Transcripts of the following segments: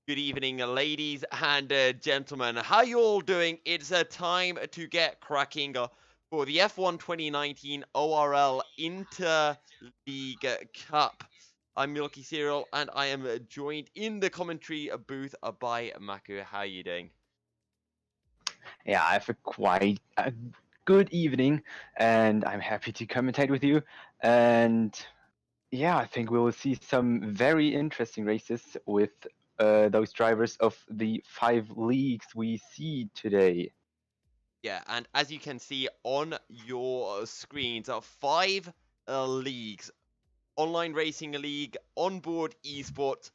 Good evening, ladies and gentlemen. How you all doing? It's a time to get cracking for the F1 2019 ORL Inter-League Cup. I'm MilkyCereal, and I am joined in the commentary booth by Maku. How are you doing? Yeah, I have quite a good evening, and I'm happy to commentate with you. And yeah, I think we will see some very interesting races with those drivers of the 5 leagues we see today. Yeah, and as you can see on your screens, 5 leagues. Online Racing League, Onboard Esports.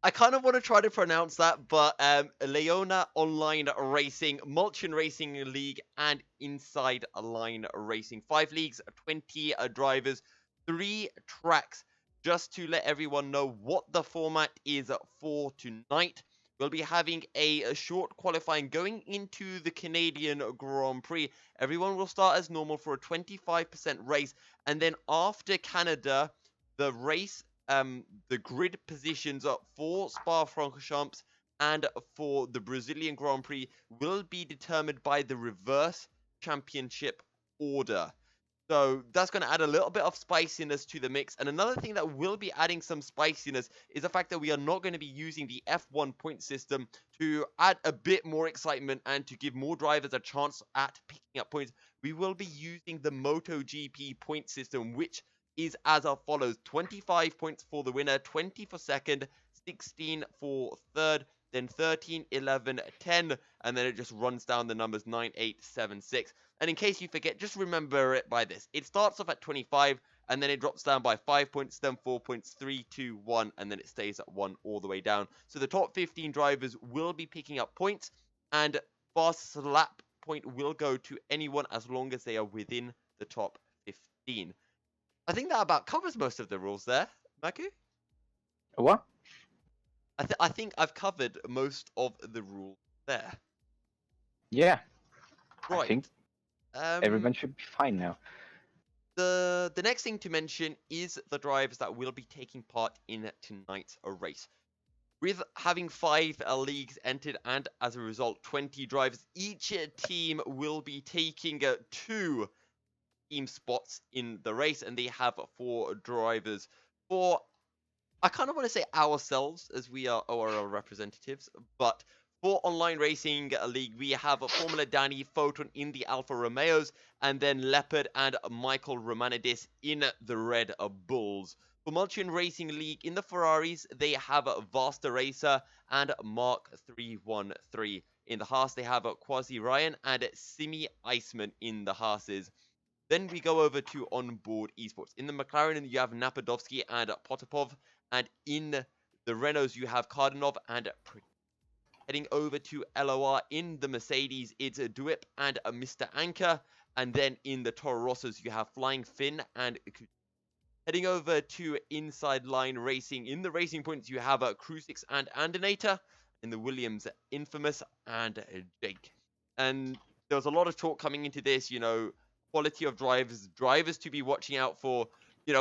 I kind of want to try to pronounce that, but Leijona Online Racing, Mulchian Racing League, and Inside Line Racing. 5 leagues, 20 drivers, 3 tracks. Just to let everyone know what the format is for tonight. We'll be having a short qualifying going into the Canadian Grand Prix. Everyone will start as normal for a 25% race, and then after Canada, the race the grid positions for Spa-Francorchamps and for the Brazilian Grand Prix will be determined by the reverse championship order. So that's going to add a little bit of spiciness to the mix. And another thing that will be adding some spiciness is the fact that we are not going to be using the F1 point system to add a bit more excitement and to give more drivers a chance at picking up points. We will be using the MotoGP point system, which is as follows: 25 points for the winner, 20 for second, 16 for third, then 13, 11, 10, and then it just runs down the numbers 9, 8, 7, 6. And in case you forget, just remember it by this. It starts off at 25, and then it drops down by 5 points, then 4 points, 3, 2, 1, and then it stays at 1 all the way down. So the top 15 drivers will be picking up points, and fast lap point will go to anyone as long as they are within the top 15. I think that about covers most of the rules there, Maku. What? I think I've covered most of the rules there. Yeah, I Right. think everyone should be fine now. The next thing to mention is the drivers that will be taking part in tonight's race. With having 5 leagues entered and as a result 20 drivers, each team will be taking 2 team spots in the race, and they have 4 drivers. For I kind of want to say ourselves, as we are ORL representatives, but for Online Racing League, we have Formula Danny, Foton in the Alfa Romeos, and then Leopard and Michael Romanidis in the Red Bulls. For Mulchian Racing League, in the Ferraris, they have Vasterracer and Mark 313. In the Haas, they have QuasiRayn and Simi Iceman in the Haases. Then we go over to Onboard Esports. In the McLaren, you have NAPADOVSKIY and POTAPOV. And in the Renaults, you have KARDANOV and PRYTIN. Heading over to LOR, in the Mercedes, it's DWIP and MrAnkka. And then in the Toro Rossos, you have Flying Finn and Qu. Heading over to Inside Line Racing. In the Racing Points, you have Crusix and Andinator. In the Williams, Infamous and Jake. And there was a lot of talk coming into this, quality of drivers to be watching out for.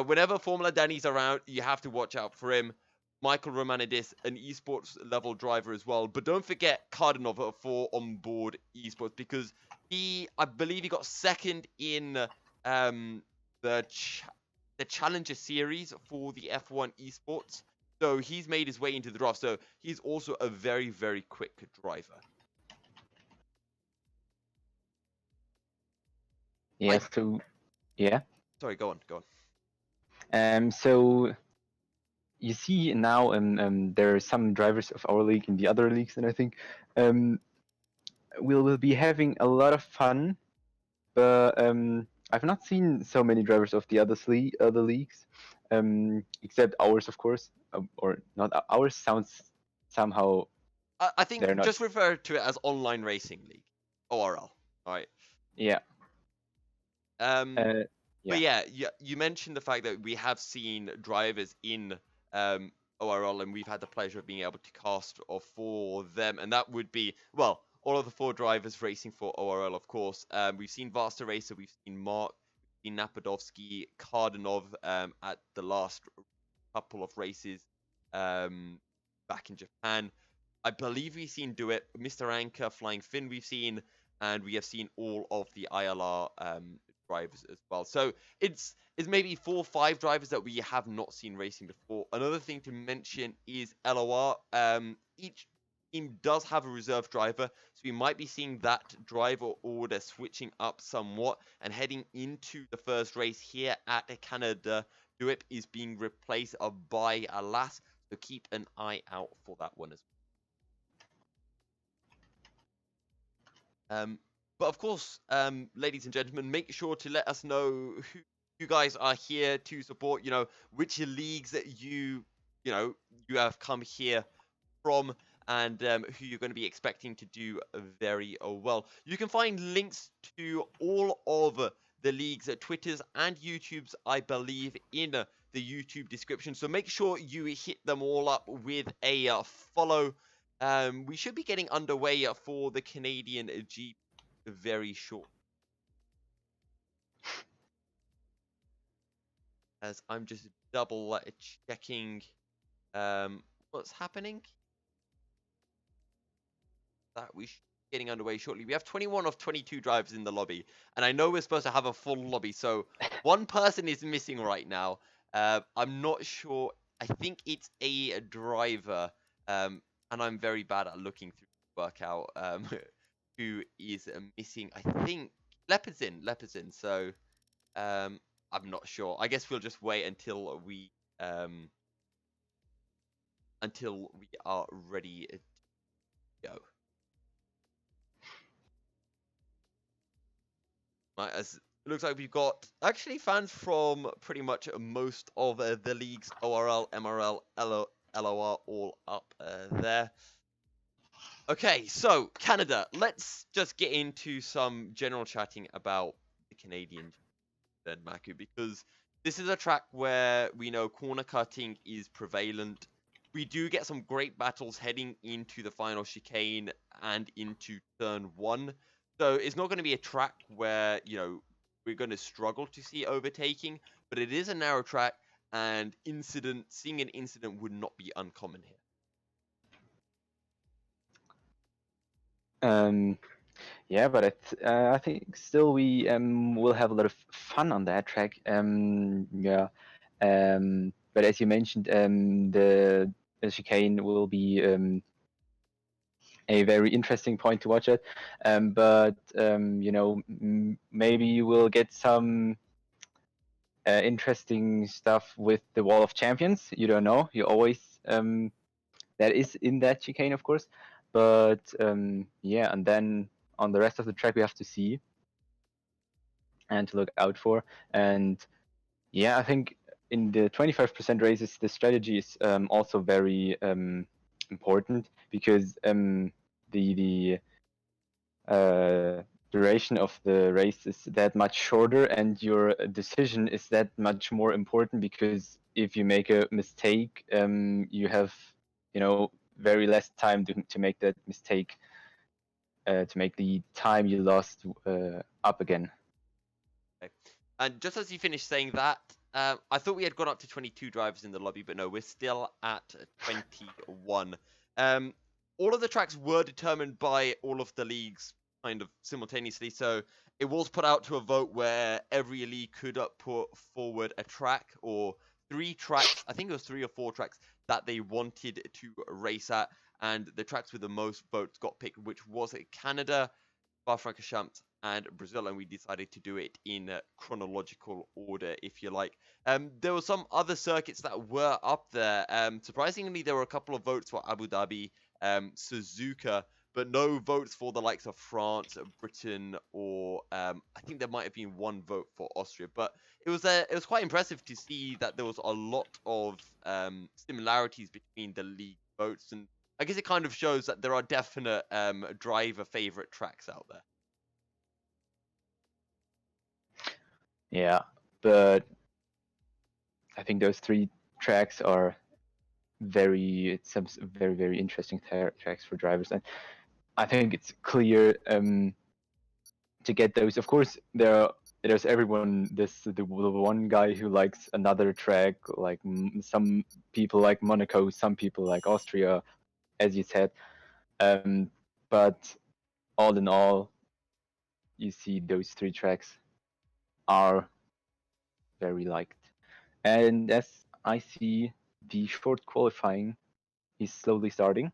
Whenever Formula Danny's around, you have to watch out for him. Michael Romanidis, an esports level driver as well. But don't forget KARDANOV for Onboard Esports, because I believe he got second in the Challenger Series for the F1 Esports. So he's made his way into the draft. So he's also a very, very quick driver. Yeah, yeah. Sorry, go on. So you see now, there are some drivers of our league in the other leagues, and I think we'll be having a lot of fun. But I've not seen so many drivers of the other leagues, except ours, of course, or not. Ours sounds somehow. I think just refer to it as Online Racing League, ORL. All right. Yeah. Yeah. But yeah, you mentioned the fact that we have seen drivers in ORL, and we've had the pleasure of being able to cast for them, and that would be, well, all of the 4 drivers racing for ORL, of course. We've seen Vasterracer, we've seen Mark, we've seen NAPADOVSKIY, KARDANOV at the last couple of races. back in Japan. I believe we've seen do it. MrAnkka, Flying Finn we've seen, and we have seen all of the ILR drivers as well. So it's maybe 4 or 5 drivers that we have not seen racing before. Another thing to mention is LOR. Each team does have a reserve driver, so we might be seeing that driver order switching up somewhat and heading into the first race here at Canada. Duip is being replaced by a Lasse, so keep an eye out for that one as well. But of course, ladies and gentlemen, make sure to let us know who you guys are here to support. You know, which leagues that you have come here from, and who you're going to be expecting to do very well. You can find links to all of the leagues, Twitters and YouTubes, I believe, in the YouTube description. So make sure you hit them all up with a follow. We should be getting underway for the Canadian G very short. As I'm just double checking what's happening. That we should be getting underway shortly. We have 21 of 22 drivers in the lobby, and I know we're supposed to have a full lobby, so one person is missing right now. I'm not sure. I think it's a driver, and I'm very bad at looking through the workout who is missing. I think Leopard's in. So I'm not sure. I guess we'll just wait until we are ready to go. Right, as it looks like we've got actually fans from pretty much most of the leagues, ORL, MRL, LOR, all up there. Okay, so Canada, let's just get into some general chatting about the Canadian Maku, because this is a track where we know corner cutting is prevalent. We do get some great battles heading into the final chicane and into turn 1. So it's not going to be a track where, we're going to struggle to see overtaking, but it is a narrow track, and seeing an incident would not be uncommon here. Yeah, but I think still we will have a lot of fun on that track. Yeah, but as you mentioned, the chicane will be a very interesting point to watch it. But maybe you will get some interesting stuff with the Wall of Champions. You don't know. You always that is in that chicane, of course. But yeah, and then on the rest of the track we have to see and to look out for. And yeah, I think in the 25% races, the strategy is also very important, because the duration of the race is that much shorter, and your decision is that much more important, because if you make a mistake, you have very less time to make that mistake, to make the time you lost up again. Okay. And just as you finished saying that, I thought we had gone up to 22 drivers in the lobby, but no, we're still at 21. All of the tracks were determined by all of the leagues kind of simultaneously, so it was put out to a vote where every league could put forward a track, or 3 tracks, I think it was 3 or 4 tracks that they wanted to race at, and the tracks with the most votes got picked, which was Canada, Spa-Francorchamps, and Brazil, and we decided to do it in chronological order, if you like. There were some other circuits that were up there. Surprisingly, there were a couple of votes for Abu Dhabi, Suzuka, but no votes for the likes of France, Britain, or I think there might have been 1 vote for Austria. But it was quite impressive to see that there was a lot of similarities between the league votes, and I guess it kind of shows that there are definite driver favorite tracks out there. Yeah, but I think those 3 tracks are very interesting tracks for drivers, and I think it's clear to get those. Of course, there are there's everyone. The one guy who likes another track, like some people like Monaco, some people like Austria, as you said. But all in all, you see those three tracks are very liked. And as I see, the short qualifying is slowly starting.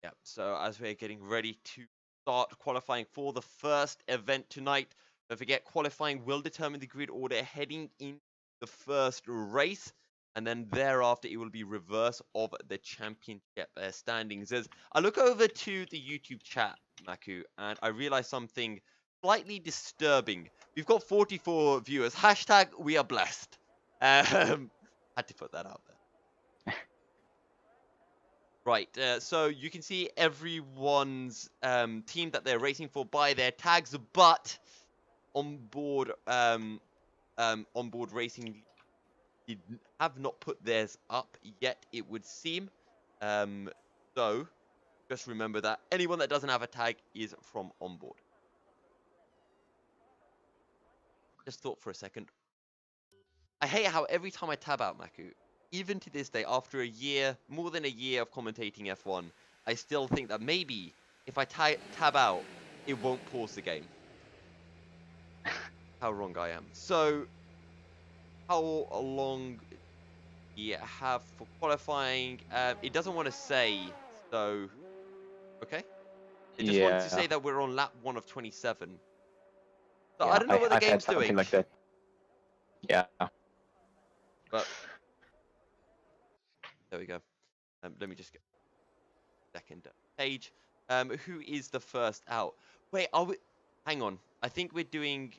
Yeah, so as we're getting ready to start qualifying for the first event tonight, don't forget qualifying will determine the grid order heading in the first race, and then thereafter it will be reverse of the championship standings. As I look over to the YouTube chat, Maku, and I realize something slightly disturbing. We've got 44 viewers. Hashtag we are blessed. Had to put that out there. Right, so you can see everyone's team that they're racing for by their tags, but onboard onboard racing have not put theirs up yet, it would seem. So just remember that anyone that doesn't have a tag is from onboard. Just thought for a second. I hate how every time I tab out Maku, even to this day, after a year, more than a year of commentating F1, I still think that maybe if I tab out, it won't pause the game. How wrong I am. So, how long do you have for qualifying? It doesn't want to say, so, okay. It just wants to say that we're on lap 1 of 27. So Yeah, I don't know what the I've had game's something doing. like that. Yeah. But, there we go. Let me just get second page. Who is the first out? Wait, are we? Hang on. I think we're doing.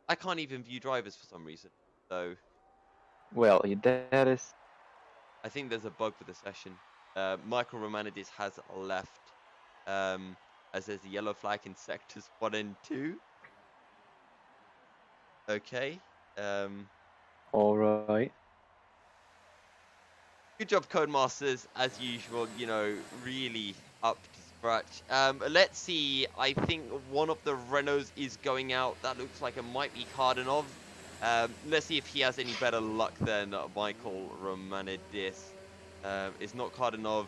I can't even view drivers for some reason. So. Well, that is. I think there's a bug with the session. Michael Romanidis has left. As there's a yellow flag in sectors 1 and 2. Okay. All right. Good job, Codemasters, as usual. You know, really up to scratch. Let's see. I think one of the Renaults is going out. That looks like it might be KARDANOV. Let's see if he has any better luck than Michael Romanidis. It's not KARDANOV.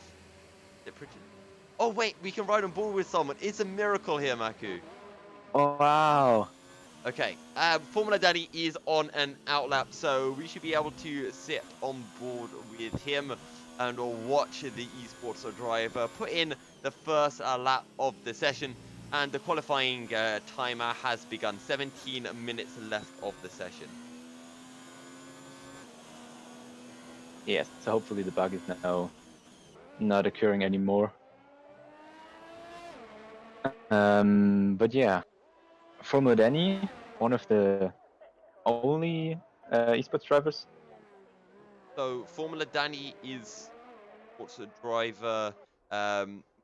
Oh wait, we can ride on board with someone. It's a miracle here, Maku. Oh, wow. Okay, Formula Daddy is on an outlap, so we should be able to sit on board with him and watch the esports driver put in the first lap of the session. And the qualifying timer has begun. 17 minutes left of the session. Yes, so hopefully the bug is now not occurring anymore. But yeah, Formula Danny, one of the only esports drivers. So Formula Danny is what's a driver.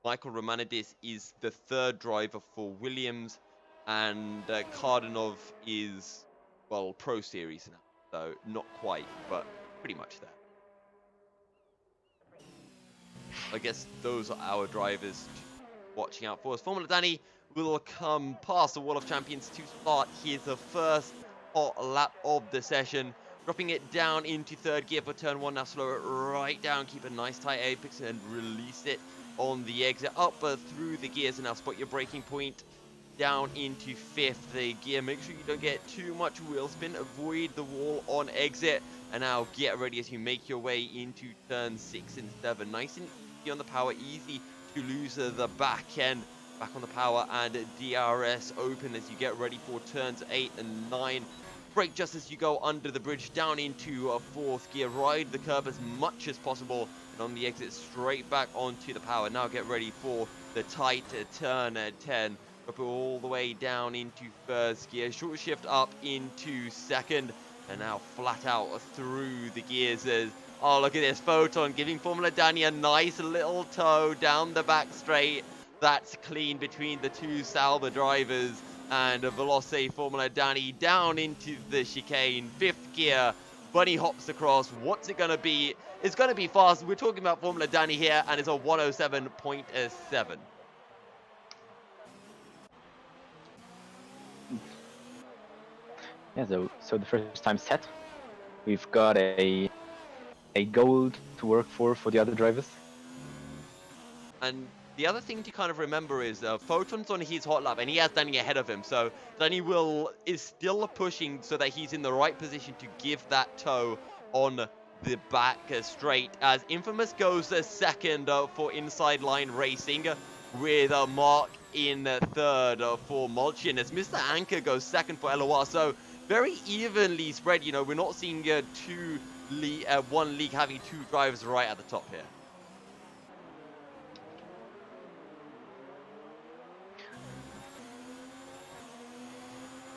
Michael Romanidis is the third driver for Williams, and KARDANOV is, well, Pro Series now, so not quite, but pretty much there. I guess those are our drivers watching out for us. Formula Danny will come past the Wall of Champions to start his first hot lap of the session. Dropping it down into third gear for turn 1. Now slow it right down. Keep a nice tight apex and release it on the exit. Up through the gears and now spot your braking point. Down into fifth gear. Make sure you don't get too much wheel spin. Avoid the wall on exit. And now get ready as you make your way into turn 6 and 7. Nice and easy on the power. Easy to lose the back end. Back on the power and DRS open as you get ready for turns 8 and 9. Brake just as you go under the bridge down into fourth gear. Ride the curb as much as possible. And on the exit straight back onto the power. Now get ready for the tight turn 10. Up all the way down into first gear. Short shift up into second. And now flat out through the gears. Oh, look at this. Foton giving Formula Danny a nice little toe down the back straight. That's clean between the two Sauber drivers. And Veloce Formula Danny down into the chicane. Fifth gear. Bunny hops across. What's it going to be? It's going to be fast. We're talking about Formula Danny here, and it's a 107.7. Yeah, so the first time set, we've got a goal to work for the other drivers. And the other thing to kind of remember is Foton's on his hot lap, and he has Danny ahead of him. So Danny is still pushing so that he's in the right position to give that toe on the back straight. As Infamous goes second for inside line racing, with Mark in third for Mulchian. As MrAnkka goes second for LOR. So very evenly spread. You know, we're not seeing one league having two drivers right at the top here.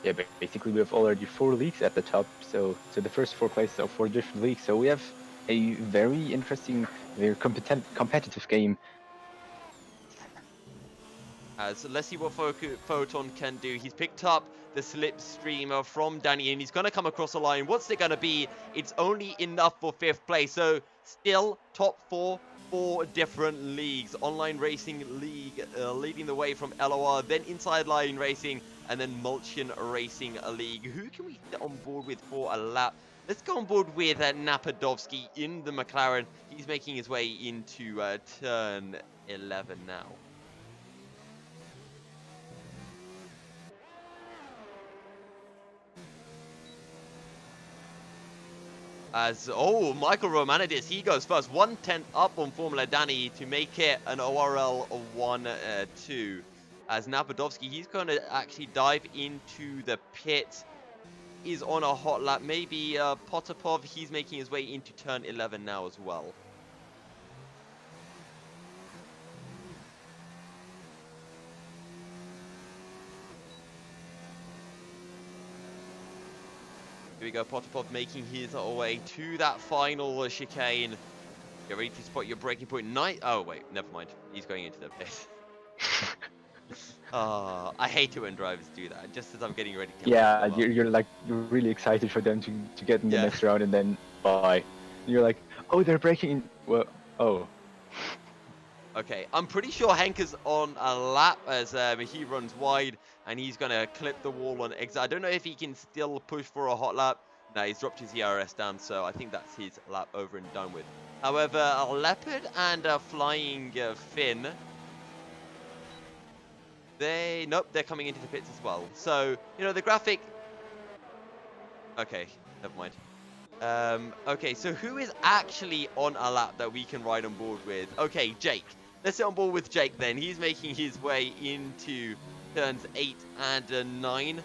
Yeah, basically we have already 4 leagues at the top, so the first 4 places are 4 different leagues. So we have a very interesting, very competitive game. So let's see what Foton can do. He's picked up the slipstream from Danny, and he's going to come across the line. What's it going to be? It's only enough for 5th place. So still top 4 different leagues. Online Racing League leading the way from LOR, then Inside Line Racing, and then Mulchian Racing League. Who can we get on board with for a lap? Let's go on board with NAPADOVSKIY in the McLaren. He's making his way into turn 11 now. As, Michael Romanidis, he goes first. 1/10 up on Formula Danny to make it an ORL 1-2. As NAPADOVSKIY, he's going to actually dive into the pit. Is on a hot lap. Maybe POTAPOV, he's making his way into turn 11 now as well. Here we go, POTAPOV making his way to that final chicane. Get ready to spot your braking point. Oh, wait, never mind. He's going into the pit. I hate it when drivers do that, just as I'm getting ready to... Yeah, you're really excited for them to get in the next round, and then bye. And you're like, oh, they're braking in... Well, oh. Okay, I'm pretty sure Henke's on a lap as he runs wide, and he's going to clip the wall on exit. I don't know if he can still push for a hot lap. No, he's dropped his ERS down, so I think that's his lap over and done with. However, a Leopard and a Flying Finn, nope, they're coming into the pits as well. So, you know, the graphic... Okay, never mind. Okay, so who is actually on a lap that we can ride on board with? Okay, Jake. Let's sit on board with Jake then. He's making his way into turns 8 and 9.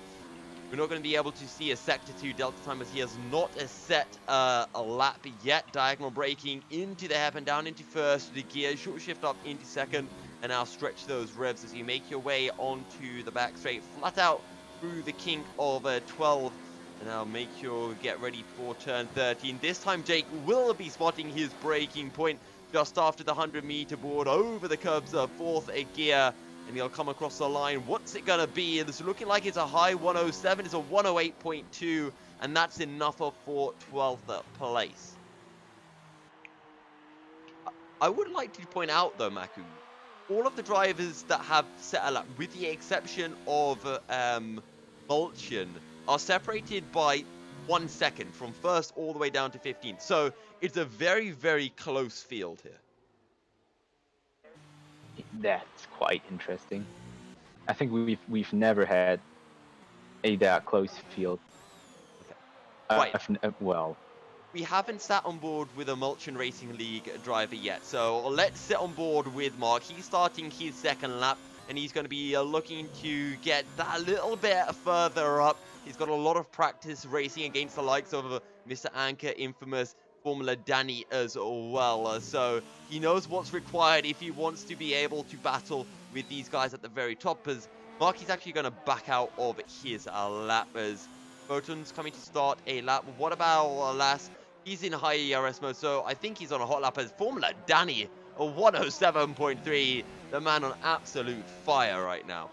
We're not going to be able to see a Sector 2 Delta time as he has not set a lap yet. Diagonal braking into the hairpin, down into first, the gear, short shift up into second, and now stretch those revs as you make your way onto the back straight, flat out through the kink of 12. And now get ready for turn 13. This time Jake will be spotting his braking point just after the 100-meter board over the curbs of 4th gear. And he'll come across the line. What's it going to be? It's looking like it's a high 107. It's a 108.2. And that's enough for 12th place. I would like to point out, though, Maku, all of the drivers that have set a lap, with the exception of Mulchian, are separated by 1 second from first all the way down to 15th. So it's a very, very close field here. That's quite interesting. I think we've never had a that close field. Okay. Right. Well, we haven't sat on board with a Mulchian Racing League driver yet. So let's sit on board with Mark. He's starting his second lap, and he's going to be looking to get that a little bit further up. He's got a lot of practice racing against the likes of MrAnkka, Infamous, Formula Danny as well. So he knows what's required if he wants to be able to battle with these guys at the very top. As Mark is actually going to back out of his lap as Foton's coming to start a lap. What about Lasse? He's in high ERS mode, so I think he's on a hot lap as Formula Danny, a 107.3. The man on absolute fire right now.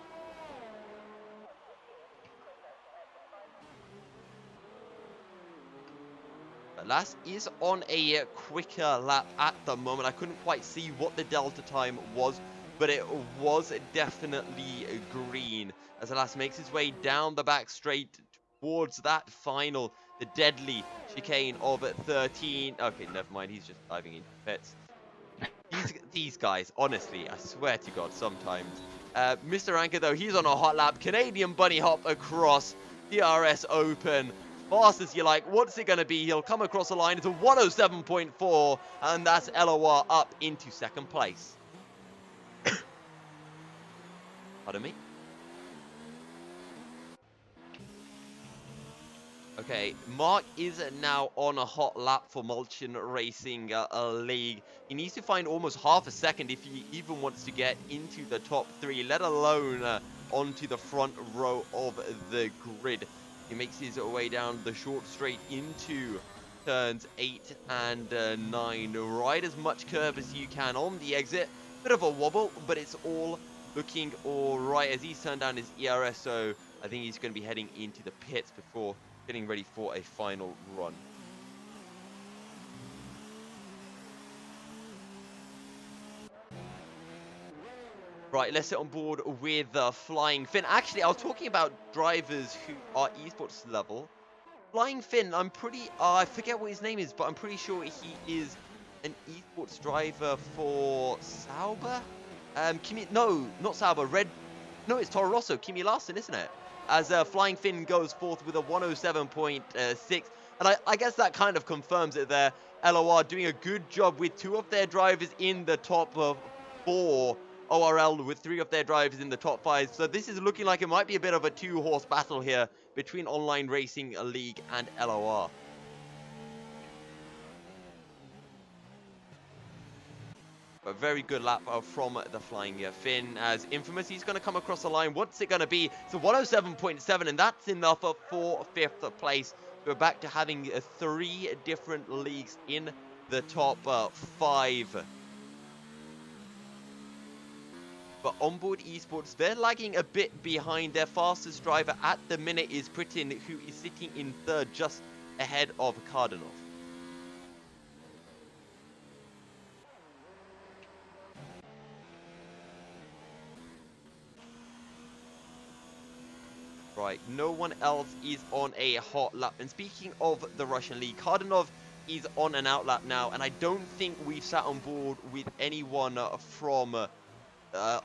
Lasse is on a quicker lap at the moment. I couldn't quite see what the delta time was, but it was definitely green as Lasse makes his way down the back straight towards that final, the deadly chicane of 13. Okay, never mind. He's just diving into pits. These guys, honestly, I swear to God, sometimes. MrAnkka, though, he's on a hot lap. Canadian bunny hop across DRS Open. Fast as you like. What's it going to be? He'll come across the line. It's a 107.4, and that's LOR up into second place. Pardon me? Okay, Mark is now on a hot lap for Mulchian Racing League. He needs to find almost half a second if he even wants to get into the top 3, let alone onto the front row of the grid. He makes his way down the short straight into turns 8 and 9. Ride as much curve as you can on the exit. Bit of a wobble, but it's all looking alright as he's turned down his ERS, so I think he's going to be heading into the pits before getting ready for a final run. Right, let's sit on board with Flying Finn. Actually, I was talking about drivers who are esports level. Flying Finn, I'm pretty, I forget what his name is, but I'm pretty sure he is an esports driver for Sauber? No, not Sauber, no, it's Toro Rosso, Kimi Larson, isn't it? As Flying Finn goes forth with a 107.6. And I guess that kind of confirms it there. LOR doing a good job with 2 of their drivers in the top 4. ORL with 3 of their drivers in the top 5. So this is looking like it might be a bit of a 2-horse battle here between Online Racing League and LOR. A very good lap from the Flying Finn. As Infamous, he's going to come across the line. What's it going to be? It's a 107.7, and that's enough for 5th place. We're back to having 3 different leagues in the top 5. But Onboard Esports, they're lagging a bit behind. Their fastest driver at the minute is PRYTIN, who is sitting in 3rd, just ahead of KARDANOV. Right, no one else is on a hot lap. And speaking of the Russian league, KARDANOV is on an out lap now, and I don't think we've sat on board with anyone from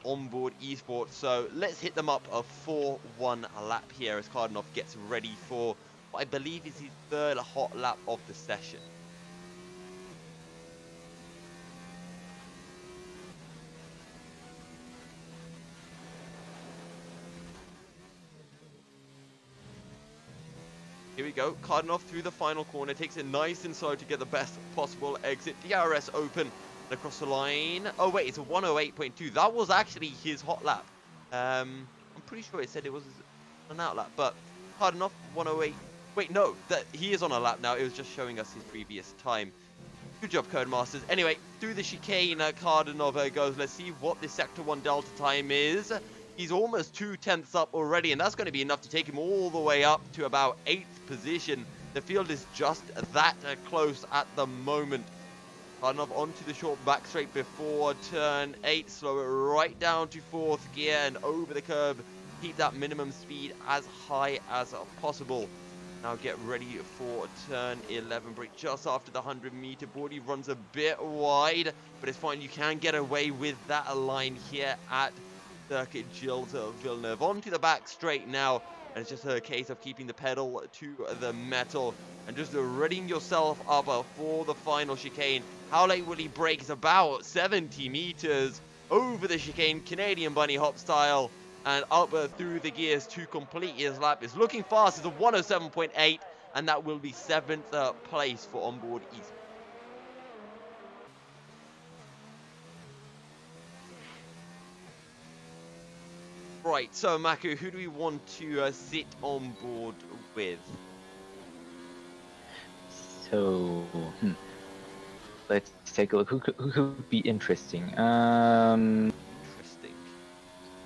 Onboard Esports. So let's hit them up a 4-1 lap here as KARDANOV gets ready for what I believe is his 3rd hot lap of the session. Here we go, KARDANOV through the final corner, takes it nice and slow to get the best possible exit. DRS open and across the line. Oh wait, it's a 108.2. That was actually his hot lap. I'm pretty sure it said it was an out lap, but KARDANOV 108. Wait, no, that he is on a lap now. It was just showing us his previous time. Good job, Codemasters. Anyway, through the chicane, KARDANOV goes. Let's see what this Sector 1 Delta time is. He's almost 2/10 up already, and that's going to be enough to take him all the way up to about 8th position. The field is just that close at the moment. KARDANOV onto the short back straight before turn 8. Slow it right down to 4th gear and over the curb. Keep that minimum speed as high as possible. Now get ready for turn 11. Break just after the 100-meter board. He runs a bit wide, but it's fine. You can get away with that line here at Circuit Gilles Villeneuve. Onto the back straight now, and it's just a case of keeping the pedal to the metal and just readying yourself up for the final chicane. How late will he brake? It's about 70 meters over the chicane, Canadian bunny hop style, and up through the gears to complete his lap. It's looking fast. It's a 107.8, and that will be 7th place for Onboard East. Right, so Maku, who do we want to sit on board with? So, let's take a look. Who could be interesting? Interesting.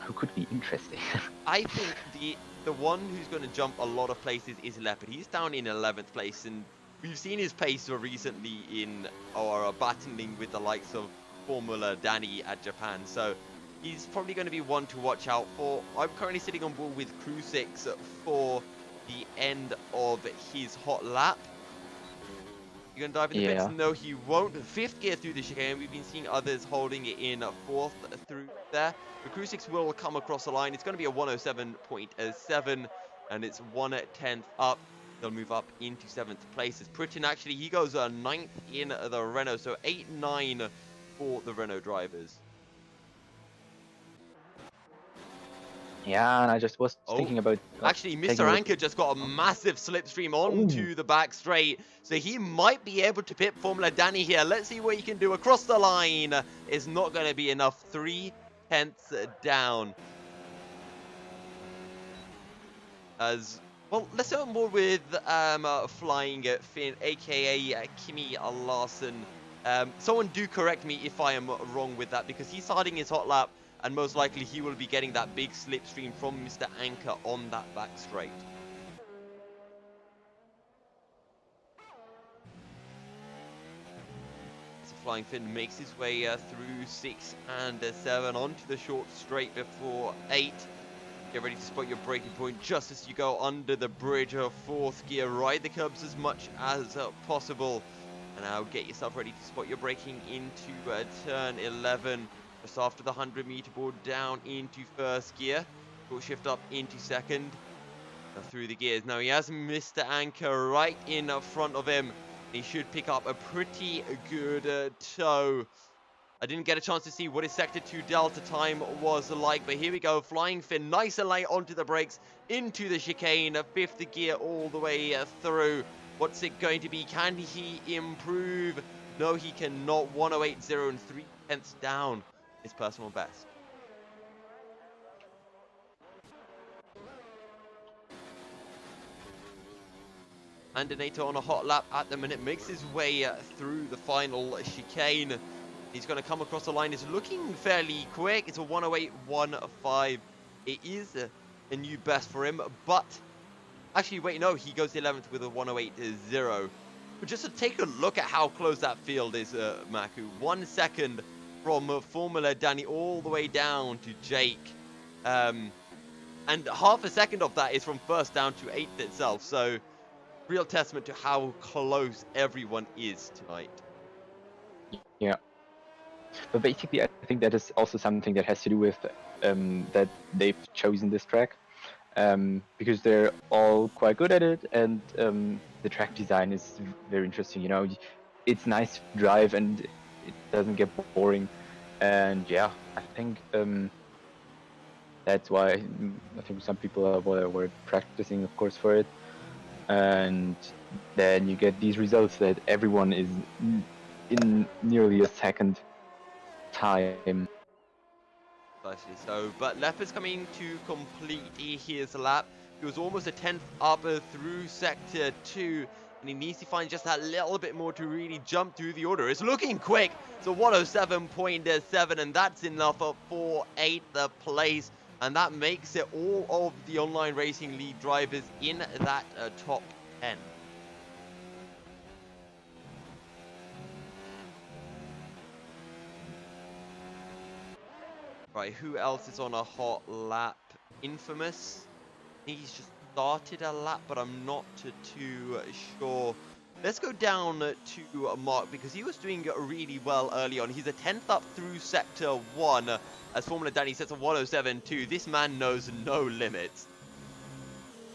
Who could be interesting? I think the one who's going to jump a lot of places is Leopard. He's down in 11th place, and we've seen his pace recently in battling with the likes of Formula Danny at Japan. So he's probably going to be one to watch out for. I'm currently sitting on board with Crusix for the end of his hot lap. You gonna dive in the pits? Yeah. No, he won't. Fifth gear through the chicane. We've been seeing others holding it in fourth through there. The Crusix will come across the line. It's going to be a 107.7, and it's 1/10 up. They'll move up into 7th place. As PRYTIN actually, he goes 9th in the Renault, so 8-9 for the Renault drivers. Yeah, and I just was Oh, thinking about actually, taking a look. MrAnkka just got a massive slipstream onto the back straight, so he might be able to pit Formula Danny here. Let's see what he can do across the line. It's not going to be enough. 3/10 down. As well, let's go more with Flying Finn, aka Kimi Larsen. Someone do correct me if I am wrong with that, because he's starting his hot lap, and most likely he will be getting that big slipstream from MrAnkka on that back straight. So Flying Finn makes his way through 6 and 7 onto the short straight before 8. Get ready to spot your braking point just as you go under the bridge of 4th gear. Ride the curbs as much as possible. And now get yourself ready to spot your braking into turn 11. Just after the 100-meter board down into 1st gear. Short shift up into 2nd. Now through the gears. Now he has MrAnkka right in front of him. He should pick up a pretty good tow. I didn't get a chance to see what his Sector 2 Delta time was like, but here we go. Flying Finn, nice and light onto the brakes, into the chicane, 5th gear all the way through. What's it going to be? Can he improve? No, he cannot. 108.0 and 3/10 down. His personal best. Andinator on a hot lap at the minute, makes his way through the final chicane. He's going to come across the line. It's looking fairly quick. It's a 108.15. It is a new best for him, but actually, wait, no, he goes 11th with a 108.0. But just to take a look at how close that field is, Maku. 1 second from Formula Danny all the way down to Jake. And half a second of that is from 1st down to 8th itself. So, real testament to how close everyone is tonight. Yeah. But basically, I think that is also something that has to do with that they've chosen this track. Because they're all quite good at it, and the track design is very interesting. You know, it's nice to drive and it doesn't get boring. And yeah, I think that's why I think some people were practicing, of course, for it. And then you get these results that everyone is in nearly a second time. Precisely so, but Leopard's coming to complete his lap. He was almost a 10th up through Sector 2, and he needs to find just that little bit more to really jump through the order. It's looking quick. It's a 107.7, and that's enough for 8th place, and that makes it all of the online racing league drivers in that top 10. Right, who else is on a hot lap? Infamous. I think he's just started a lap, but I'm not too sure. Let's go down to Mark, because he was doing really well early on. He's a 10th up through Sector 1, as Formula Danny sets a 107.2. This man knows no limits.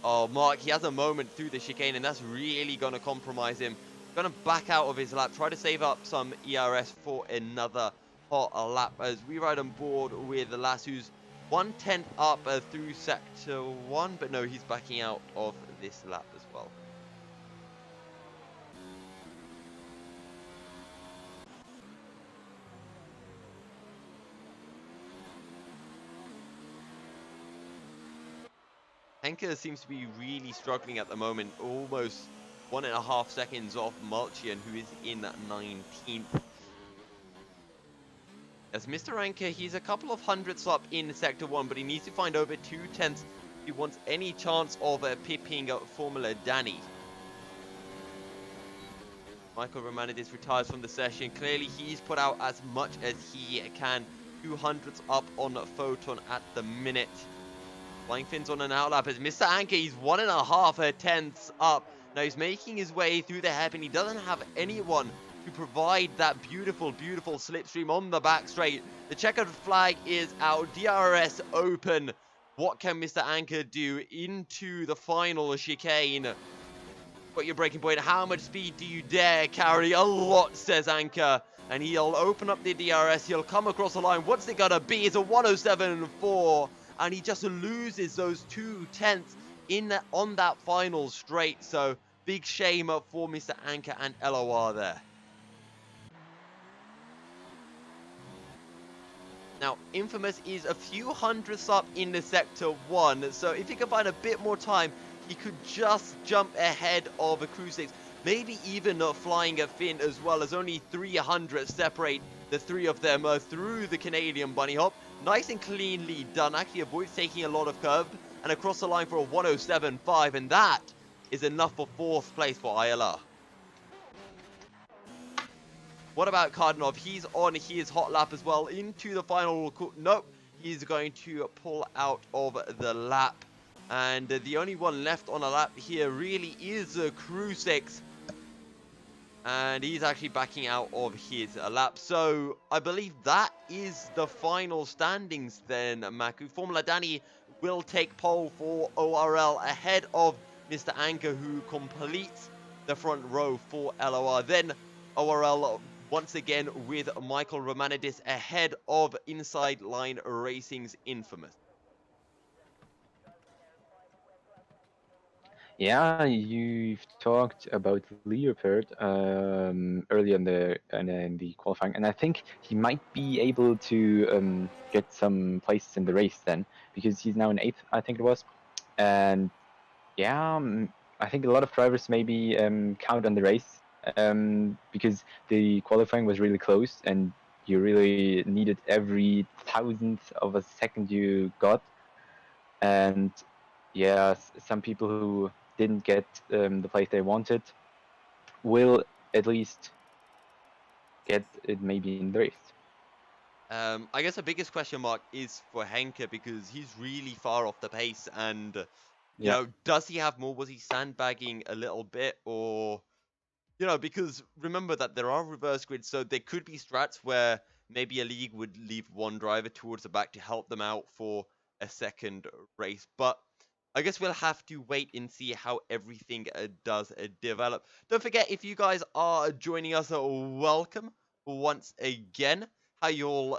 Oh, Mark, he has a moment through the chicane, and that's really going to compromise him. Going to back out of his lap, try to save up some ERS for another hot lap, as we ride on board with Lasse, who's 1/10 up through Sector 1, but no, he's backing out of this lap as well. Henke seems to be really struggling at the moment, almost 1.5 seconds off Mulchian, who is in 19th. As MrAnkka, he's a couple of hundredths up in Sector 1, but he needs to find over 2/10 if he wants any chance of pipping Formula Danny. Michael Romanidis retires from the session. Clearly, he's put out as much as he can. 200ths up on Foton at the minute. Flying Finn's on an outlap as MrAnkka, he's 1.5 tenths up. Now he's making his way through the hairpin. He doesn't have anyone to provide that beautiful, beautiful slipstream on the back straight. The checkered flag is out. DRS open. What can MrAnkka do into the final chicane? Got your braking point. How much speed do you dare carry? A lot, says Anka. And he'll open up the DRS. He'll come across the line. What's it gonna be? It's a 107.4. And he just loses those 2 tenths on that final straight. So big shame for MrAnkka and LOR there. Now, Infamous is a few hundredths up in the Sector 1. So if he can find a bit more time, he could just jump ahead of a Crusix. Maybe even flying a Finn as well, as only 300 separate the three of them through the Canadian bunny hop. Nice and cleanly done. Actually avoids taking a lot of curve and across the line for a 107.5. And that is enough for 4th place for ILR. What about KARDANOV? He's on his hot lap as well into the final. Nope, he's going to pull out of the lap. And the only one left on a lap here really is Crusix. And he's actually backing out of his lap. So I believe that is the final standings then, Maku. Formula Danny will take pole for ORL ahead of MrAnkka, who completes the front row for LOR. Then ORL once again with Michael Romanidis ahead of Inside Line Racing's Infamous. Yeah, you've talked about Leopard early in the qualifying, and I think he might be able to get some places in the race then, because he's now in 8th, I think it was. And yeah, I think a lot of drivers maybe count on the race because the qualifying was really close, and you really needed every thousandth of a second you got. And yeah, some people who didn't get the place they wanted will at least get it maybe in the race. I guess the biggest question mark is for Henke, because he's really far off the pace, and you know, does he have more? Was he sandbagging a little bit, or you know, because remember that there are reverse grids, so there could be strats where maybe a league would leave one driver towards the back to help them out for a second race, but I guess we'll have to wait and see how everything does develop. Don't forget, if you guys are joining us, welcome once again. How you all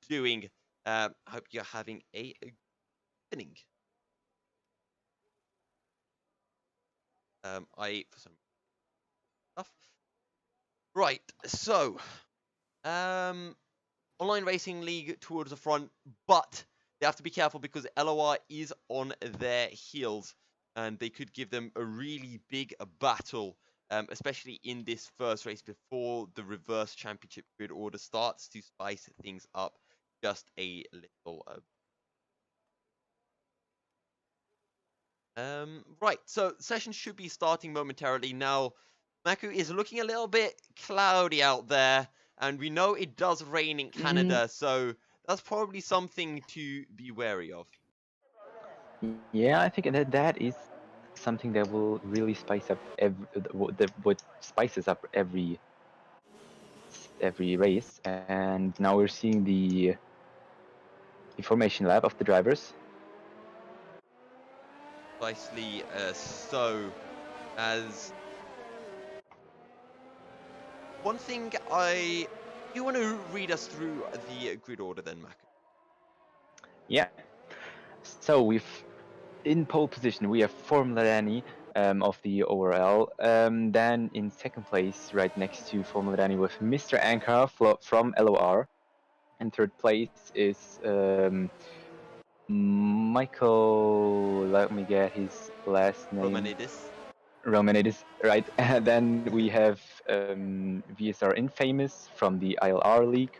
doing? Hope you're having a good evening. For some stuff. Right, so online racing league towards the front, but they have to be careful because LOR is on their heels, and they could give them a really big battle, especially in this first race before the reverse championship grid order starts to spice things up just a little. Right, so session should be starting momentarily now. Maku is looking a little bit cloudy out there, and we know it does rain in Canada, so that's probably something to be wary of. Yeah, I think that is something that will really spice up what spices up every race. And now we're seeing the information lab of the drivers. Precisely so, as one thing you want to read us through the grid order then, Maku? Yeah. So in pole position we have Formula Danny of the ORL. Then in second place, right next to Formula Danny, with MrAnkka from LOR. In third place is Michael. Let me get his last name. Romanidis, right? Then we have VSR Infamous from the ILR League.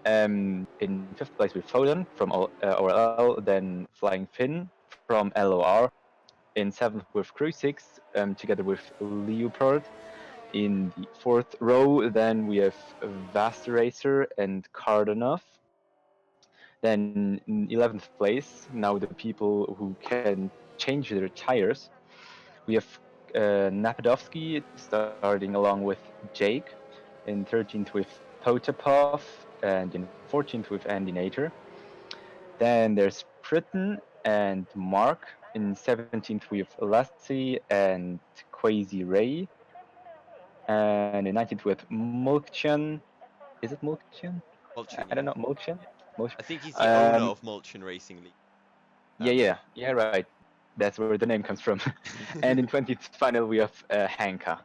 In fifth place with Foton from ORL, then Flying Finn from LOR. In seventh with Crusix, together with Leopard. In the fourth row, then we have Vasterracer and KARDANOV. Then in 11th place, now the people who can change their tires, we have NAPADOVSKIY starting along with Jake, in 13th with POTAPOV, and in 14th with Andinator. Then there's PRYTIN and Mark. In 17th we have Lasse and QuasiRayn. And in 19th with Mulchian. Is it Mulchian? Mulchian, I yeah. don't know, Mulchian? I think he's the owner Um, of Mulchian Racing League. yeah, right. That's where the name comes from. And in 20th final we have Hanka.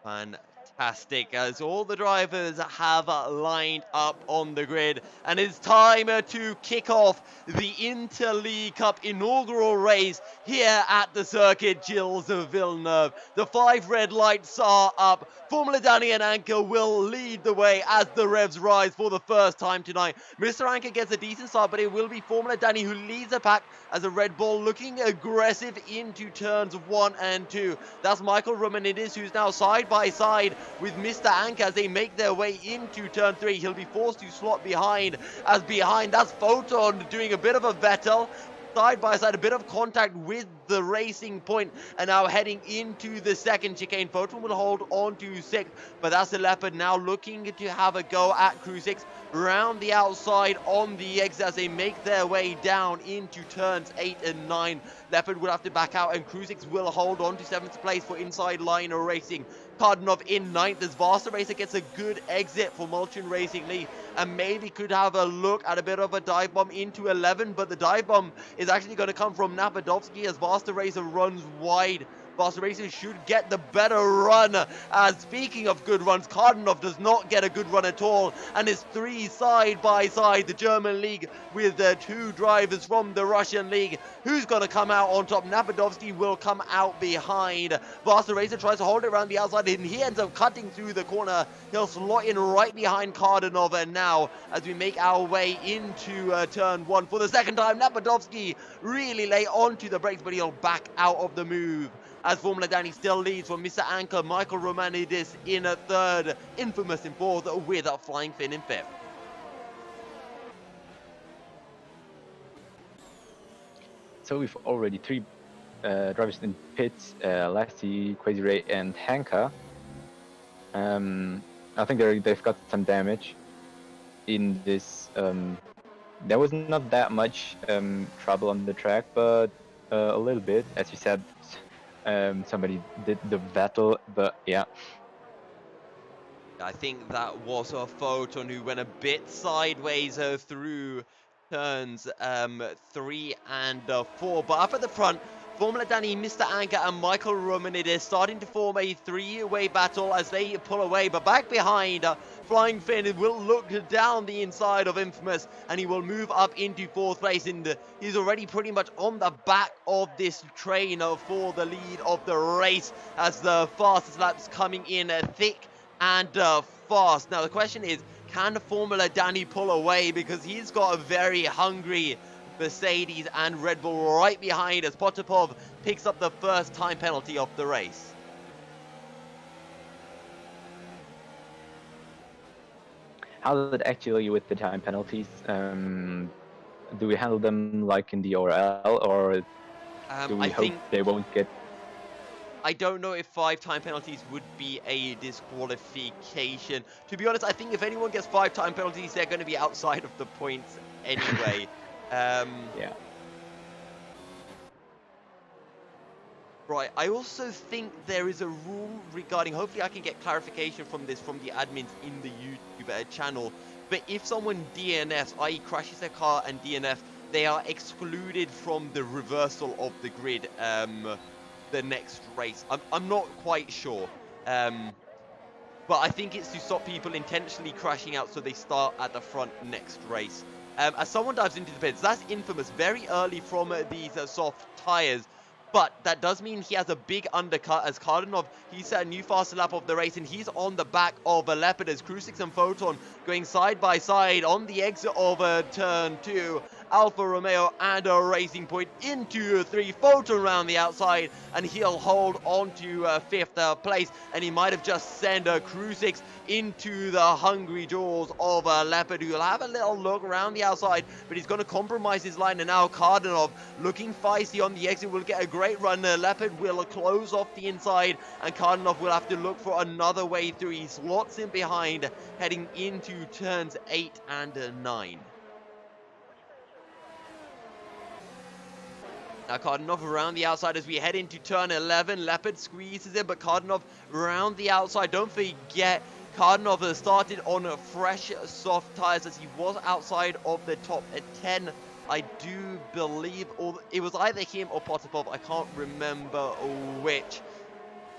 Fantastic, as all the drivers have lined up on the grid, and it's time to kick off the Interleague Cup inaugural race here at the circuit Gilles Villeneuve. The 5 red lights are up. Formula Danny and Anka will lead the way as the revs rise for the first time tonight. MrAnkka gets a decent start, but it will be Formula Danny who leads the pack as a Red Bull looking aggressive into turns 1 and 2. That's Michael Romanidis, who's now side by side with MrAnkka as they make their way into turn 3. He'll be forced to slot behind, as behind that's Foton doing a bit of a battle. Side by side, a bit of contact with the racing point, and now heading into the second chicane. Foton will hold on to 6th, but that's the Leopard now looking to have a go at Crusix round the outside on the exit as they make their way down into turns 8 and 9. Leopard will have to back out, and Crusix will hold on to 7th place for inside line racing. KARDANOV in 9th as Vasterracer gets a good exit for Mulchian Racing League, and maybe could have a look at a bit of a dive bomb into 11, but the dive bomb is actually going to come from NAPADOVSKIY as Vasterracer runs wide. Vasterracer should get the better run, as speaking of good runs, KARDANOV does not get a good run at all, and is 3 side by side, the German league with 2 drivers from the Russian league. Who's going to come out on top? NAPADOVSKIY will come out behind. Vasterracer tries to hold it around the outside, and he ends up cutting through the corner. He'll slot in right behind KARDANOV, and now as we make our way into turn 1 for the second time, NAPADOVSKIY really lay onto the brakes, but he'll back out of the move. As Formula Danny still leads from MrAnkka, Michael Romanidis in 3rd, Infamous in 4th, with a Flying Finn in 5th. So we've already 3 drivers in pits, Lasse, QuasiRayn and Hanka. I think they've got some damage in this. There was not that much trouble on the track, but a little bit, as you said. Somebody did the battle, but yeah. I think that was a Foton who went a bit sideways through turns 3 and 4. But up at the front, Formula Danny, MrAnkka and Michael Romanidis starting to form a 3-way battle as they pull away. But back behind, Flying Finn will look down the inside of Infamous, and he will move up into 4th place. And he's already pretty much on the back of this train for the lead of the race as the fastest laps coming in thick and fast. Now the question is, can Formula Danny pull away, because he's got a very hungry Mercedes and Red Bull right behind as POTAPOV picks up the first time penalty of the race. How is it actually with the time penalties? Do we handle them like in the ORL, or do we hope they won't get? I don't know if 5 time penalties would be a disqualification. To be honest, I think if anyone gets 5 time penalties, they're going to be outside of the points anyway. Yeah. Right, I also think there is a rule regarding, hopefully I can get clarification from this from the admins in the YouTube channel, but if someone DNFs, i.e. crashes their car and DNF, they are excluded from the reversal of the grid the next race. I'm not quite sure, but I think it's to stop people intentionally crashing out so they start at the front next race. As someone dives into the pits, that's Infamous very early from these soft tyres. But that does mean he has a big undercut as KARDANOV, he set a new faster lap of the race, and he's on the back of a Leopard as Crusix and Foton going side by side on the exit of turn 2. Alfa Romeo and a Racing Point into 3. Foton around the outside, and he'll hold on to 5th place, and he might have just sent Crusix into the hungry jaws of Leopard, who'll have a little look around the outside, but he's going to compromise his line. And now KARDANOV looking feisty on the exit will get a great run. Leopard will close off the inside, and KARDANOV will have to look for another way through. He slots in behind, heading into turns 8 and 9. Now KARDANOV around the outside as we head into turn 11. Leopard squeezes in, but KARDANOV around the outside. Don't forget, KARDANOV started on fresh soft tires as he was outside of the top 10. I do believe, or it was either him or POTAPOV, I can't remember which.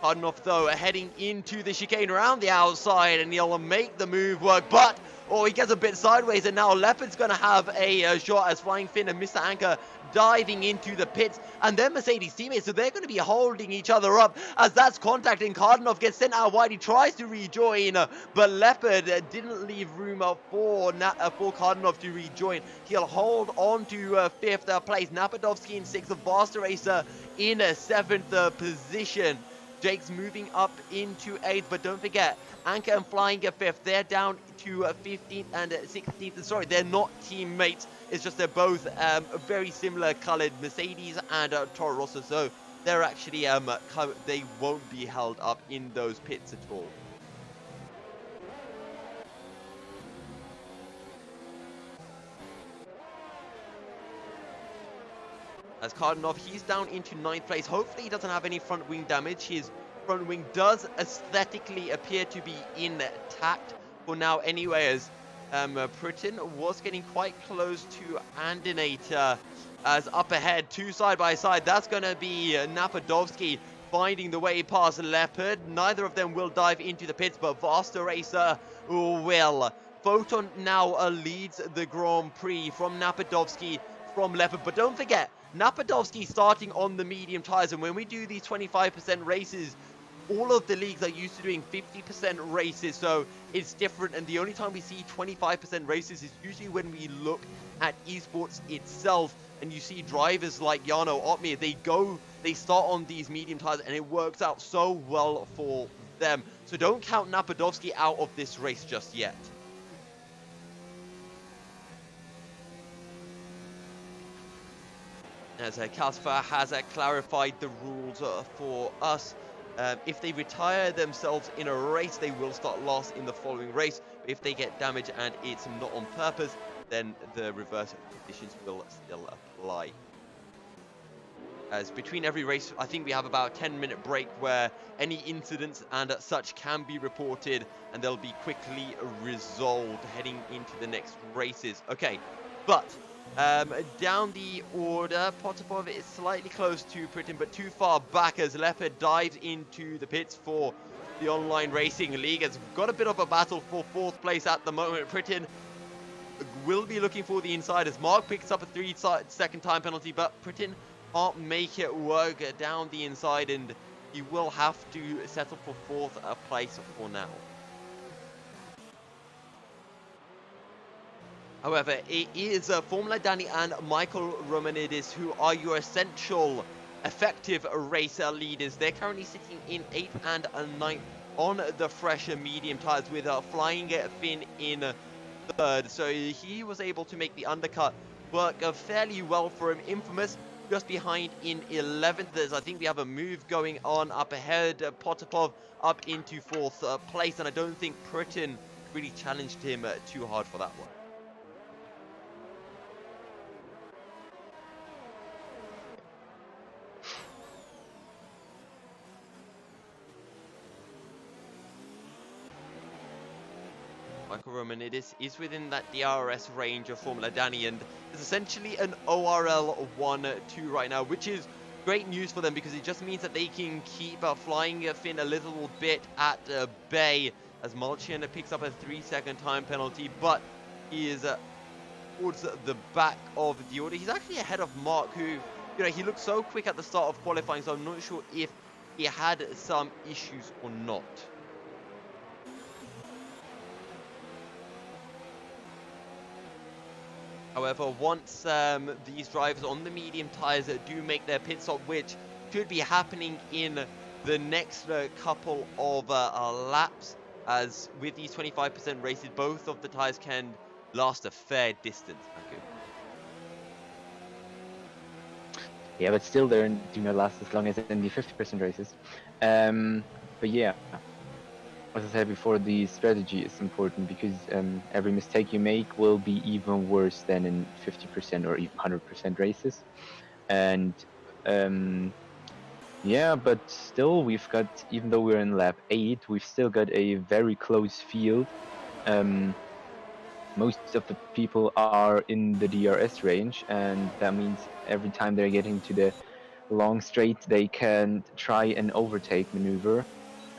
KARDANOV though heading into the chicane around the outside, and he'll make the move work, but he gets a bit sideways, and now Leopard's going to have a shot as Flying Finn and MrAnkka diving into the pits, and then Mercedes teammates, so they're going to be holding each other up as that's contact, and KARDANOV gets sent out wide. He tries to rejoin, but Leopard didn't leave room for KARDANOV to rejoin. He'll hold on to 5th place. NAPADOVSKIY in 6th, Vasterracer in 7th position. Jake's moving up into 8th, but don't forget, Anka and Flying at 5th. They're down to 15th and 16th. Sorry, they're not teammates. It's just they're both very similar colored, Mercedes and Toro Rosso. So they're actually, they won't be held up in those pits at all. As KARDANOV, he's down into 9th place. Hopefully he doesn't have any front wing damage. His front wing does aesthetically appear to be intact for now anyway, as PRYTIN was getting quite close to Andinator. As up ahead, 2 side by side, that's going to be NAPADOVSKIY finding the way past Leopard. Neither of them will dive into the pits, but Vasterracer will. Foton now leads the Grand Prix from NAPADOVSKIY from Leopard, but don't forget, NAPADOVSKIY starting on the medium tires, and when we do these 25% races, all of the leagues are used to doing 50% races, so it's different, and the only time we see 25% races is usually when we look at esports itself, and you see drivers like Yano, Otmir, they start on these medium tires, and it works out so well for them. So don't count NAPADOVSKIY out of this race just yet. As Calcifer has clarified the rules for us. If they retire themselves in a race, they will start last in the following race. But if they get damage and it's not on purpose, then the reverse conditions will still apply. As between every race, I think we have about a 10-minute break where any incidents and such can be reported, and they'll be quickly resolved heading into the next races. Okay, but down the order, POTAPOV is slightly close to PRYTIN, but too far back as Leopard dives into the pits for the Online Racing League. Has got a bit of a battle for 4th place at the moment. PRYTIN will be looking for the inside as Mark picks up a 3-second time penalty, but PRYTIN can't make it work down the inside, and he will have to settle for 4th place for now. However, it is Formula Danny and Michael Romanidis who are your essential effective racer leaders. They're currently sitting in 8th and 9th on the fresher medium tires, with Flying Finn in 3rd. So he was able to make the undercut work fairly well for him. Infamous just behind in 11th. I think we have a move going on up ahead. POTAPOV up into 4th place, and I don't think PRYTIN really challenged him too hard for that one. Michael Romanidis is within that DRS range of Formula Danny, and is essentially an ORL 1-2 right now, which is great news for them because it just means that they can keep Flying Finn a little bit at bay, as Mulchian picks up a 3-second time penalty, but he is towards the back of the order. He's actually ahead of Mark, who, he looked so quick at the start of qualifying, so I'm not sure if he had some issues or not. However, once these drivers on the medium tyres do make their pit stop, which should be happening in the next couple of laps, as with these 25% races, both of the tyres can last a fair distance, Maku. Yeah, but still they do not last as long as in the 50% races. But yeah, as I said before, the strategy is important because every mistake you make will be even worse than in 50% or even 100% races. And yeah, but still we've got, even though we're in lap 8, we've still got a very close field. Most of the people are in the DRS range, and that means every time they're getting to the long straight, they can try an overtake maneuver.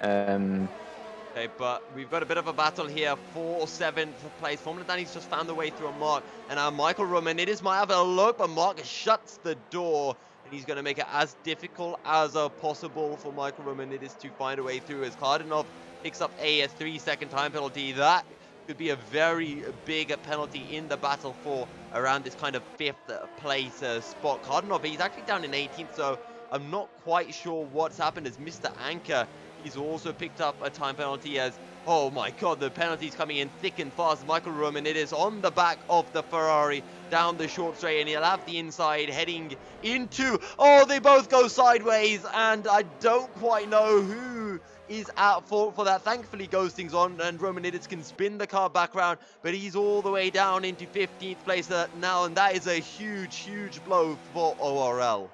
Okay, but we've got a bit of a battle here for 7th place. Formula Danny's just found the way through on Mark, and now Michael Romanidis might have a look, but Mark shuts the door, and he's going to make it as difficult as possible for Michael Romanidis to find a way through, as KARDANOV picks up a 3-second time penalty. That could be a very big penalty in the battle for around this kind of 5th place spot. KARDANOV, he's actually down in 18th, so I'm not quite sure what's happened, as MrAnkka, he's also picked up a time penalty, as, oh my god, the penalty's coming in thick and fast. Michael Romanidis on the back of the Ferrari down the short straight, and he'll have the inside heading into, oh, they both go sideways, and I don't quite know who is at fault for that. Thankfully, ghosting's on, and Romanidis can spin the car back round, but he's all the way down into 15th place now, and that is a huge, huge blow for ORL.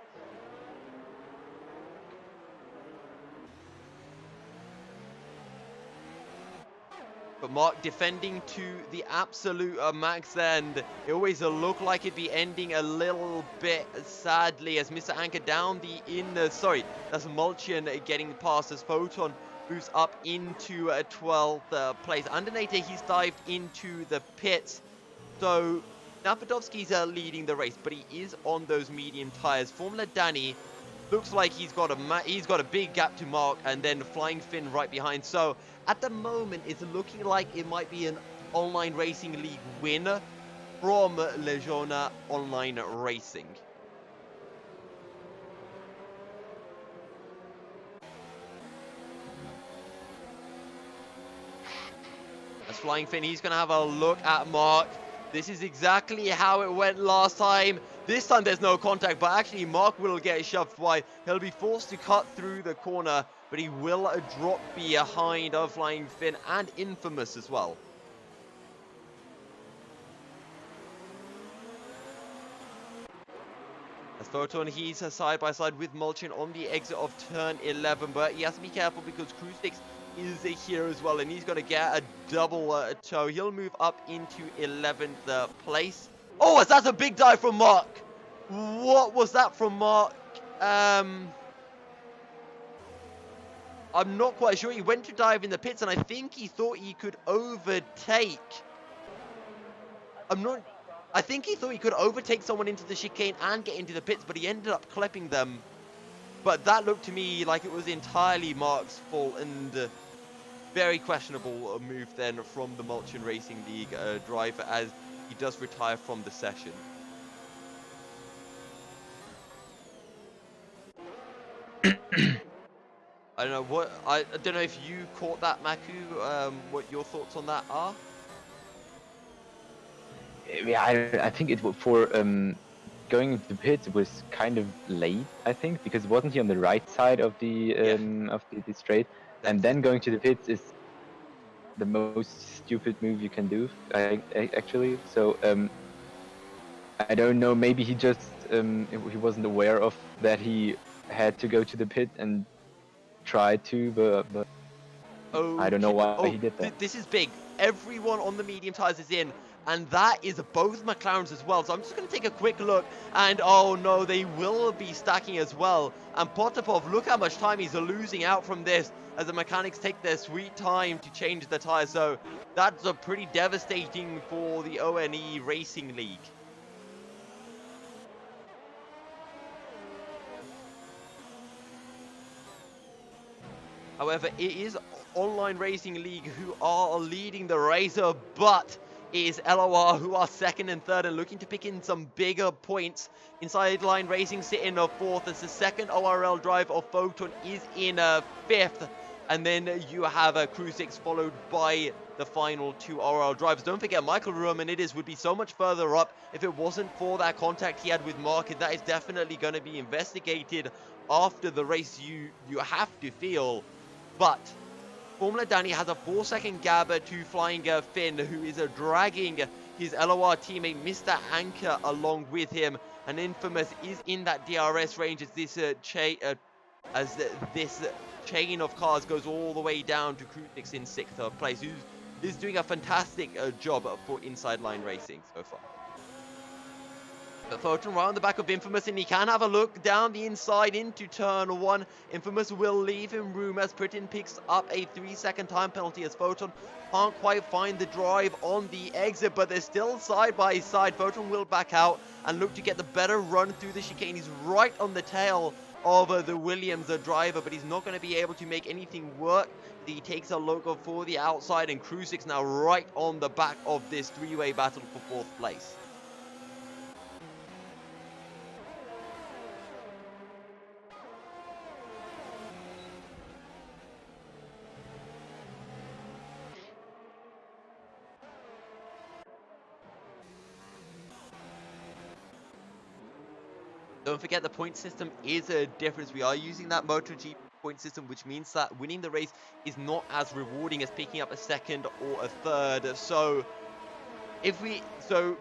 But Mark defending to the absolute max end. It always looked like it'd be ending a little bit sadly, as MrAnkka down the inner. Sorry, that's Mulchian getting past, as Foton moves up into 12th place. Andinator, he's dived into the pits. So NAPADOVSKIY's leading the race, but he is on those medium tyres. Formula Danny looks like he's got a big gap to Mark, and then Flying Finn right behind. So at the moment, it's looking like it might be an online racing league win from Leijona Online Racing. As Flying Finn, he's going to have a look at Mark. This is exactly how it went last time. This time there's no contact, but actually Mark will get shoved wide. He'll be forced to cut through the corner, but he will drop behind of Flying Finn and Infamous as well. As Foton, he's side by side with Mulchian on the exit of turn 11, but he has to be careful because Crusix is here as well, and he's going to get a double toe. He'll move up into 11th place. Oh, that's a big dive from Mark. What was that from Mark? I'm not quite sure. He went to dive in the pits, and I think he thought he could overtake. I think he thought he could overtake someone into the chicane and get into the pits, but he ended up clipping them. But that looked to me like it was entirely Mark's fault, and very questionable move then from the Mulchian Racing League driver, as he does retire from the session. I don't know I don't know if you caught that, Maku. What your thoughts on that are? Yeah, I think it for going into the pits, it was kind of late, I think, because wasn't he on the right side of the straight, and then going to the pits is the most stupid move you can do, actually. So I don't know, maybe he just he wasn't aware of that he had to go to the pit and tried to, but Okay. I don't know why he did that. This is big. Everyone on the medium tyres is in, and that is both McLarens as well. So I'm just going to take a quick look, and oh no, they will be stacking as well. And POTAPOV, look how much time he's losing out from this, as the mechanics take their sweet time to change the tyres. So that's a pretty devastating for the ONE Racing League. However, it is Online Racing League who are leading the race, but It is LOR who are second and third and looking to pick in some bigger points. Inside Line Racing sit in fourth as the second ORL drive of Foton is in fifth. And then you have Crusix followed by the final two ORL drivers. Don't forget, Michael Romanidis would be so much further up if it wasn't for that contact he had with Mark. That is definitely going to be investigated after the race, you have to feel. But Formula Danny has a 4-second gap to Flying Finn, who is dragging his LOR teammate MrAnkka along with him. And Infamous is in that DRS range as this chain of cars goes all the way down to Crusix in 6th place, who is doing a fantastic job for Inside Line Racing so far. But Foton right on the back of Infamous, and he can have a look down the inside into turn 1. Infamous will leave him room as PRYTIN picks up a 3-second time penalty as Foton can't quite find the drive on the exit, but they're still side by side. Foton will back out and look to get the better run through the chicane. He's right on the tail of the Williams driver, but he's not going to be able to make anything work. He takes a look for the outside, and Crusix now right on the back of this three-way battle for 4th place. Don't forget, the point system is a difference. We are using that MotoGP point system, which means that winning the race is not as rewarding as picking up a 2nd or a 3rd. So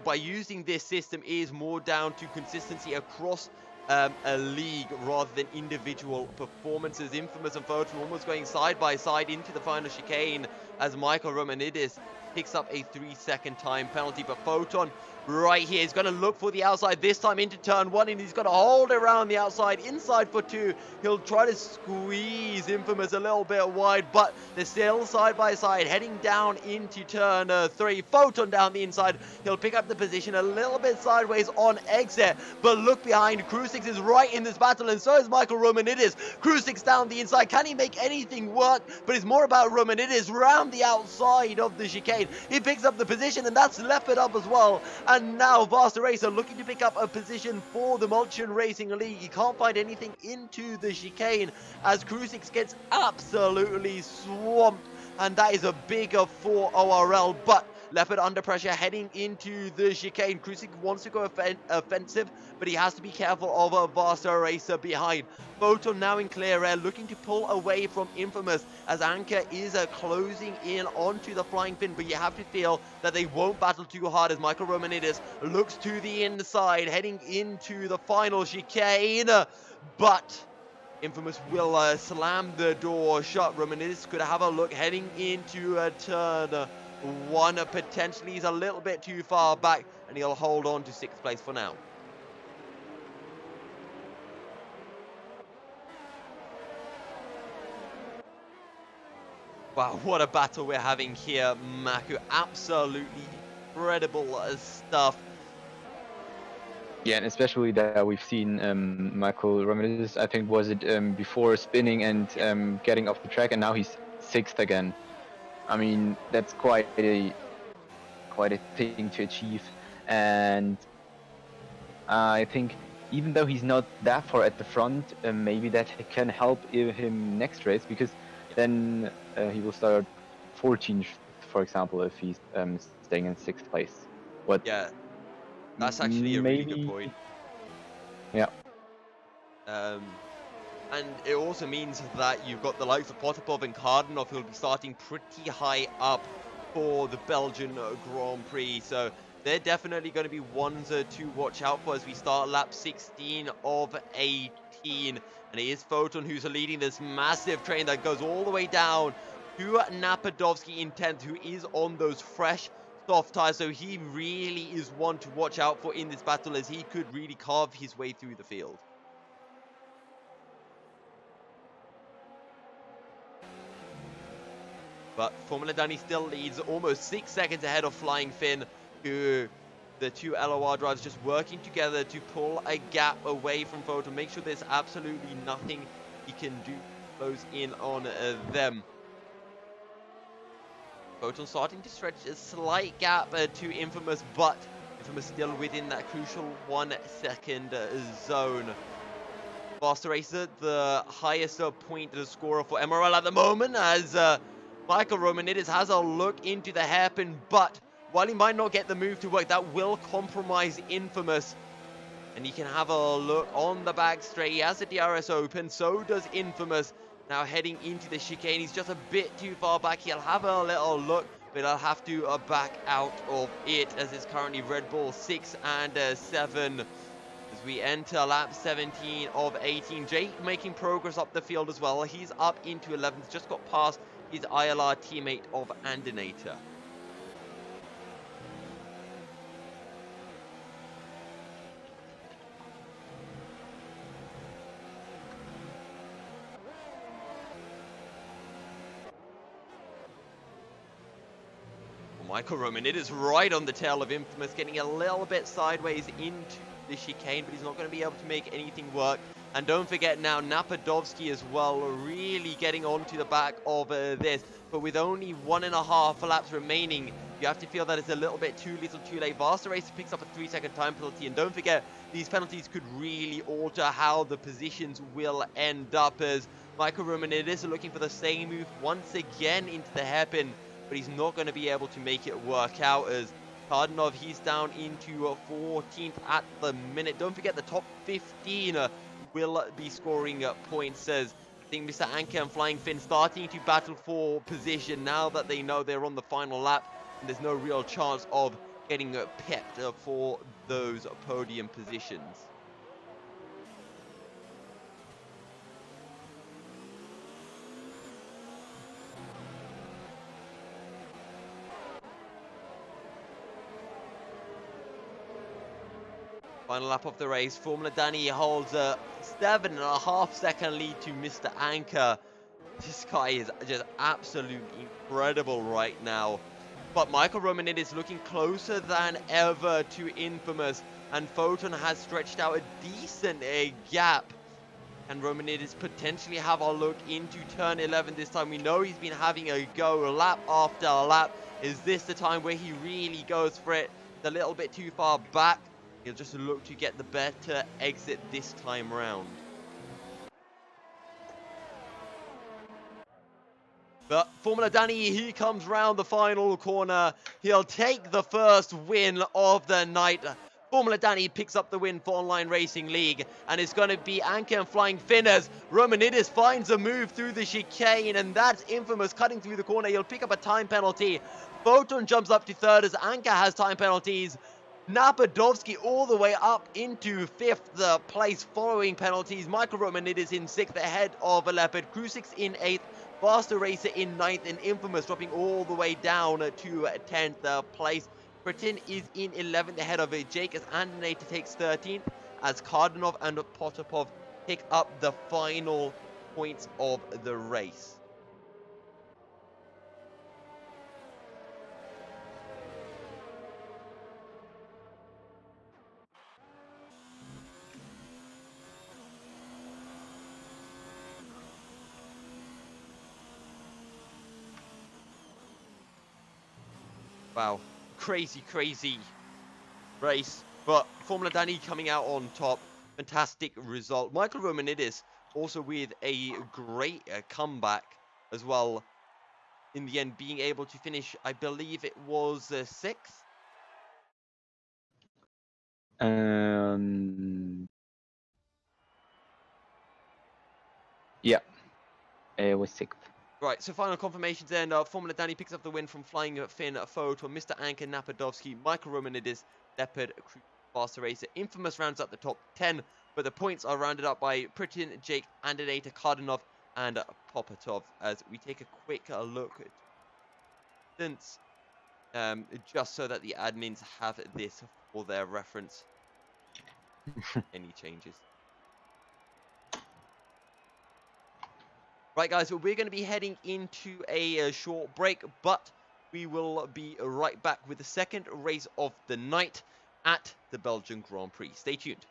by using this system, it is more down to consistency across a league rather than individual performances. Infamous and Foton almost going side by side into the final chicane as Michael Romanidis picks up a 3-second time penalty. But Foton right here is going to look for the outside, this time into turn 1, and he's going to hold it around the outside, inside for 2. He'll try to squeeze Infamous a little bit wide, but they're still side by side, heading down into turn 3. Foton down the inside. He'll pick up the position a little bit sideways on exit, but look behind. Crusix is right in this battle, and so is Michael Romanidis. Crusix down the inside. Can he make anything work? But it's more about Romanidis round the outside of the chicane. He picks up the position, and that's left it up as well. And now Vasterracer looking to pick up a position for the Mulchian Racing League. He can't find anything into the chicane as Crusix gets absolutely swamped. And that is a bigger for ORL, but Leopard under pressure heading into the chicane. Crusix wants to go offensive, but he has to be careful of a Vasterracer behind. Foton now in clear air, looking to pull away from Infamous as Anka is closing in onto the Flying Finn, but you have to feel that they won't battle too hard as Michael Romanidis looks to the inside, heading into the final chicane, but Infamous will slam the door shut. Romanidis could have a look heading into turn 1. Potentially he's a little bit too far back, and he'll hold on to 6th place for now. Wow, what a battle we're having here, Maku. Absolutely incredible stuff. Yeah, and especially that we've seen Michael Romanidis, I think, was it before spinning and getting off the track, and now he's 6th again. I mean, that's quite a thing to achieve, and I think even though he's not that far at the front, maybe that can help him next race, because then he will start 14th, for example, if he's staying in 6th place. But yeah, that's actually a really good point. Yeah. And it also means that you've got the likes of POTAPOV and KARDANOV who'll be starting pretty high up for the Belgian Grand-Prix. So they're definitely going to be ones to watch out for as we start lap 16 of 18. And it is Foton who's leading this massive train that goes all the way down to NAPADOVSKIY in 10th, who is on those fresh soft tires. So he really is one to watch out for in this battle, as he could really carve his way through the field. But Formula Danny still leads almost 6 seconds ahead of Flying Finn, who the two LOR drivers just working together to pull a gap away from Foton. Make sure there's absolutely nothing he can do to close in on them. Foton starting to stretch a slight gap to Infamous, but Infamous still within that crucial 1 second zone. Vasterracer, the highest point scorer for MRL at the moment, as Michael Romanidis has a look into the hairpin, but while he might not get the move to work, that will compromise Infamous. And he can have a look on the back straight. He has the DRS open, so does Infamous. Now heading into the chicane, he's just a bit too far back. He'll have a little look, but I'll have to back out of it, as it's currently Red Bull 6 and 7. As we enter lap 17 of 18. Jake making progress up the field as well. He's up into 11th, just got past his ILR teammate of Andinator. Michael Romanidis right on the tail of Infamous, getting a little bit sideways into the chicane, but he's not going to be able to make anything work. And don't forget now, NAPADOVSKIY as well, really getting onto the back of this. But with only 1.5 laps remaining, you have to feel that it's a little bit too little too late. Vasterracer picks up a 3-second time penalty, and don't forget, these penalties could really alter how the positions will end up, as Michael Romanidis are looking for the same move once again into the hairpin, but he's not going to be able to make it work out, as KARDANOV, he's down into 14th at the minute. Don't forget, the top 15 will be scoring points, as I think MrAnkka and Flying Finn starting to battle for position now that they know they're on the final lap, and there's no real chance of getting pipped for those podium positions. Final lap of the race, Formula Danny holds a 7.5 second lead to MrAnkka. This guy is just absolutely incredible right now. But Michael Romanidis looking closer than ever to Infamous, and Foton has stretched out a decent gap. And Romanidis potentially have a look into turn 11 this time. We know he's been having a go lap after lap. Is this the time where he really goes for it? It's a little bit too far back. He'll just look to get the better exit this time round. But Formula Danny, he comes round the final corner. He'll take the first win of the night. Formula Danny picks up the win for Online Racing League, and it's going to be Anka and Flying Finn as Romanidis finds a move through the chicane, and that's Infamous cutting through the corner. He'll pick up a time penalty. Foton jumps up to third as Anka has time penalties. NAPADOVSKIY all the way up into 5th place following penalties. Michael Romanidis in 6th ahead of Leopard. Crusix in 8th. Vasterracer in 9th. And Infamous dropping all the way down to 10th place. PRYTIN is in 11th ahead of Jake as Andinator takes 13th. As KARDANOV and POTAPOV pick up the final points of the race. Wow, crazy race, but Formula Danny coming out on top. Fantastic result. Michael Romanidis also with a great comeback as well. In the end, being able to finish, I believe it was 6th. Yeah, it was 6th. Right, so final confirmations then. Formula Danny picks up the win from Flying Finn, Foton, MrAnkka, NAPADOVSKIY, Michael Romanidis, Leopard, Vasterracer. Infamous rounds up the top 10, but the points are rounded up by PRYTIN, Jake, Andinator, KARDANOV, and POTAPOV. As we take a quick look at since, just so that the admins have this for their reference. Any changes? Right, guys, so we're going to be heading into a short break, but we will be right back with the second race of the night at the Belgian Grand Prix. Stay tuned.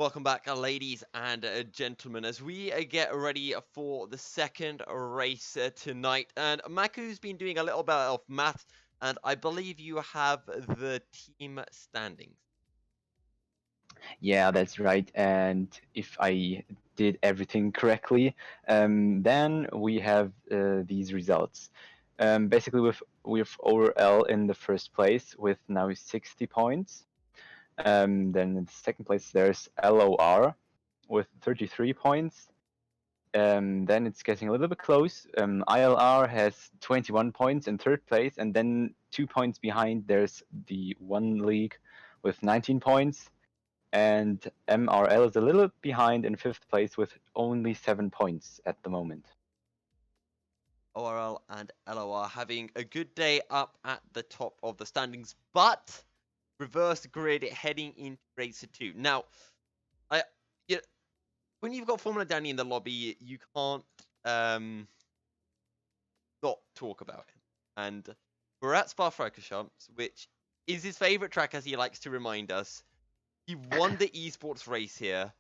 Welcome back, ladies and gentlemen, as we get ready for the second race tonight. And Maku's been doing a little bit of math, and I believe you have the team standings. Yeah, that's right. And if I did everything correctly, then we have these results. Basically, with ORL in the first place with now 60 points. Then in the second place, there's LOR with 33 points. Then it's getting a little bit close. ILR has 21 points in third place, and then 2 points behind, there's the one league with 19 points. And MRL is a little behind in fifth place with only 7 points at the moment. ORL and LOR having a good day up at the top of the standings, but reverse grid heading into race 2. Now, when you've got Formula Danny in the lobby, you can't not talk about him. And we're at Spa-Francorchamps, which is his favorite track, as he likes to remind us. He won the esports race here.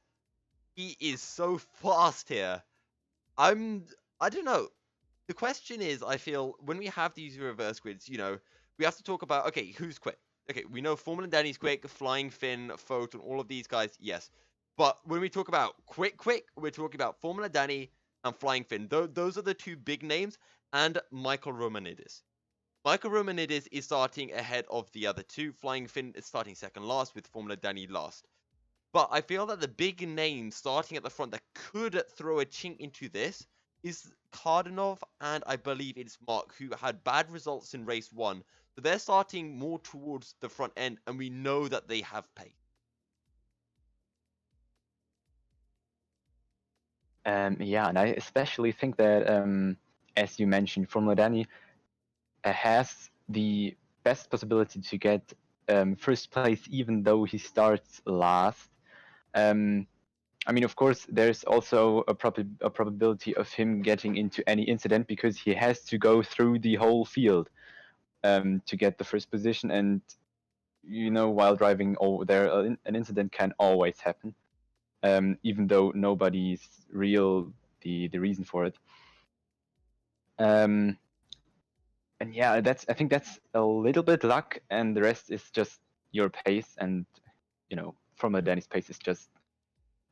He is so fast here. I don't know. The question is, I feel, when we have these reverse grids, we have to talk about, okay, who's quick? Okay, we know Formula Danny's quick, Flying Finn, Foton, all of these guys, yes. But when we talk about quick, we're talking about Formula Danny and Flying Finn. Those are the two big names, and Michael Romanidis. Michael Romanidis is starting ahead of the other two. Flying Finn is starting second last, with Formula Danny last. But I feel that the big name starting at the front that could throw a chink into this is KARDANOV, and I believe it's Mark, who had bad results in race 1. So they're starting more towards the front end, and we know that they have pace. Yeah, and I especially think that, as you mentioned, Formula Danny has the best possibility to get first place, even though he starts last. I mean, of course, there's also a probability of him getting into any incident, because he has to go through the whole field to get the first position. And, while driving over there, an incident can always happen, even though nobody's the reason for it. And yeah, I think that's a little bit luck, and the rest is just your pace. And, Formula Danny's pace is just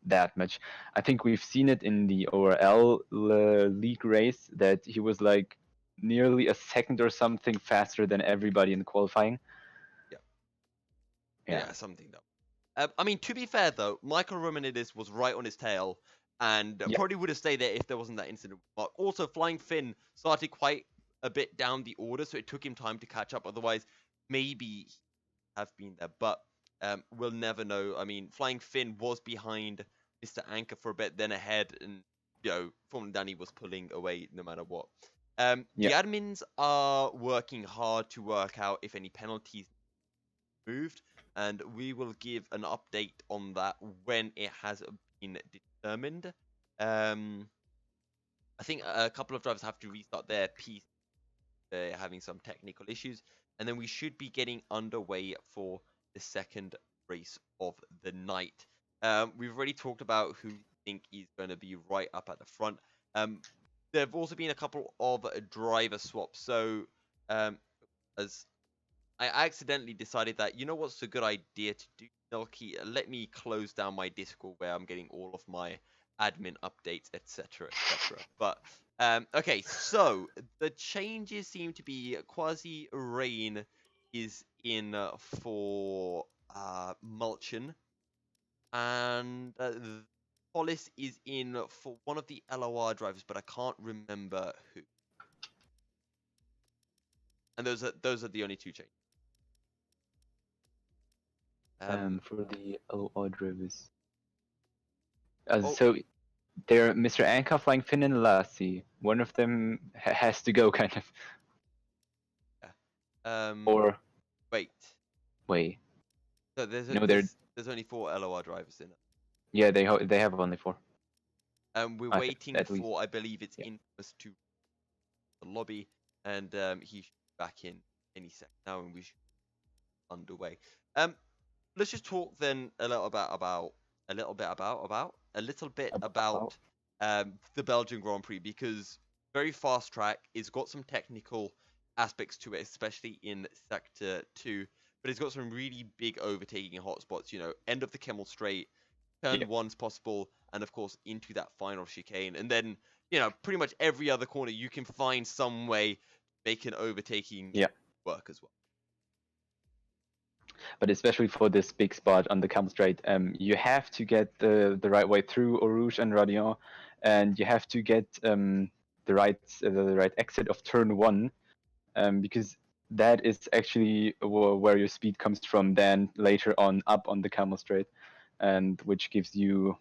that much. I think we've seen it in the ORL league race, that he was like nearly a second or something faster than everybody in the qualifying. Yeah, something though. I mean, to be fair though, Michael Romanidis was right on his tail, and probably would have stayed there if there wasn't that incident. But also, Flying Finn started quite a bit down the order, so it took him time to catch up. Otherwise, maybe he have been there, but we'll never know. I mean, Flying Finn was behind MrAnkka for a bit, then ahead, and Formula Danny was pulling away no matter what. The admins are working hard to work out if any penalties moved, and we will give an update on that when it has been determined. I think a couple of drivers have to restart their piece. They're having some technical issues, and then we should be getting underway for the second race of the night. We've already talked about who we think is going to be right up at the front. There have also been a couple of driver swaps. So, as I accidentally decided that, what's a good idea to do, Milky? Let me close down my Discord where I'm getting all of my admin updates, etc., etc. But okay, so the changes seem to be QuasiRayn is in for Mulchian, and Colis is in for one of the LOR drivers, but I can't remember who. And those are the only two changes. For the LOR drivers. So they're MrAnkka, Flying Finn, and Lasse. One of them has to go, kind of. Yeah. Or wait. So there's only 4 LOR drivers in it. Yeah, they have only 4. We're waiting for, I believe it's Infamous to the lobby, and he should be back in any second now, and we should be underway. Let's just talk then a little bit about a little bit about the Belgian Grand Prix, because very fast track. It's got some technical aspects to it, especially in Sector 2, but it's got some really big overtaking hotspots. You know, end of the Kemmel Straight, turn Yeah. one's possible, and of course into that final chicane, and then you know pretty much every other corner you can find some way to make an overtaking work as well. But especially for this big spot on the Camel Straight, you have to get the right way through Eau Rouge and Radion, and you have to get the right exit of turn 1, because that is actually where your speed comes from. Then later on up on the Camel Straight, and which gives you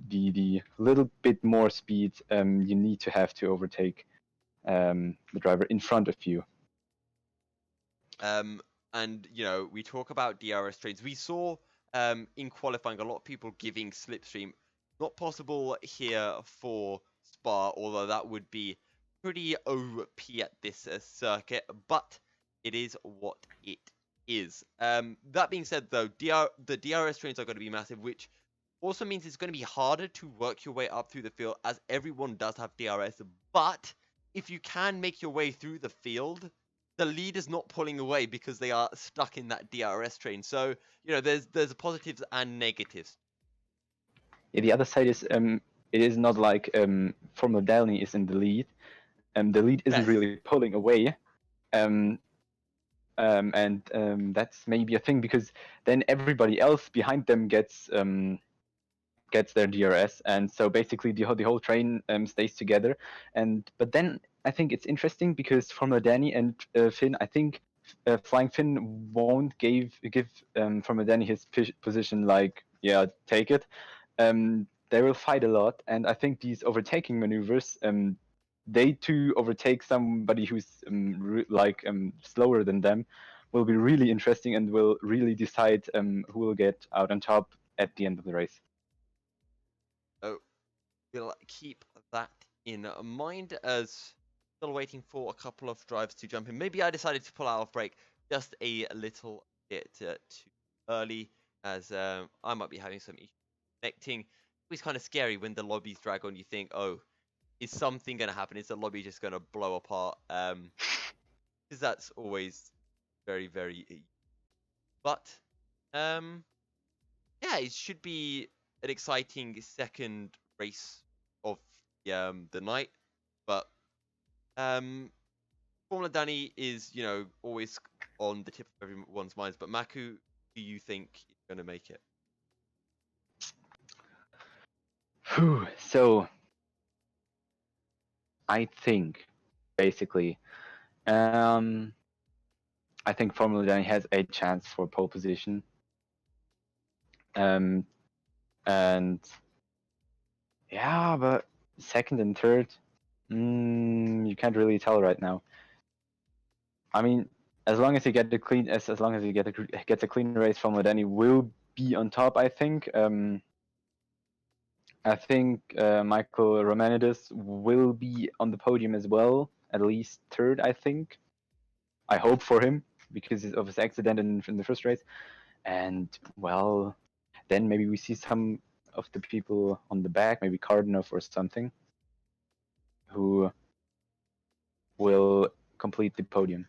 the little bit more speed you need to have to overtake the driver in front of you. And you know, we talk about DRS trades. We saw in qualifying a lot of people giving slipstream. Not possible here for Spa, although that would be pretty OP at this circuit, but it is what it is. That being said, though, the DRS trains are going to be massive, which also means it's going to be harder to work your way up through the field, as everyone does have DRS. But if you can make your way through the field, the lead is not pulling away because they are stuck in that DRS train. So, you know, there's positives and negatives. Yeah, the other side is it is not like Formula Delny is in the lead. The lead isn't really pulling away. And that's maybe a thing, because then everybody else behind them gets their DRS, and so basically the whole train stays together. But then I think it's interesting because Formula Danny and Finn, I think Flying Finn won't give Formula Danny his position, like, yeah, take it. They will fight a lot, and I think these overtaking maneuvers, they too overtake somebody who's slower than them, will be really interesting and will really decide who will get out on top at the end of the race. So we'll keep that in mind, as still waiting for a couple of drivers to jump in. Maybe I decided to pull out of break just a little bit too early, as I might be having some issues connecting. It's kind of scary when the lobbies drag on. You think, oh, is something going to happen? Is the lobby just going to blow apart? Because that's always very, very easy. But yeah, it should be an exciting second race of the night. But Formula Danny is, you know, always on the tip of everyone's minds. But Maku, do you think is going to make it? So I think basically, I think Formula Danny has a chance for pole position. And yeah, but second and third, you can't really tell right now. I mean, as long as you get gets a clean race, Formula Danny will be on top, I think. I think Michael Romanidis will be on the podium as well, at least third, I think. I hope for him because of his accident in the first race. And, well, then maybe we see some of the people on the back, maybe KARDANOV or something, who will complete the podium.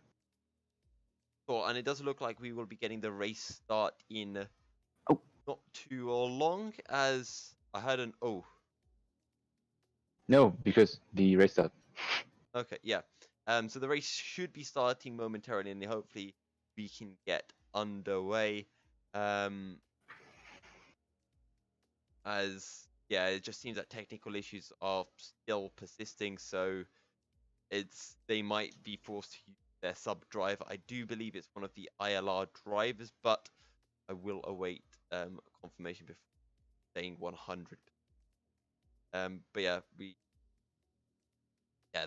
Sure, and it does look like we will be getting the race start in not too long, as I heard an No, because the race start. Okay, yeah. So the race should be starting momentarily, and hopefully we can get underway. As yeah, it just seems that technical issues are still persisting, so they might be forced to use their sub driver. I do believe it's one of the ILR drivers, but I will await confirmation before saying 100. But yeah,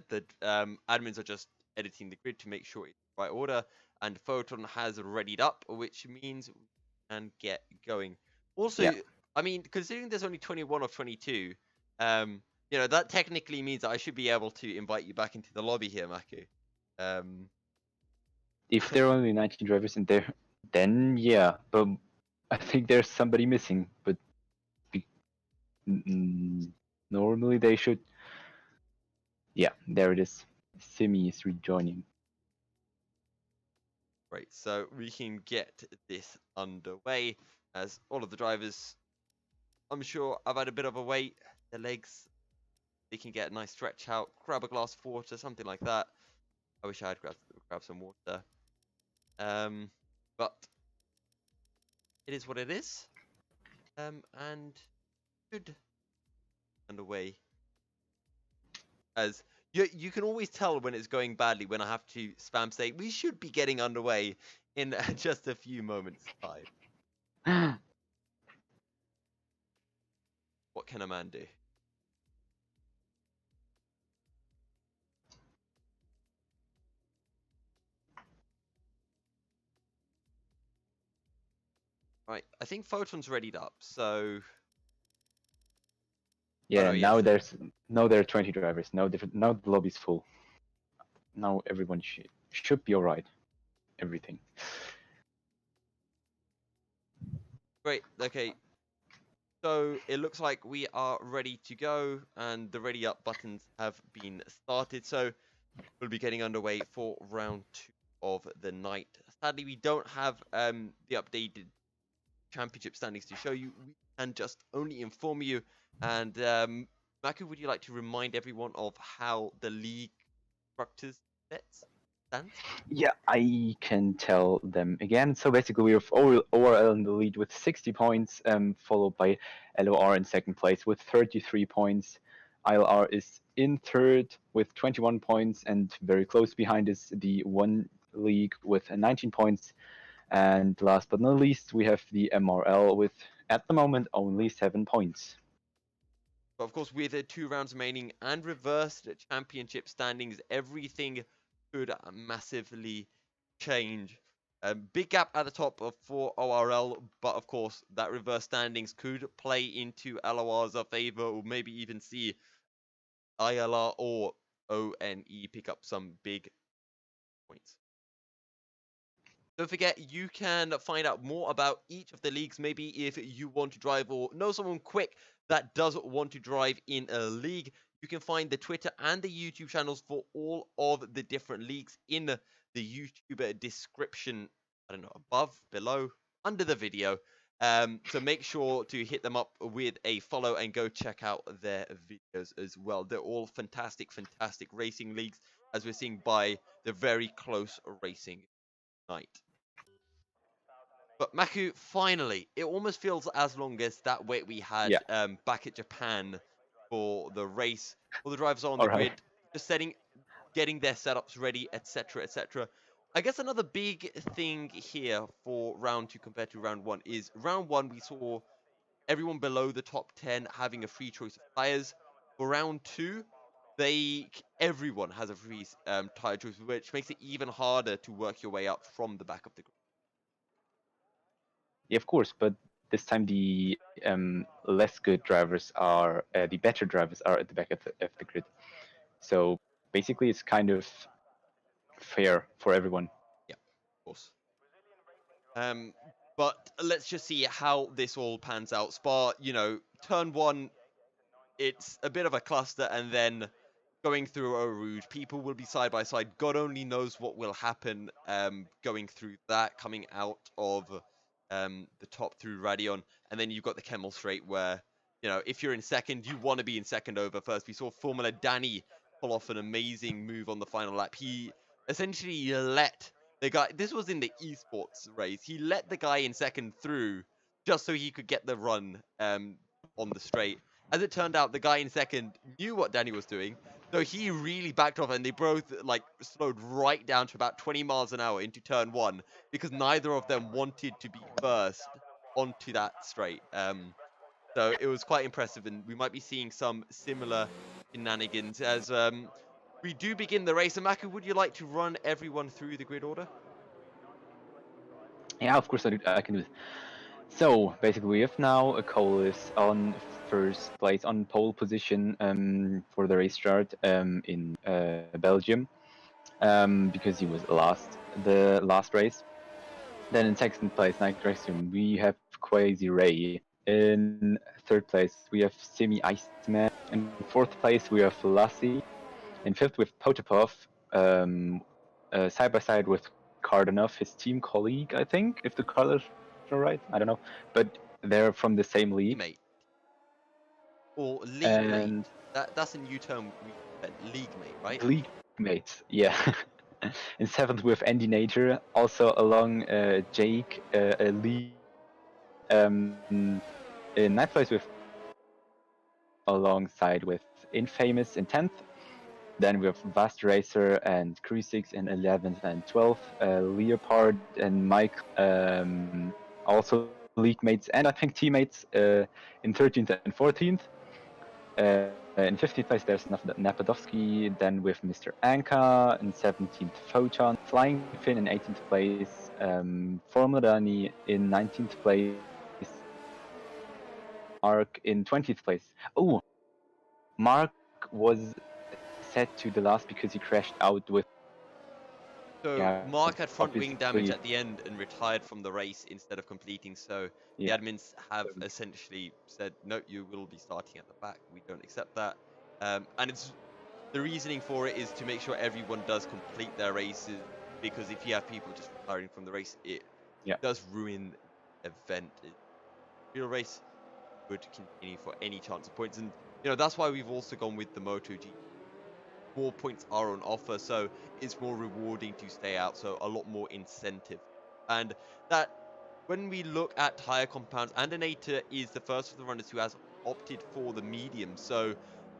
the admins are just editing the grid to make sure it's the right order, and Foton has readied up, which means we can get going. Also, yeah. I mean, considering there's only 21 or 22, you know, that technically means that I should be able to invite you back into the lobby here, Maku. If there are only 19 drivers in there, then yeah, but I think there's somebody missing. But Normally they should. Yeah, there it is. Simi is rejoining. Right, so we can get this underway as all of the drivers, I'm sure, have had a bit of a wait. Their legs, they can get a nice stretch out, grab a glass of water, something like that. I wish I had grabbed some water. But it is what it is. And good underway. As you can always tell when it's going badly when I have to spam say we should be getting underway in just a few moments time. What can a man do? Right, I think Foton's readied up, so Yeah, no, now yes. there are 20 drivers. Now the lobby's full. Now everyone should be alright. Everything. Great, okay. So it looks like we are ready to go, and the ready up buttons have been started. So we'll be getting underway for round 2 of the night. Sadly, we don't have the updated championship standings to show you. We can just only inform you. And Maku, would you like to remind everyone of how the league structures stands? Yeah, I can tell them again. So basically, we have ORL in the lead with 60 points, followed by LOR in second place with 33 points. ILR is in third with 21 points, and very close behind is the one league with 19 points. And last but not least, we have the MRL with, at the moment, only 7 points. But of course, with 2 rounds remaining and reversed championship standings, everything could massively change. Big gap at the top for ORL, but of course, that reverse standings could play into LOR's favor, or maybe even see ILR or ONE pick up some big points. Don't forget, you can find out more about each of the leagues. Maybe if you want to drive or know someone quick that does want to drive in a league, you can find the Twitter and the YouTube channels for all of the different leagues in the YouTube description. I don't know, above, below, under the video. So make sure to hit them up with a follow and go check out their videos as well. They're all fantastic, fantastic racing leagues, as we're seeing by the very close racing night. But Maku, finally, it almost feels as long as that wait we had Yeah. back at Japan for the race. All the drivers are on the All right. grid, just getting their setups ready, etc., etc. I guess another big thing here for round 2 compared to round 1 is round 1 we saw everyone below the top 10 having a free choice of tires. For round 2, everyone has a free tire choice, which makes it even harder to work your way up from the back of the grid. Yeah, of course, but this time the less good drivers are the better drivers are at the back of the grid. So basically, it's kind of fair for everyone. Yeah, of course. But let's just see how this all pans out. Spa, turn 1, it's a bit of a cluster, and then going through Eau Rouge, people will be side by side. God only knows what will happen going through that, coming out of the top through Radion. And then you've got the Kemmel Straight where, if you're in second, you want to be in second over first. We saw Formula Danny pull off an amazing move on the final lap. He essentially let the guy, this was in the esports race, he let the guy in second through just so he could get the run on the straight. As it turned out, the guy in second knew what Danny was doing, so he really backed off, and they both slowed right down to about 20 miles an hour into turn 1 because neither of them wanted to be first onto that straight. So it was quite impressive, and we might be seeing some similar shenanigans as we do begin the race. Maku, would you like to run everyone through the grid order? Yeah, of course I can do it. So basically, we have now a Colis on first place on pole position for the race start in Belgium because he was the last race. Then in second place, next race we have QuasiRayn In third place, we have Semi Iceman. In fourth place, we have Lasse. In fifth, with POTAPOV, side by side with KARDANOV, his team colleague, I think, if the colors are right. I don't know, but they're from the same league. Mate. Or league mate. And That's a new term we league mate, right? league mates, yeah. In seventh, with Andinator, also along Jake, a league. In ninth place, with alongside with Infamous in 10th. Then we have Vasterracer and Crusix in 11th and 12th. Leopard and Mike, also league mates and I think teammates in 13th and 14th. In 15th place, there's NAPADOVSKIY, then with MrAnkka. In 17th, Foton. Flying Finn in 18th place. Romanidis in 19th place. Mark in 20th place. Oh, Mark was set to the last because he crashed out with. So Yeah, Mark had front wing damage obviously. at the end and retired from the race instead of completing. So Yeah. the admins have essentially said, no, you will be starting at the back. We don't accept that. And it's the reasoning for it is to make sure everyone does complete their races, because if you have people just retiring from the race, it does ruin the event. Real race would continue for any chance of points, and that's why we've also gone with the MotoGP. More points are on offer, so it's more rewarding to stay out, so a lot more incentive. And that, when we look at tire compounds, Andinator is the first of the runners who has opted for the medium, so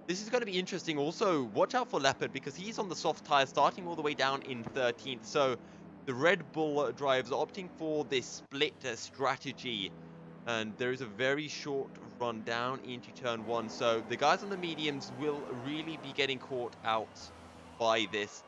this is going to be interesting. Also, watch out for Leopard, because he's on the soft tire, starting all the way down in 13th, so the Red Bull drivers are opting for this split strategy, and there is a very short run down into turn 1, so the guys on the mediums will really be getting caught out by this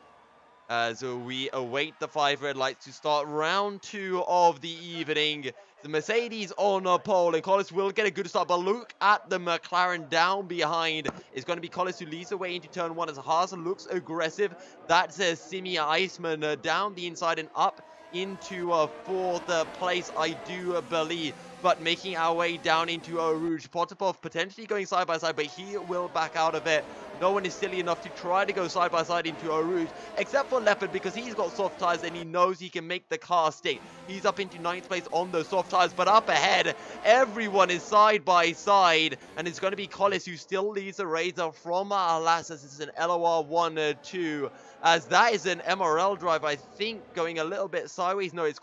as we await the 5 red lights to start round 2 of the evening. The Mercedes on a pole, and Colis will get a good start, but look at the McLaren down behind. It's going to be Colis who leads the way into turn 1 as Haas looks aggressive. That's Simi Iceman down the inside and up into 4th place, I do believe. But making our way down into Rouge. POTAPOV potentially going side by side, but he will back out of it. No one is silly enough to try to go side by side into Rouge, except for Leopard, because he's got soft tires and he knows he can make the car stick. He's up into 9th place on those soft tires, but up ahead, everyone is side by side, and it's going to be Colis who still leads the race from Lasse. This is an LOR 1-2, as that is an MRL drive, I think, going a little bit sideways. No, it's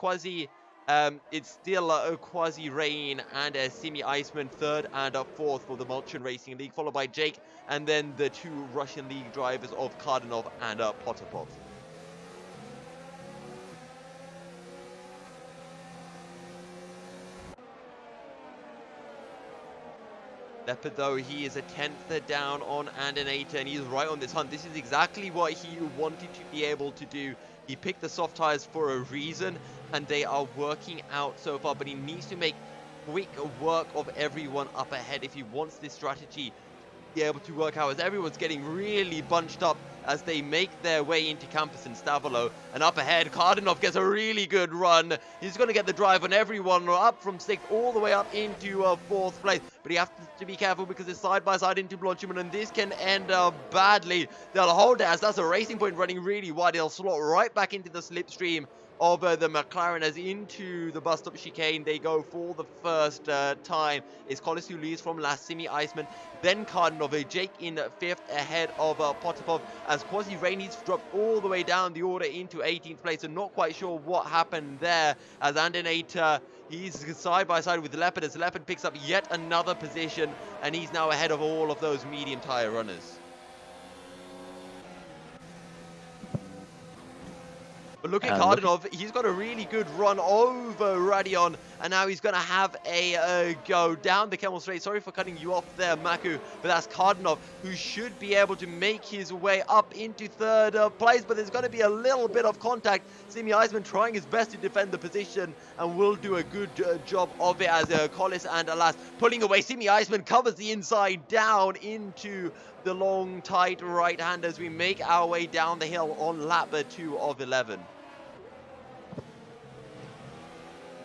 it's still QuasiRayn and Simi Iceman 3rd and 4th for the Mulchian Racing League, followed by Jake, and then the 2 Russian League drivers of KARDANOV and POTAPOV. Leopard, though, he is a 10th down on Andinator, and he's right on this hunt. This is exactly what he wanted to be able to do. He picked the soft tires for a reason, and they are working out so far, but he needs to make quick work of everyone up ahead if he wants this strategy to be able to work out, as everyone's getting really bunched up as they make their way into Campus and Stavolo. And up ahead, KARDANOV gets a really good run. He's going to get the drive on everyone, up from 6th all the way up into 4th place. But you have to be careful, because it's side by side into Mulchian, and this can end badly. They'll hold it, as that's a Racing Point running really wide. They'll slot right back into the slipstream of the McLaren, as into the bus stop chicane they go for the first time. It's Colis who leads from Lasse, Simi Iceman, then KARDANOV, Jake in 5th ahead of POTAPOV, as QuasiRayn needs to drop all the way down the order into 18th place. I'm not quite sure what happened there, as Andinator, he's side by side with Leopard, as Leopard picks up yet another position, and he's now ahead of all of those medium tire runners. But look at KARDANOV, he's got a really good run over Radion, and now he's going to have a go down the Camel Straight. Sorry for cutting you off there, Maku, but that's KARDANOV, who should be able to make his way up into 3rd place, but there's going to be a little bit of contact. Simi Iceman trying his best to defend the position, and will do a good job of it, as Colis and Lasse pulling away. Simi Iceman covers the inside down into the long, tight right hand as we make our way down the hill on lap 2 of 11.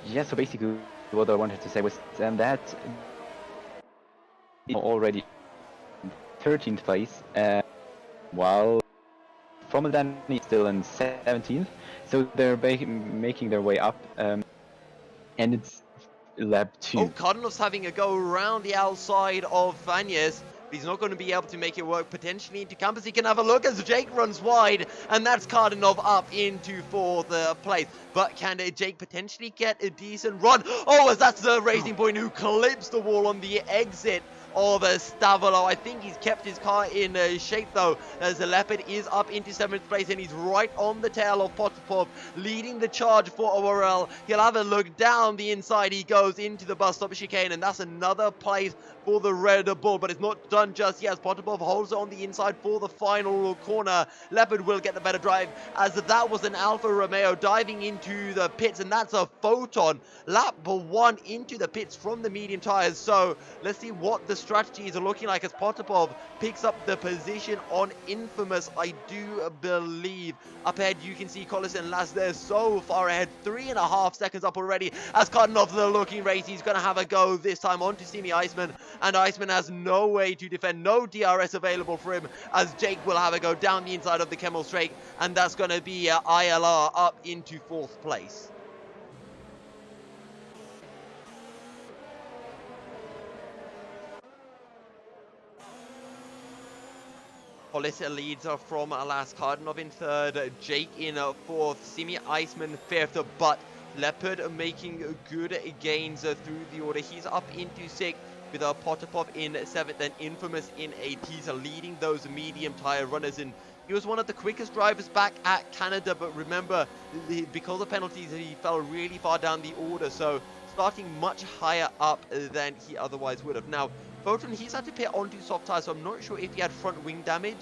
Yeah, so basically what I wanted to say was that already 13th place, while Formel Dan is still in 17th. So they're making their way up, and it's lap 2. Oh, KARDANOV's having a go around the outside of Vanyes. He's not going to be able to make it work potentially into campus. He can have a look as Jake runs wide, and that's KARDANOV up into 4th place. But can Jake potentially get a decent run? Oh, as that's the Racing Point who clips the wall on the exit of Stavolo. I think he's kept his car in shape though, as the Leopard is up into 7th place and he's right on the tail of POTAPOV, leading the charge for ORL. He'll have a look down the inside. He goes into the bus stop chicane, and that's another place for the Red Bull, but it's not done just yet as POTAPOV holds it on the inside for the final corner. Leopard will get the better drive, as that was an Alfa Romeo diving into the pits, and that's a Foton. Lap 1 into the pits from the medium tires. So let's see what the strategies are looking like as POTAPOV picks up the position on Infamous, I do believe. Up ahead, you can see Colis and Lasse there so far ahead, 3.5 seconds up already, as KARDANOV the looking race. He's going to have a go this time onto Simi Iceman, and Iceman has no way to defend, no DRS available for him, as Jake will have a go down the inside of the Kemmel Straight, and that's going to be ILR up into 4th place. Colis leads from Lasse, KARDANOV in 3rd, Jake in 4th, Simi Iceman 5th, but Leopard making good gains through the order. He's up into 6th with POTAPOV in 7th and Infamous in 8th. He's leading those medium tire runners, and he was one of the quickest drivers back at Canada, but remember, because of penalties, he fell really far down the order, so starting much higher up than he otherwise would have. Now, Foton, he's had to pit onto soft tires, so I'm not sure if he had front wing damage,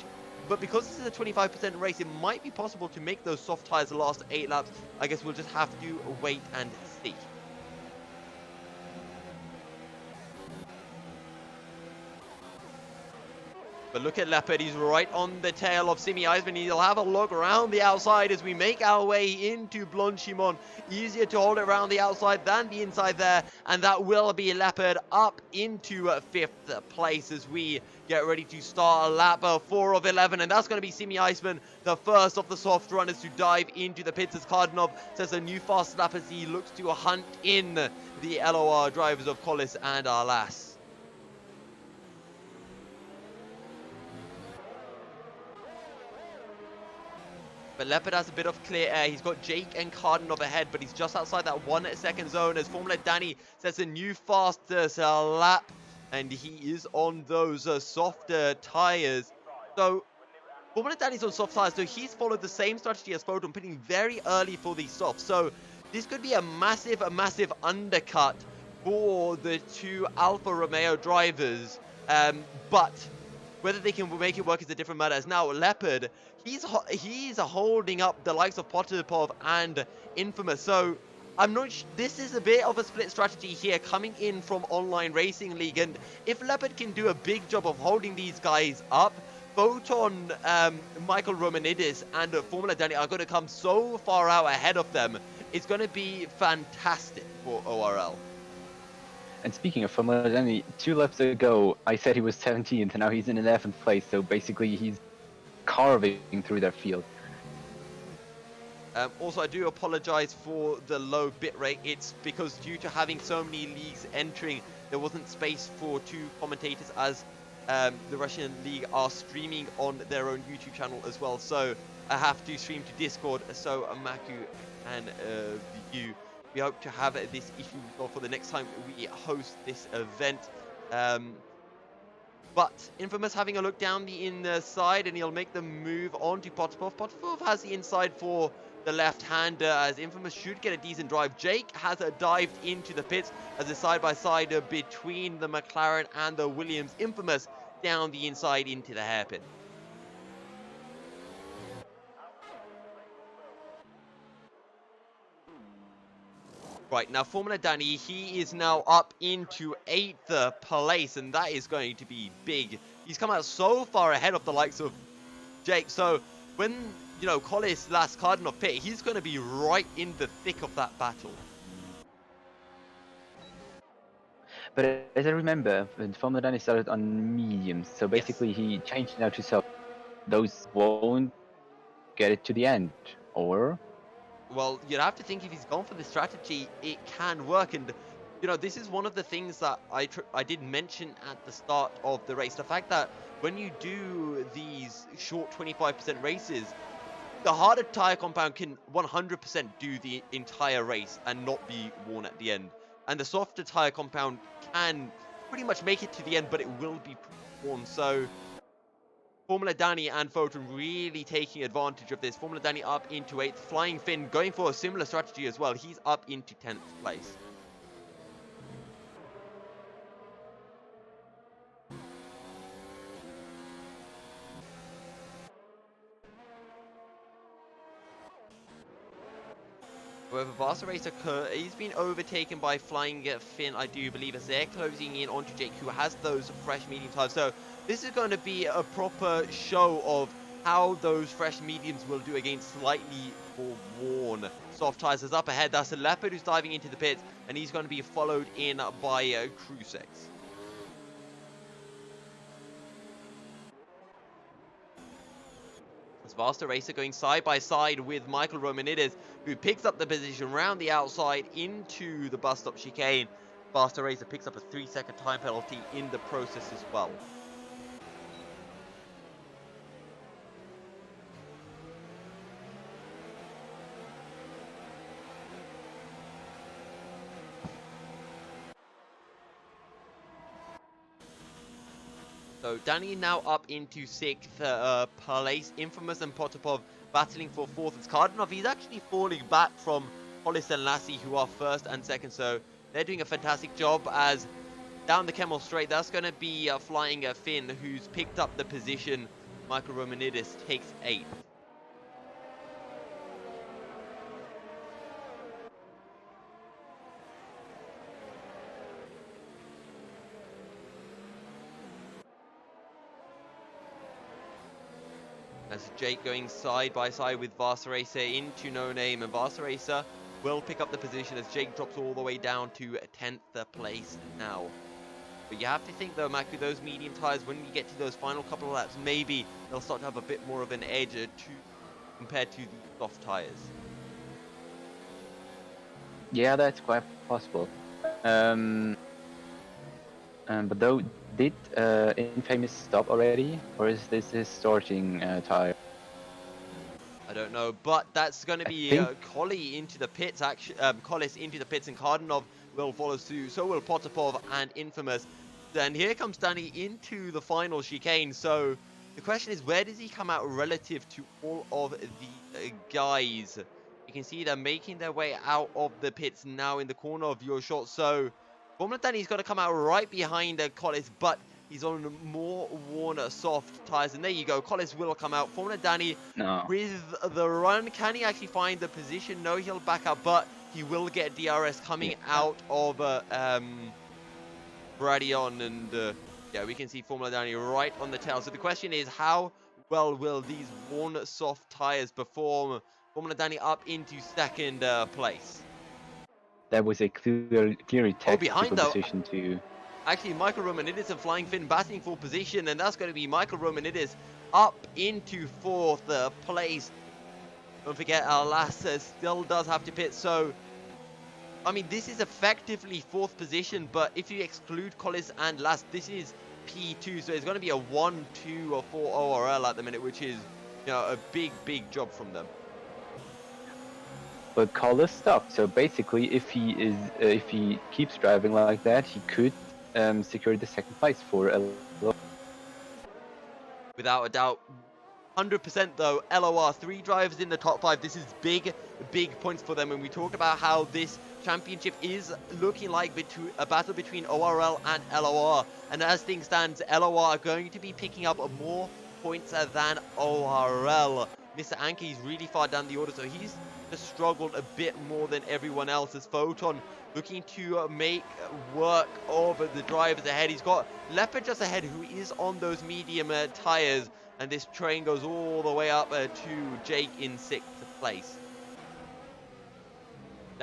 but because this is a 25% race, it might be possible to make those soft tires last 8 laps. I guess we'll just have to wait and see. But look at Leopard, he's right on the tail of Simi Iceman. He'll have a look around the outside as we make our way into Blanchimont. Easier to hold it around the outside than the inside there. And that will be Leopard up into 5th place as we get ready to start lap 4 of 11. And that's going to be Simi Iceman, the first of the soft runners to dive into the pits, as KARDANOV says a new fast lap as he looks to hunt in the LOR drivers of Colis and Lasse. But Leopard has a bit of clear air. He's got Jake and KARDANOV ahead, but he's just outside that 1 second zone as Formula Danny sets a new fastest lap, and he is on those softer tires. So Formula Danny's on soft tires, so he's followed the same strategy as Foton, pitting very early for these softs. So this could be a massive undercut for the 2 Alfa Romeo drivers, but whether they can make it work is a different matter. As now Leopard, he's holding up the likes of POTAPOV and Infamous. So I'm not. This is a bit of a split strategy here, coming in from Online Racing League. And if Leopard can do a big job of holding these guys up, Foton, Michael Romanidis, and Formula Danny are going to come so far out ahead of them. It's going to be fantastic for ORL. And speaking of Formula Danny, 2 laps ago, I said he was 17th, and now he's in 11th place, so basically he's carving through their field. Also, I do apologize for the low bitrate. It's because due to having so many leagues entering, there wasn't space for 2 commentators, as the Russian league are streaming on their own YouTube channel as well. So I have to stream to Discord, so Maku and view. We hope to have this issue resolved for the next time we host this event. But Infamous having a look down the inside, and he'll make the move on to POTAPOV. POTAPOV has the inside for the left-hander, as Infamous should get a decent drive. Jake has dived into the pits as a side-by-side between the McLaren and the Williams. Infamous down the inside into the hairpin. Right, now Formula Danny, he is now up into 8th place, and that is going to be big. He's come out so far ahead of the likes of Jake, so when, you know, Colis, Lasse, KARDANOV pit, he's going to be right in the thick of that battle. But as I remember, when Formula One started on mediums, so Yes. basically he changed now to soft. Those won't get it to the end, or? Well, you'd have to think if he's gone for the strategy, it can work. And, you know, this is one of the things that I did mention at the start of the race. The fact that when you do these short 25% races, the harder tire compound can 100% do the entire race and not be worn at the end. And the softer tire compound can pretty much make it to the end, but it will be worn. So Formula Danny and Foton really taking advantage of this. Formula Danny up into 8th. Flying Finn going for a similar strategy as well. He's up into 10th place. However, Vasterracer, he's been overtaken by Flying Finn, I do believe, as they're closing in onto Jake, who has those fresh medium tires. So this is going to be a proper show of how those fresh mediums will do against slightly more worn soft tires. As up ahead, that's a Leopard who's diving into the pits, and he's going to be followed in by Crusix. Vasterracer going side by side with Michael Romanidis, who picks up the position round the outside into the bus stop chicane. Vasterracer picks up a 3-second time penalty in the process as well. So Danny now up into 6th place. Infamous and POTAPOV battling for 4th. It's KARDANOV. He's actually falling back from Colis and Lasse, who are 1st and 2nd. So they're doing a fantastic job. As down the Camel Straight, that's going to be Flying Finn, who's picked up the position. Michael Romanidis takes 8th. As Jake going side by side with Vasterracer into No Name, and Vasterracer will pick up the position as Jake drops all the way down to 10th place now. But you have to think though, Maku, those medium tires, when you get to those final couple of laps, maybe they'll start to have a bit more of an edge compared to the soft tires. Yeah, that's quite possible. But though, did Infamous stop already, or is this his starting tire? I don't know, but that's going to be Colis into the pits. Colis into the pits, and KARDANOV will follow suit. So will POTAPOV and Infamous. Then here comes Danny into the final chicane. So the question is, where does he come out relative to all of the guys? You can see they're making their way out of the pits now in the corner of your shot. So Formula Danny's got to come out right behind Colis, but he's on more worn soft tires. And there you go. Colis will come out. Formula Danny with the run. Can he actually find the position? No, he'll back up, but he will get DRS coming out of Bradion. And yeah, we can see Formula Danny right on the tail. So the question is, how well will these worn soft tires perform? Formula Danny up into 2nd place. That was a clearly tactical decision to... Actually, Michael Romanidis and Flying Finn batting for position, and that's going to be Michael Romanidis up into 4th place. Don't forget, Lasse still does have to pit, so... I mean, this is effectively 4th position, but if you exclude Colis and Lasse, this is P2, so it's going to be a 1, 2, or 4 ORL at the minute, which is, you know, a big job from them. But Colis stopped, so basically, if he keeps driving like that, he could secure the 2nd place for LOR. Without a doubt. 100% though, LOR, 3 drivers in the top 5. This is big points for them. And we talked about how this championship is looking like a battle between ORL and LOR. And as things stand, LOR are going to be picking up more points than ORL. MrAnkka is really far down the order, so he's just struggled a bit more than everyone else. As Foton looking to make work of the drivers ahead. He's got Leopard just ahead, who is on those medium tires, and this train goes all the way up to Jake in 6th place.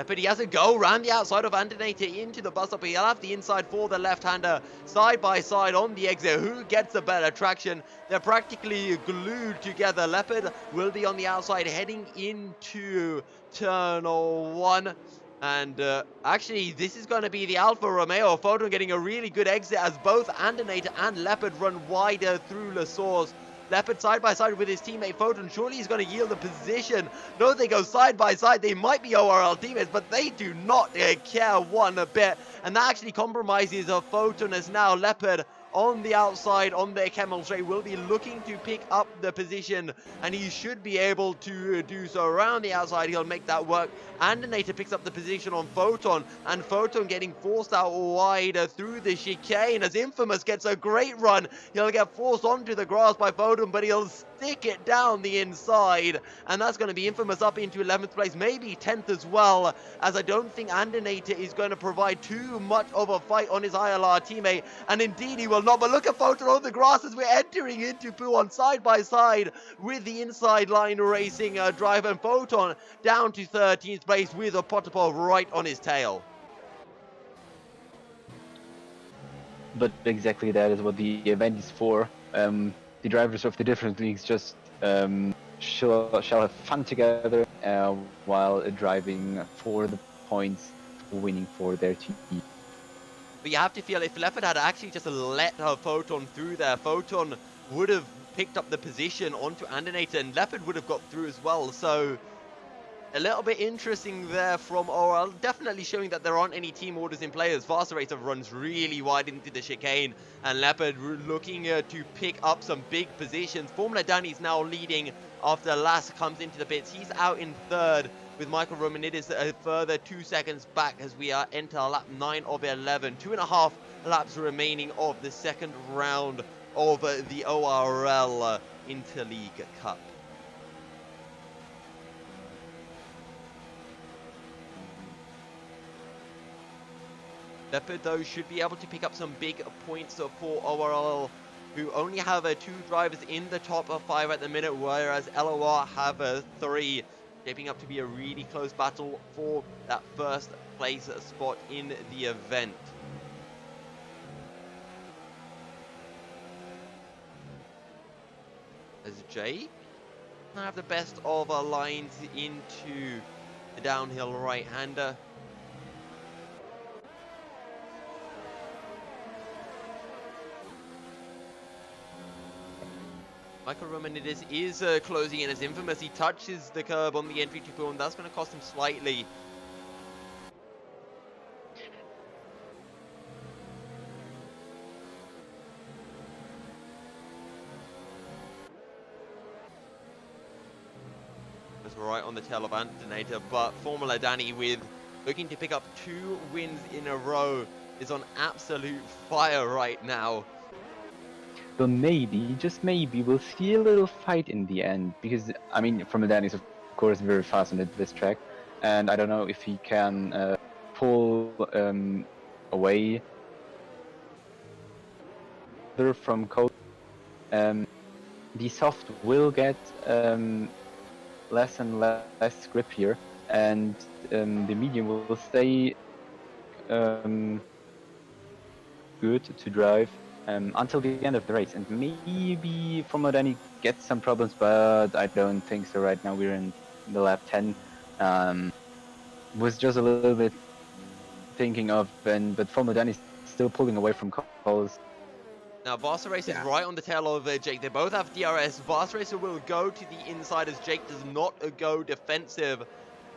Leopard, he has a go around the outside of Andinator into the bus stop. He'll have the inside for the left-hander side by side on the exit. Who gets the better traction? They're practically glued together. Leopard will be on the outside heading into turn 1. And actually, this is going to be the Alfa Romeo. Foton getting a really good exit as both Andinator and Leopard run wider through La Source. Leopard side by side with his teammate Foton. Surely he's going to yield the position. No, they go side by side. They might be ORL teammates, but they do not care one bit. And that actually compromises Foton as now Leopard on the outside on their camel tray will be looking to pick up the position, and he should be able to do so around the outside. He'll make that work. Andinator picks up the position on Foton, and Foton getting forced out wide through the chicane as Infamous gets a great run. He'll get forced onto the grass by Foton, but he'll stick it down the inside, and that's going to be Infamous up into 11th place, maybe 10th as well, as I don't think Andinator is going to provide too much of a fight on his ILR teammate, and indeed he will not. But look at Foton on the grass as we're entering into P1 side by side with the inside line racing driver, and Foton down to 13th place with a POTAPOV right on his tail. But exactly that is what the event is for. The drivers of the different leagues just shall have fun together while driving for the points, winning for their team. But you have to feel if Leopard had actually just let her Foton through there, Foton would have picked up the position onto Andinator, and Leopard would have got through as well. So a little bit interesting there from ORL, definitely showing that there aren't any team orders in play as Vasterracer runs really wide into the chicane, and Leopard looking to pick up some big positions. Formula Danny's now leading after Lasse comes into the pits. He's out in 3rd with Michael Romanidis a further 2 seconds back as we are enter lap 9 of 11. 2.5 laps remaining of the second round of the ORL Interleague Cup. Leopard, though, should be able to pick up some big points for ORL, who only have 2 drivers in the top 5 at the minute, whereas LOR have 3. Shaping up to be a really close battle for that first place spot in the event. As Jake have the best of lines into the downhill right-hander. Michael Romanidis is closing in as Infamous. He touches the curb on the entry to P1. That's going to cost him slightly. That's right on the tail of Andinator, but Formula Danny, with looking to pick up 2 wins in a row, is on absolute fire right now. But maybe, just maybe, we'll see a little fight in the end, because, I mean, Formula Danny is of course very fast on this track, and I don't know if he can pull away from Colis. The soft will get less and less grip here, and the medium will stay good to drive until the end of the race, and maybe Formula Danny gets some problems, but I don't think so right now. We're in the lap 10. Was just a little bit thinking of, but Formula Danny is still pulling away from Colis. Now Vasterracer is right on the tail of Jake. They both have DRS. Vasterracer will go to the inside as Jake does not go defensive,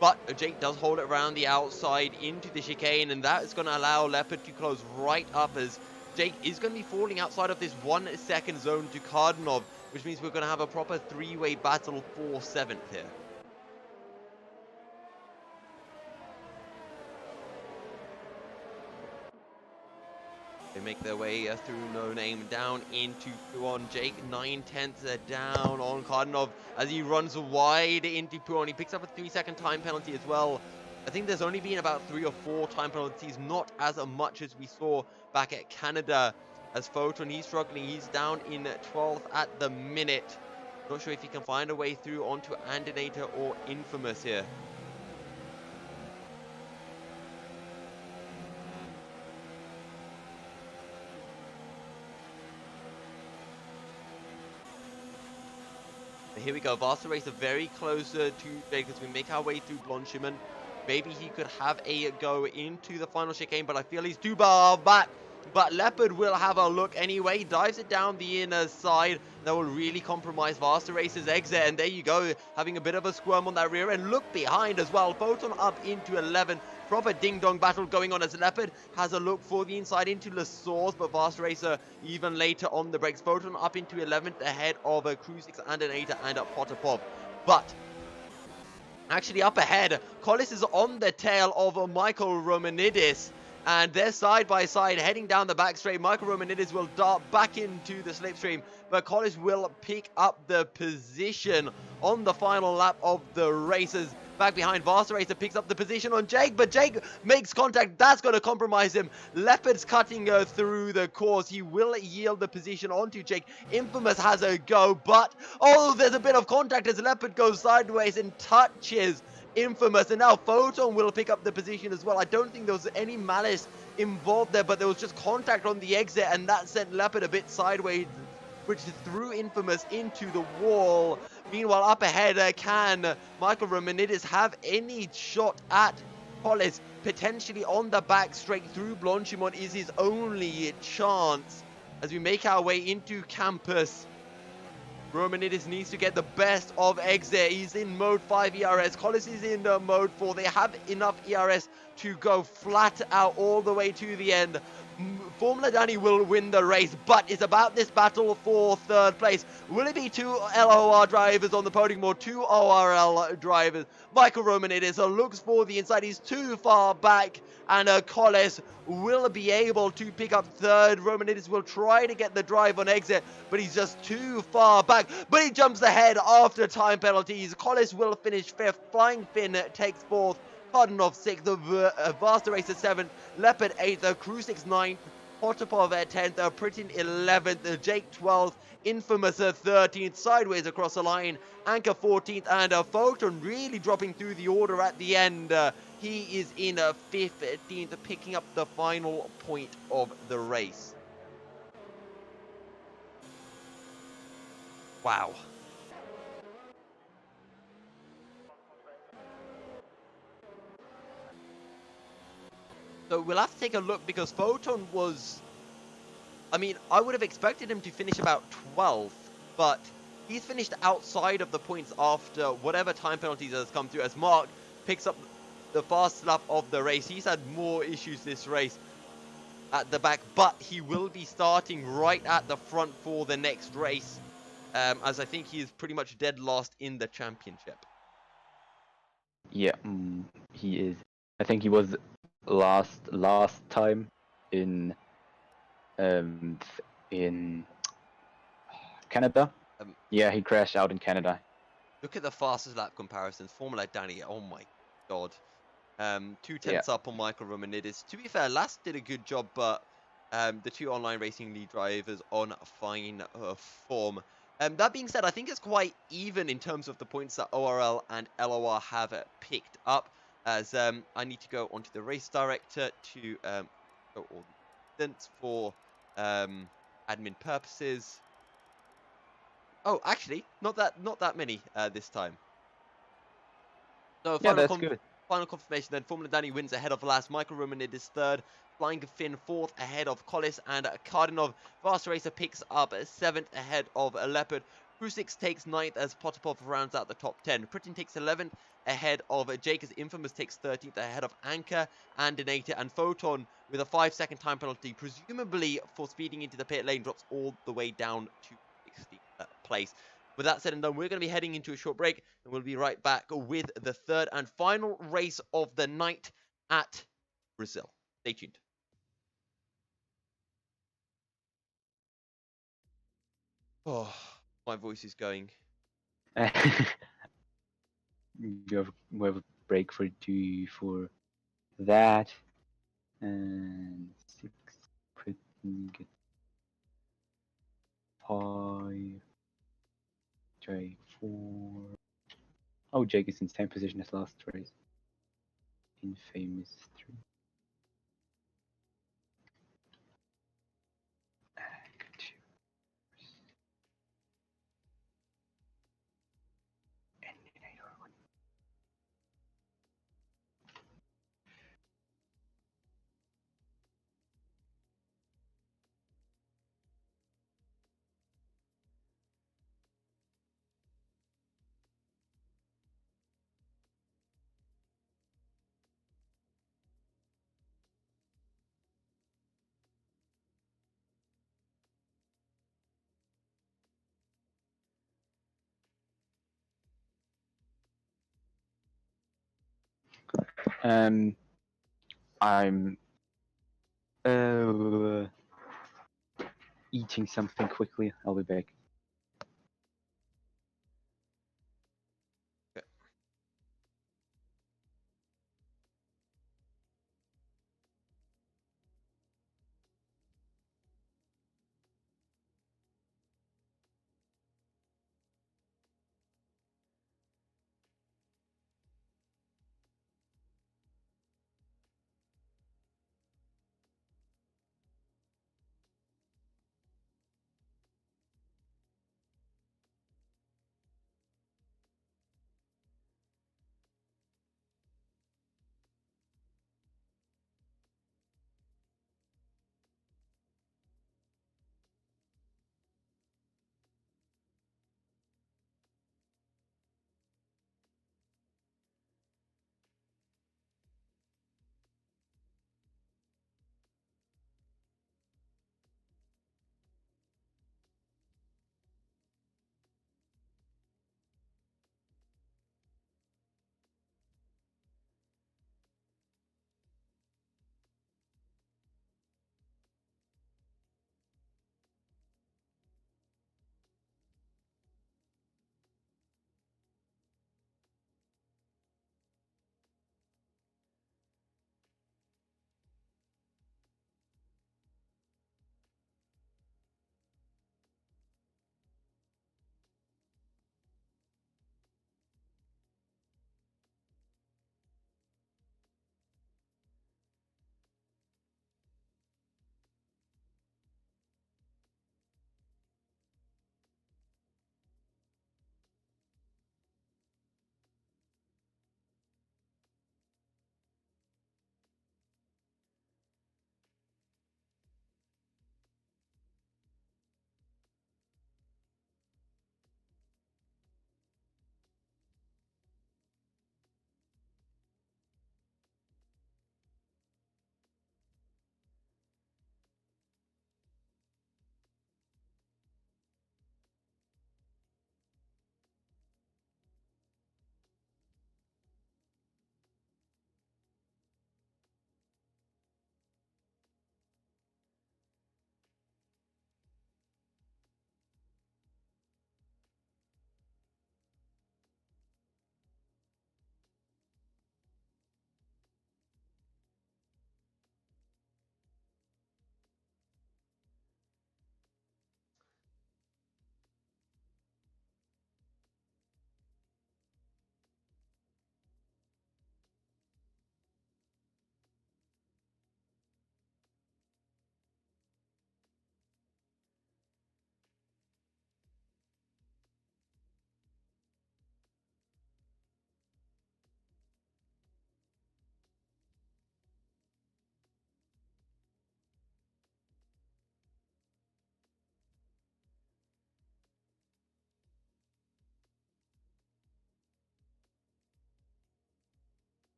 but Jake does hold it around the outside into the chicane, and that is going to allow Leopard to close right up as Jake is going to be falling outside of this 1 second zone to KARDANOV, which means we're going to have a proper 3-way battle for 7th here. They make their way through No Name down into P1. Jake 9/10 down on KARDANOV as he runs wide into P1. He picks up a 3-second time penalty as well. I think there's only been about 3 or 4 time penalties, not as much as we saw back at Canada. As Foton, he's struggling. He's down in 12th at the minute. Not sure if he can find a way through onto Andinator or Infamous here. here we go. Vasterracer very close to Jake as we make our way through Blanchiment. Maybe he could have a go into the final chicane, but I feel he's too far back. But Leopard will have a look anyway. He dives it down the inner side. That will really compromise Vasterracer's exit. And there you go, having a bit of a squirm on that rear end. Look behind as well. Foton up into 11. Proper ding-dong battle going on as Leopard has a look for the inside into the source, but Vasterracer even later on the brakes. Foton up into 11th ahead of Crusix, Andinator, and POTAPOV. But actually up ahead, Colis is on the tail of Michael Romanidis. And they're side by side heading down the back straight. Michael Romanidis will dart back into the slipstream, but Colis will pick up the position on the final lap of the races. Back behind, Vasterracer picks up the position on Jake, but Jake makes contact. That's going to compromise him. Leopard's cutting through the course. He will yield the position onto Jake. Infamous has a go, but oh, there's a bit of contact as Leopard goes sideways and touches Infamous, and now Foton will pick up the position as well. I don't think there was any malice involved there, but there was just contact on the exit, and that sent Leopard a bit sideways, which threw Infamous into the wall. Meanwhile, up ahead, can Michael Romanidis have any shot at Colis? Potentially on the back straight through Blanchiment is his only chance as we make our way into campus. Romanidis needs to get the best of exit. He's in mode 5 ERS. Colis is in mode 4. They have enough ERS to go flat out all the way to the end. Formula Danny will win the race, but it's about this battle for third place. Will it be two LOR drivers on the podium or two ORL drivers? Michael Romanidis looks for the inside. He's too far back, and Colis will be able to pick up third. Romanidis will try to get the drive on exit, but he's just too far back. But he jumps ahead after time penalties. Colis will finish fifth. Flying Finn takes fourth. KARDANOV 6th, Vasterracer 7th, Leopard 8th, Crusix 9th, POTAPOV 10th, PRYTIN 11th, Jake 12th, Infamous 13th, sideways across the line, Anchor 14th, and Foton really dropping through the order at the end. He is in 15th, picking up the final point of the race. Wow. So we'll have to take a look because Foton was, I mean, I would have expected him to finish about 12th, but he's finished outside of the points after whatever time penalties has come through as Mark picks up the fast lap of the race. He's had more issues this race at the back, but he will be starting right at the front for the next race, as I think he is pretty much dead last in the championship. Yeah, he is. I think he was last time in Canada. Yeah, he crashed out in Canada. Look at the fastest lap comparisons. Formula Danny, oh my god. 2/10 up on Michael Romanidis. To be fair, Lasse did a good job, but the two online racing lead drivers on fine form. That being said, I think it's quite even in terms of the points that ORL and LOR have picked up. As I need to go onto the race director to go all the distance for admin purposes. Oh, actually, not that many this time. So yeah, that's good. Final confirmation then. Formula Danny wins ahead of Lasse. Michael Romanidis third. Flying Finn fourth ahead of Colis and KARDANOV. Vasterracer picks up 7th ahead of Leopard. Crusix takes 9th as POTAPOV rounds out the top 10. PRYTIN takes 11th ahead of Jake as Infamous takes 13th ahead of Anchor, Andinator, and Foton with a 5-second time penalty, presumably for speeding into the pit lane, drops all the way down to 16th place. With that said and done, we're going to be heading into a short break, and we'll be right back with the third and final race of the night at Brazil. Stay tuned. Oh, my voice is going. We have a break for that, and 6, get 5, Jake 4. Oh, Jake is in the same position as last race. Infamous 3. I'm eating something quickly. I'll be back.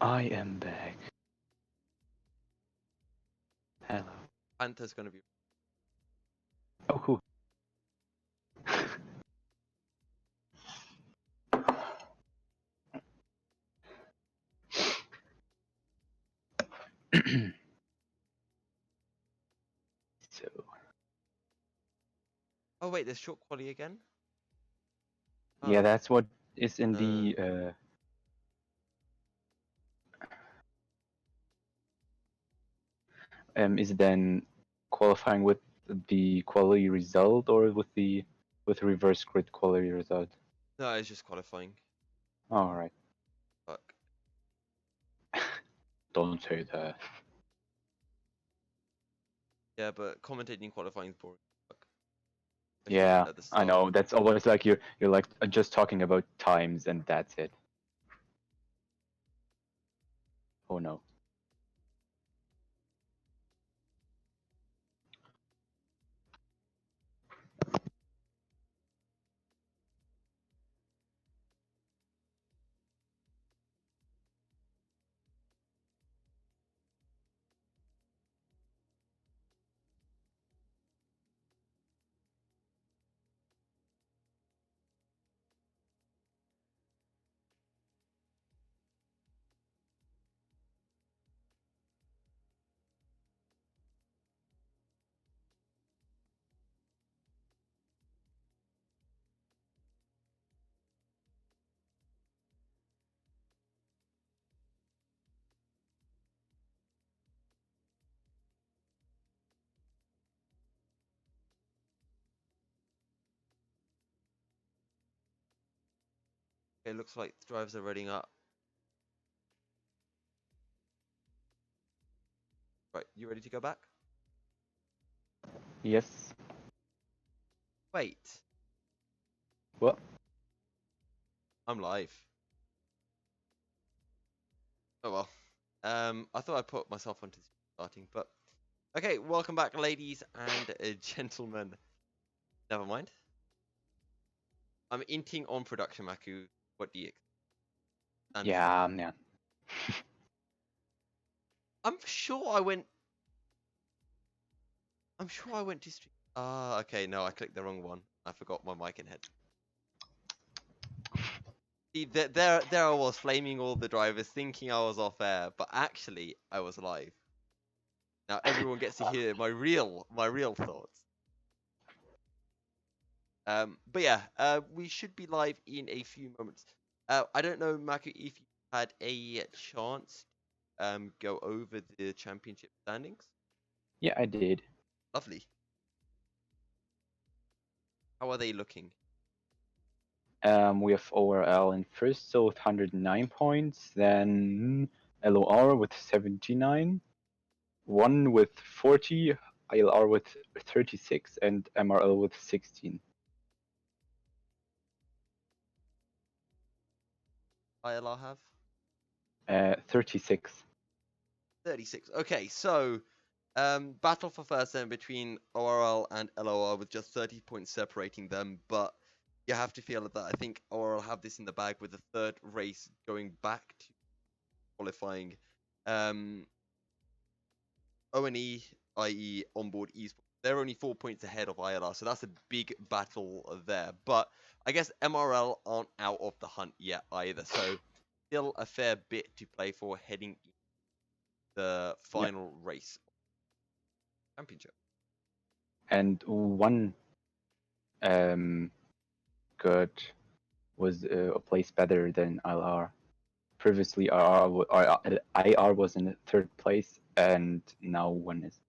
I am back. Hello. Panther's gonna be. Oh, cool. So. Oh wait, there's short quali again. Yeah, Oh. that's what is in the is it then qualifying with the quality result or with reverse grid quality result? No, it's just qualifying. All right. Fuck. Don't say that. Yeah, but commentating qualifying is boring. Fuck. Yeah, At the I start. know. That's always like you're like just talking about times and that's it. Oh no. Okay, looks like the drivers are readying up. Right, you ready to go back? Yes. Wait, What? I'm live. Oh well. I thought I put myself onto starting, but okay. Welcome back, ladies and gentlemen. Never mind. I'm inting on production, Maku. What do you stand for? Yeah, yeah. I'm sure I went. I'm sure I went to stream. Ah, okay. No, I clicked the wrong one. I forgot my mic and head. See, there I was flaming all the drivers, thinking I was off air, but actually I was live. Now everyone gets to hear my real thoughts. But yeah, we should be live in a few moments. I don't know, Maku, if you had a chance go over the championship standings. Yeah, I did. Lovely. How are they looking? We have ORL in first, so with 109 points. Then LOR with 79, one with 40, ILR with 36, and MRL with 16. ILR have 36. 36. Okay, so battle for first then between ORL and LOR with just 30 points separating them, but you have to feel that I think ORL have this in the bag with the third race going back to qualifying. ONE, i.e. onboard esports, they're only 4 points ahead of ILR, so that's a big battle there. But I guess MRL aren't out of the hunt yet either, so still a fair bit to play for heading the final race championship. And one good was a place better than ILR. Previously, IR was in third place, and now one is.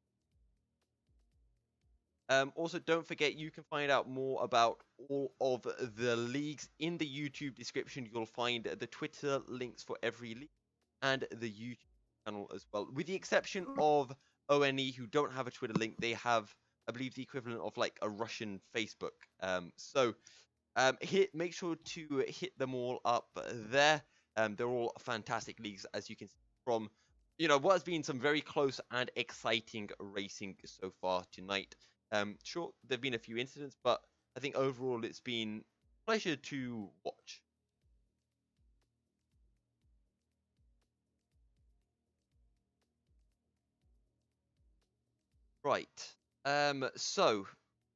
Also, don't forget you can find out more about all of the leagues in the YouTube description. You'll find the Twitter links for every league and the YouTube channel as well. With the exception of ONE, who don't have a Twitter link, they have, I believe, the equivalent of like a Russian Facebook. Make sure to hit them all up there. They're all fantastic leagues, as you can see from, what has been some very close and exciting racing so far tonight. Sure, there've been a few incidents, but I think overall it's been a pleasure to watch. Right. So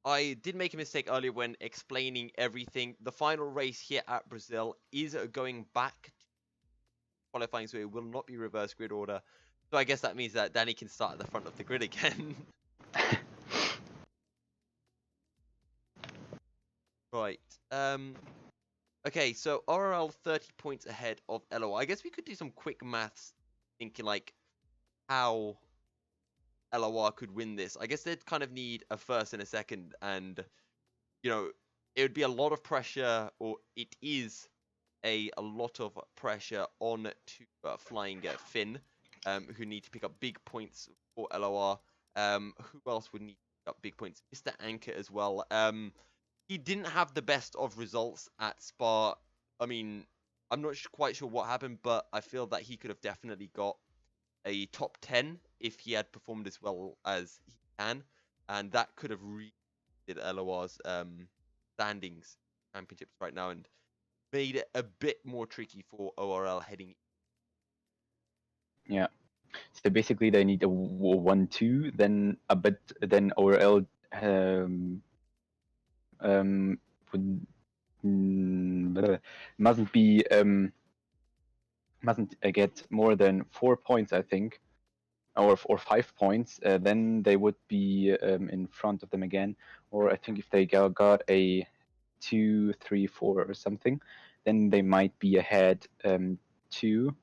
I did make a mistake earlier when explaining everything. The final race here at Brazil is going back to qualifying, so it will not be reverse grid order. So I guess that means that Danny can start at the front of the grid again. Right. Okay, so RRL 30 points ahead of LO. I guess we could do some quick maths thinking like how LOR could win this. I guess they'd kind of need a first and a second, and you know, it would be a lot of pressure, or it is a lot of pressure on to Flying Finn, who need to pick up big points for LOR. Who else would need to pick up big points? MrAnkka as well. He didn't have the best of results at Spa. I mean, I'm not quite sure what happened, but I feel that he could have definitely got a top 10 if he had performed as well as he can, and that could have really LOR's standings championships right now and made it a bit more tricky for ORL heading. Yeah. So basically, they need a 1-2, then a bit, then ORL would mustn't be mustn't get more than 4 points, I think, or 5 points. Then they would be in front of them again. Or I think if they got a 2, 3, 4 or something, then they might be ahead 2.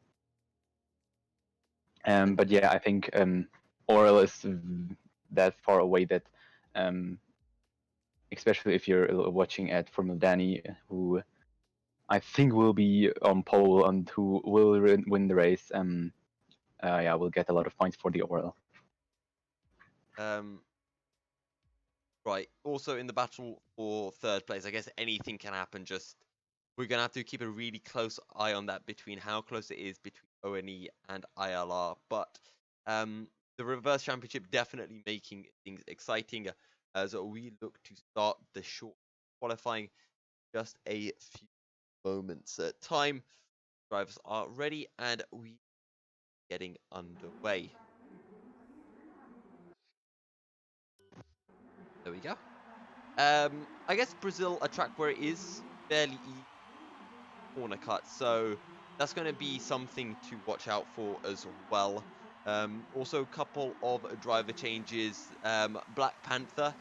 But yeah, I think ORL is that far away that, especially if you're watching at Formula Danny, who I think will be on pole and who will win the race. Yeah, we'll get a lot of points for the ORL. Right. Also in the battle for third place, I guess anything can happen. Just we're gonna have to keep a really close eye on that between how close it is between ONE and ILR. But the reverse championship definitely making things exciting as we look to start the short qualifying just a few moments at time. Drivers are ready and we getting underway. There we go. I guess Brazil, a track where it is fairly easy corner cut, so that's going to be something to watch out for as well. Also, a couple of driver changes. BlackPanthor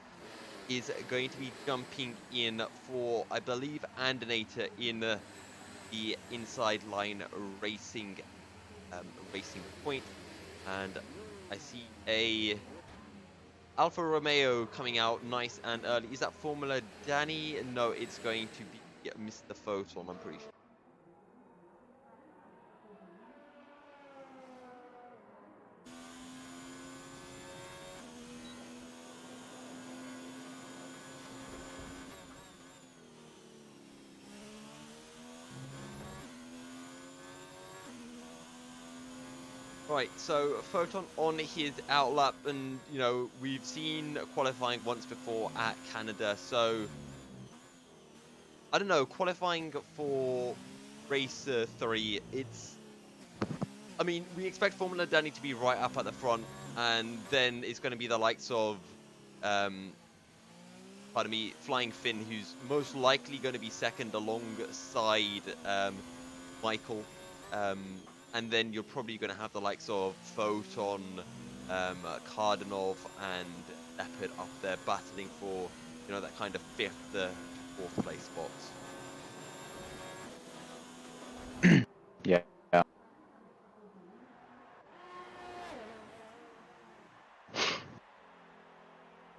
is going to be jumping in for, I believe, Andinator in the inside line racing point, and I see a Alfa Romeo coming out nice and early. Is that Formula Danny? No, it's going to be Mr. Foton, I'm pretty sure. Right, so Foton on his outlap, and you know, we've seen qualifying once before at Canada, so I don't know, qualifying for race 3, I mean, we expect Formula Danny to be right up at the front, and then it's going to be the likes of, pardon me, Flying Finn, who's most likely going to be second alongside Michael. And then you're probably going to have the likes of Foton, KARDANOV, and Leopard up there battling for, you know, that kind of 5th, 4th place spots. Yeah.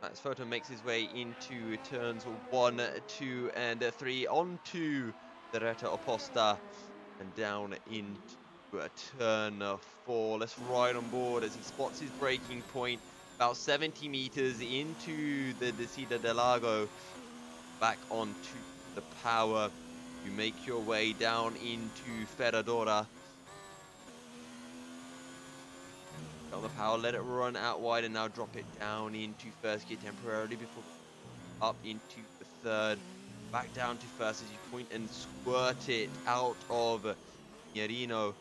As Foton makes his way into turns 1, 2, and 3 onto the Reta Opposta and down into turn 4. Let's ride on board as he spots his braking point about 70 meters into the Descida del Lago. Back onto the power. You make your way down into Ferradora. On the power, let it run out wide and now drop it down into first gear temporarily before up into the third. Back down to first as you point and squirt it out of Yarino.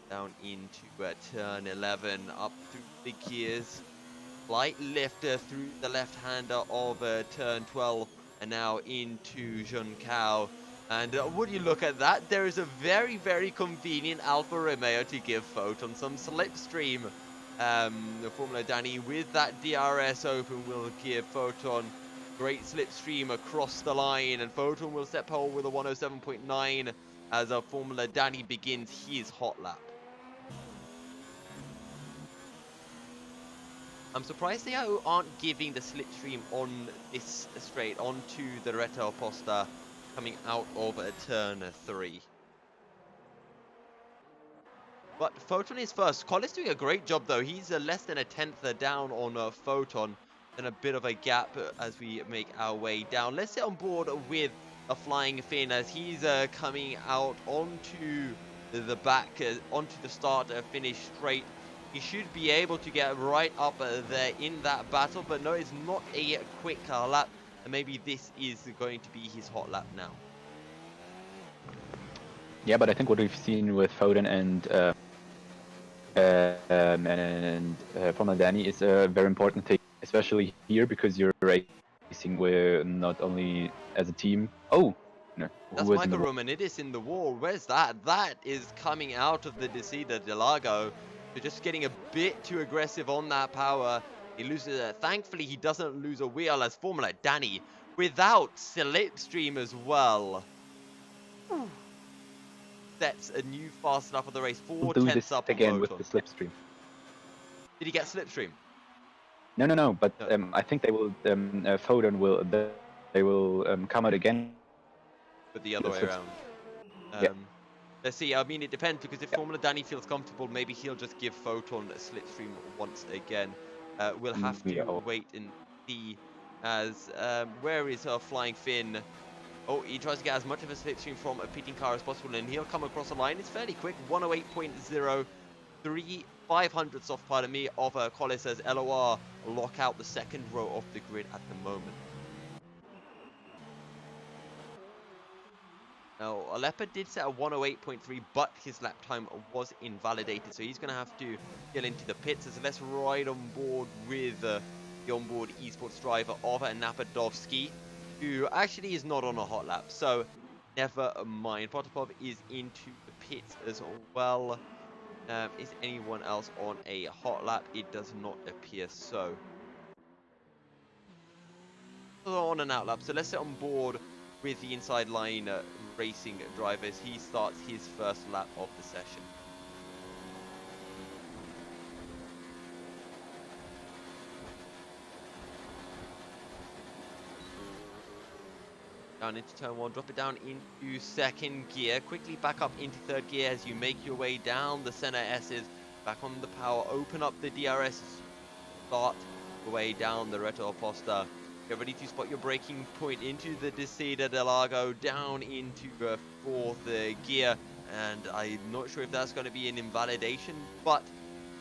Down into turn 11, up through the gears. Slight lift through the left-hander of turn 12 and now into Junkao. And would you look at that? There is a very, very convenient Alfa Romeo to give Foton some slipstream. Formula Danny with that DRS open will give Foton great slipstream across the line, and Foton will set pole with a 107.9 as Formula Danny begins his hot lap. I'm surprised they aren't giving the slipstream on this straight onto the Retta Oposta coming out of turn 3. But Foton is first. Colis doing a great job though. He's less than a tenth down on Foton, and a bit of a gap as we make our way down. Let's get on board with a flying fin as he's coming out onto the back, onto the start finish straight. He should be able to get right up there in that battle, but no, it's not a quick lap, and maybe this is going to be his hot lap now. Yeah, but I think what we've seen with Foton and Formula Danny is a very important thing, especially here, because you're racing with not only as a team. Oh, no, that's Michael Romanidis in the wall. Where's that? That is coming out of the Descida de Lago. They're just getting a bit too aggressive on that power. He loses it. Thankfully, he doesn't lose a wheel as Formula Danny without slipstream as well. Sets a new fast lap of the race. 4 tenths up again on with the slipstream. Did he get slipstream? No. But no. I think they will. Foton will. They will come out again. But the other way around. Yeah. Let's see. I mean, it depends, because if Formula Danny feels comfortable, maybe he'll just give Foton a slipstream once again. We'll have to wait and see. As where is our flying fin? Oh, he tries to get as much of a slipstream from a pitting car as possible, and he'll come across the line. It's fairly quick, 108.0, 3/500ths off, pardon me, of Colis as LOR lock out the second row of the grid at the moment. Now, Alepa did set a 108.3, but his lap time was invalidated, so he's going to have to get into the pits. So let's ride on board with the onboard esports driver of NAPADOVSKIY, who actually is not on a hot lap, so never mind. POTAPOV is into the pits as well. Is anyone else on a hot lap? It does not appear so. On an out lap, so let's sit on board with the inside line racing drivers. He starts his first lap of the session. Down into turn 1, drop it down into second gear, quickly back up into third gear as you make your way down the center S's, back on the power, open up the DRS, start the way down the Retta Oposta. Get ready to spot your braking point into the Descida de Lago, down into fourth gear, and I'm not sure if that's going to be an invalidation, but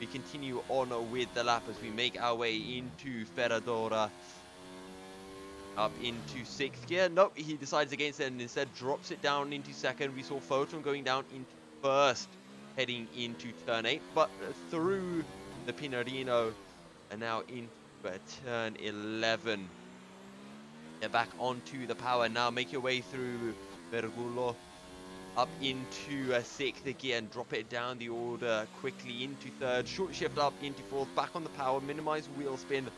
we continue on with the lap as we make our way into Ferradora. Up into sixth gear. Nope, he decides against it and instead drops it down into second. We saw Foton going down into first, heading into turn 8, but through the Pinarino and now into turn 11. Get back onto the power now. Make your way through Vergulo up into sixth gear and drop it down the order quickly into third. Short shift up into fourth. Back on the power. Minimize wheel spin.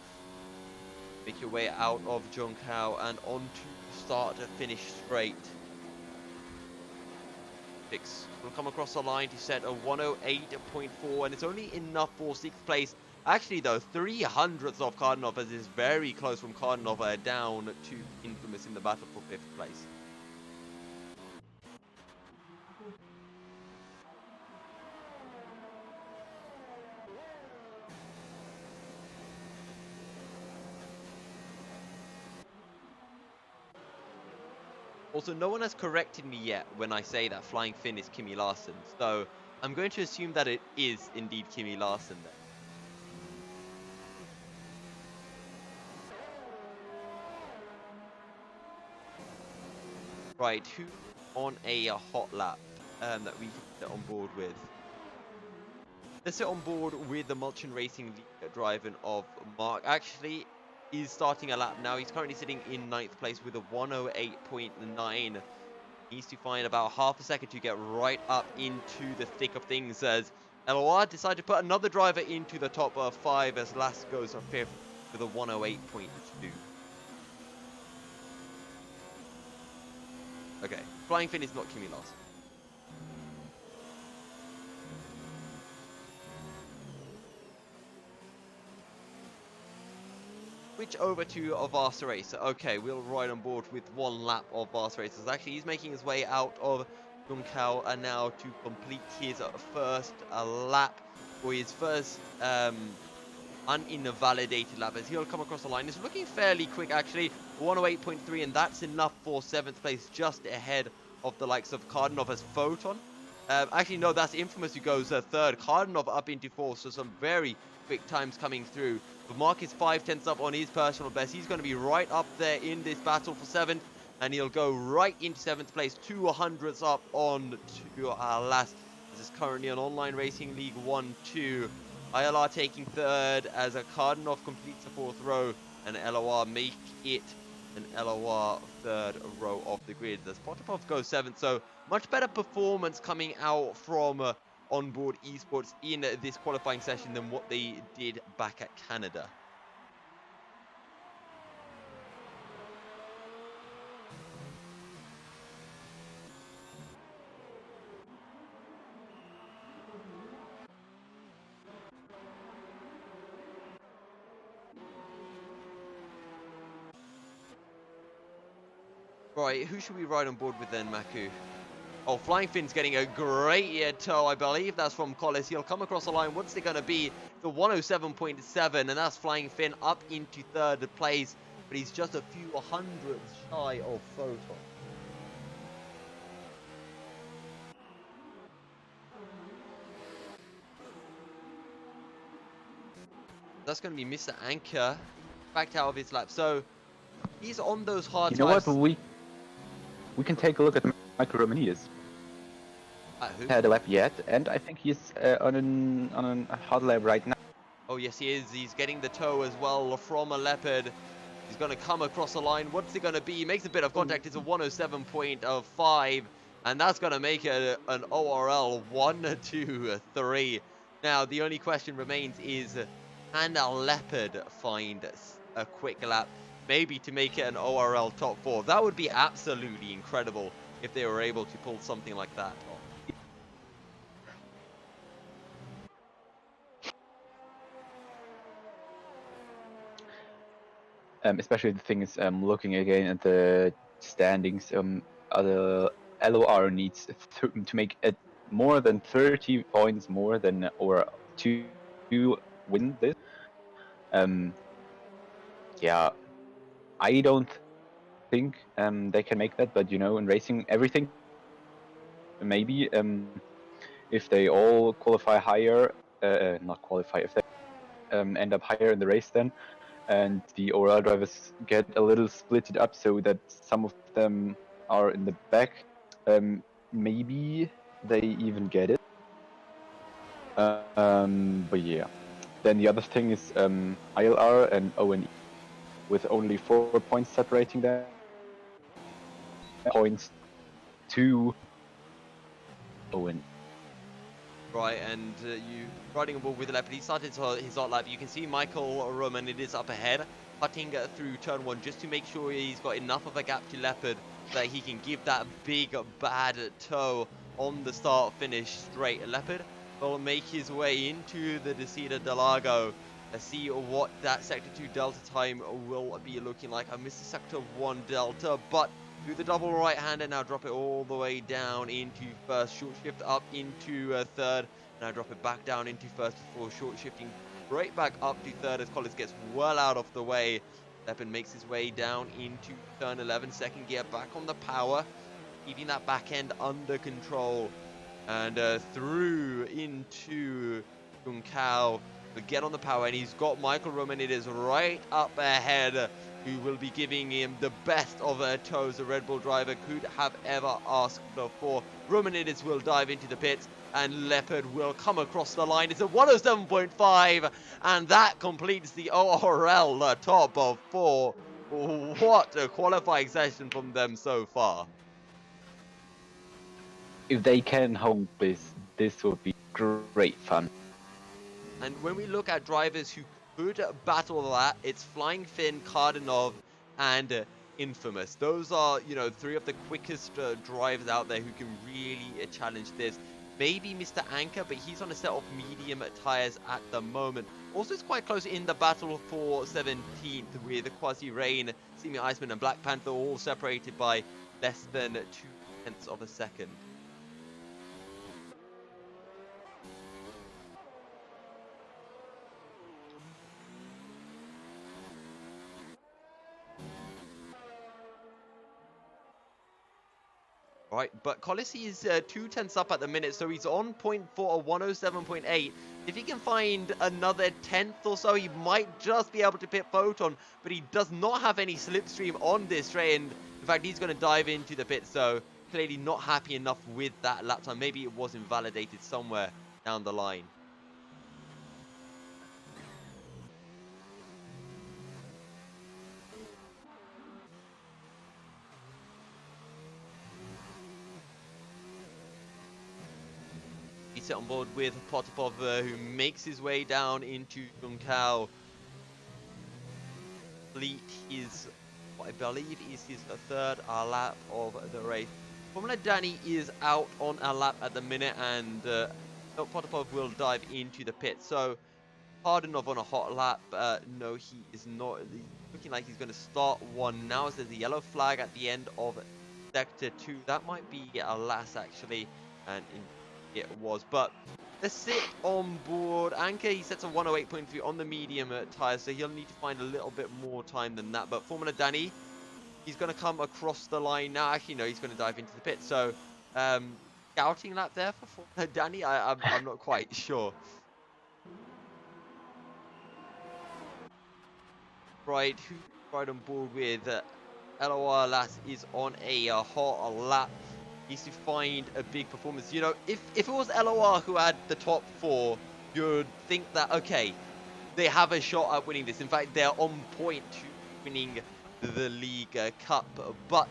Make your way out of Junkao and onto start to finish straight. Six will come across the line to set a 108.4, and it's only enough for sixth place. Actually, though, 3/100ths of KARDANOV, as is very close from KARDANOV down to Infamous in the battle for fifth place. Also, no one has corrected me yet when I say that Flying Finn is Kimi Larsen, so I'm going to assume that it is indeed Kimi Larsen then. Right, who on a hot lap that we can get on board with? Let's sit on board with the Mulchian Racing League driving of Mark. Actually, he's starting a lap now. He's currently sitting in 9th place with a 108.9. Needs to find about half a second to get right up into the thick of things as LOR decided to put another driver into the top 5 as Lasse goes on 5th with a 108.2. Okay, Flying Finn is not Kimi last. Switch over to a Vasterracer. Okay, we'll ride on board with one lap of Vasterracers. Actually, he's making his way out of Dunkao and now to complete his first lap, or his first uninvalidated lap as he'll come across the line. It's looking fairly quick actually, 108.3, and that's enough for 7th place, just ahead of the likes of KARDANOV as Foton. Actually, no, that's Infamous who goes 3rd. KARDANOV up into 4th, so some very quick times coming through. But Mark is 5/10 up on his personal best. He's going to be right up there in this battle for 7th, and he'll go right into 7th place, 200ths up on to Lasse. This is currently an online racing league 1-2. ILR taking 3rd as a KARDANOV completes the 4th row, and LOR make it an LOR 3rd row of the grid. As POTAPOV goes 7th, so much better performance coming out from ONBOARD Esports in this qualifying session than what they did back at Canada. Right, who should we ride on board with then, Maku? Oh, Flying Finn's getting a great tow. I believe that's from Colis. He'll come across the line. What's it going to be? The 107.7, and that's Flying Finn up into 3rd place. But he's just a few hundredths shy of Foton. That's going to be MrAnkka, backed out of his lap. So he's on those hard You know times. what? We can take a look at Michael Romanidis. Who? Had a lap yet, and I think he's on a hard lap right now. Oh yes, he is. He's getting the tow as well from a Leopard. He's going to come across the line. What's it going to be? He makes a bit of contact. It's a 107.5, and that's going to make it an ORL 1, 2, 3. Now the only question remains is, can a Leopard find a quick lap, maybe to make it an ORL top 4? That would be absolutely incredible if they were able to pull something like that off. Especially the thing is, looking again at the standings, the LOR needs to make it more than 30 points more than or to win this. Yeah, I don't think they can make that, but you know, in racing, everything maybe if they all qualify higher, not qualify, if they end up higher in the race then, and the ORL drivers get a little splitted up so that some of them are in the back, maybe they even get it. But yeah, then the other thing is ILR and ONE with only 4 points separating them. Points to ONE. Right, and you riding aboard with the Leopard. He started his hot lap. You can see Michael Romanidis up ahead, cutting through turn 1 just to make sure he's got enough of a gap to Leopard so that he can give that big bad tow on the start-finish straight. Leopard will make his way into the Descida del Lago. Let's see what that Sector 2 Delta time will be looking like. I missed the Sector 1 Delta, but do the double right-hander, now drop it all the way down into 1st, short shift up into 3rd, now drop it back down into 1st before short shifting right back up to 3rd as Colis gets well out of the way. Leopard makes his way down into turn 11, 2nd gear back on the power, keeping that back end under control, and through into Dunkao. But get on the power, and he's got Michael Romanidis right up ahead who will be giving him the best of toes a Red Bull driver could have ever asked for. Romanidis will dive into the pits, and Leopard will come across the line. It's a 107.5, and that completes the ORL top of 4. What a qualifying session from them so far. If they can hold this will be great fun. And when we look at drivers who could battle that, it's Flying Finn, KARDANOV, and Infamous. Those are, you know, 3 of the quickest drivers out there who can really challenge this. Maybe MrAnkka, but he's on a set of medium tires at the moment. Also, it's quite close in the battle for 17th with QuasiRayn, Semi Iceman, and BlackPanthor all separated by less than 0.2 of a second. Right, but Colis is 0.2 up at the minute, so he's on 0.4 or 107.8. If he can find another 10th or so, he might just be able to pit Foton, but he does not have any slipstream on this straight, and in fact, he's going to dive into the pit, so clearly not happy enough with that lap time. Maybe it was invalidated somewhere down the line. He's on board with POTAPOV, who makes his way down into Dunkao. Fleet is, what I believe is his 3rd lap of the race. Formula Danny is out on a lap at the minute, and POTAPOV will dive into the pit. So KARDANOV on a hot lap. No, he is not. He's looking like he's going to start one now. So there's a yellow flag at the end of Sector 2. That might be a Lasse, actually, and it was. But let's sit on board. Anka, he sets a 108.3 on the medium tires, so he'll need to find a little bit more time than that. But Formula Danny, he's going to come across the line now. Actually, no, he's going to dive into the pit. So, scouting lap there for Formula Danny? I'm not quite sure. Right, who's right on board with LOR Lasse is on a hot lap. Needs to find a big performance. You know, if it was LOR who had the top 4, you'd think that, okay, they have a shot at winning this. In fact, they're on point to winning the League Cup. But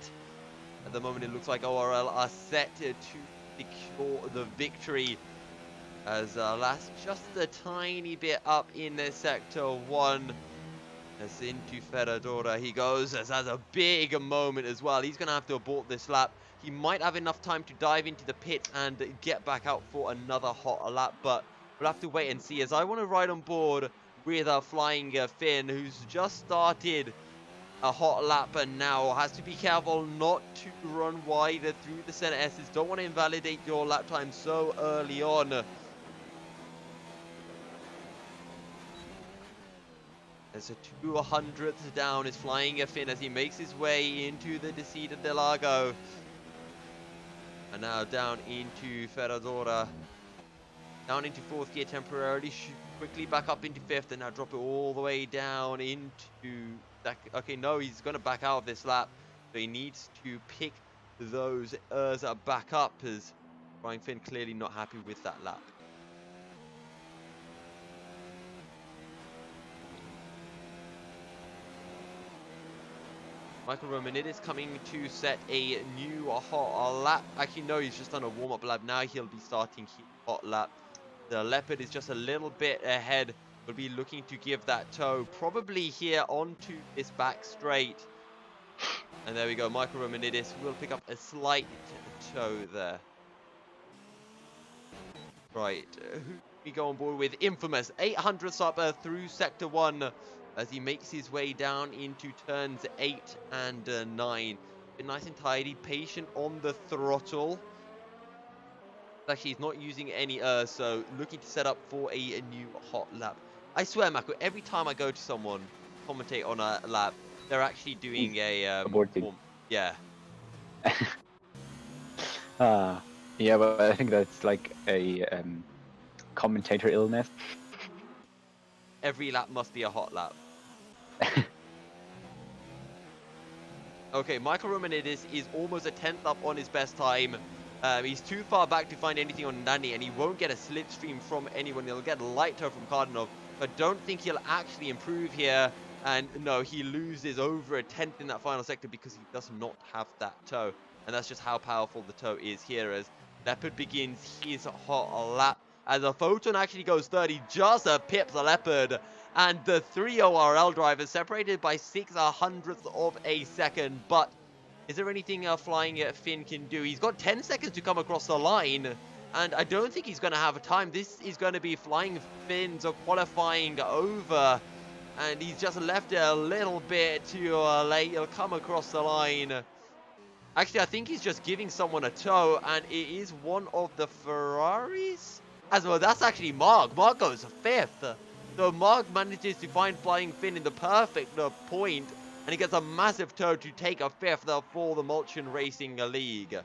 at the moment, it looks like ORL are set to secure the victory, as Lasse just a tiny bit up in Sector 1. As into Ferradora he goes, as has a big moment as well. He's going to have to abort this lap. He might have enough time to dive into the pit and get back out for another hot lap, but we'll have to wait and see, as I want to ride on board with a Flying Finn, who's just started a hot lap and now has to be careful not to run wide through the center S's. Don't want to invalidate your lap time so early on. As a 200th down is Flying Finn as he makes his way into the Descida del Lago. And now down into Ferradora. Down into 4th gear temporarily. Quickly back up into 5th and now drop it all the way down into... Okay, no, he's going to back out of this lap. So he needs to pick those back up, as Flying Finn clearly not happy with that lap. Michael Romanidis coming to set a new hot lap. Actually, no, he's just done a warm-up lap. Now he'll be starting his hot lap. The Leopard is just a little bit ahead. Will be looking to give that toe probably here onto this back straight. And there we go. Michael Romanidis will pick up a slight toe there. Right. Who we go on board with? Infamous. 800th up through Sector 1. As he makes his way down into turns 8 and 9. Been nice and tidy, patient on the throttle. Actually, he's not using any so looking to set up for a new hot lap. I swear, Maku, every time I go to someone, commentate on a lap, they're actually doing a... aborting. Yeah. Yeah, but I think that's like a commentator illness. Every lap must be a hot lap. Okay, Michael Romanidis is almost a 10th up on his best time. He's too far back to find anything on Danny, and he won't get a slipstream from anyone. He'll get a light toe from KARDANOV, but don't think he'll actually improve here. And no, he loses over a 10th in that final sector because he does not have that toe. And that's just how powerful the toe is here as Leopard begins his hot lap. As a Foton actually goes 30, just a pips a Leopard. And the three ORL drivers separated by 6/100th of a second. But is there anything Flying Finn can do? He's got 10 seconds to come across the line. And I don't think he's going to have a time. This is going to be Flying Finn's qualifying over. And he's just left it a little bit too late. He'll come across the line. Actually, I think he's just giving someone a toe. And it is one of the Ferraris? As well, that's actually Mark. Mark goes 5th. So Mark manages to find Flying Finn in the perfect point, and he gets a massive toe to take a 5th for the Mulchian Racing League.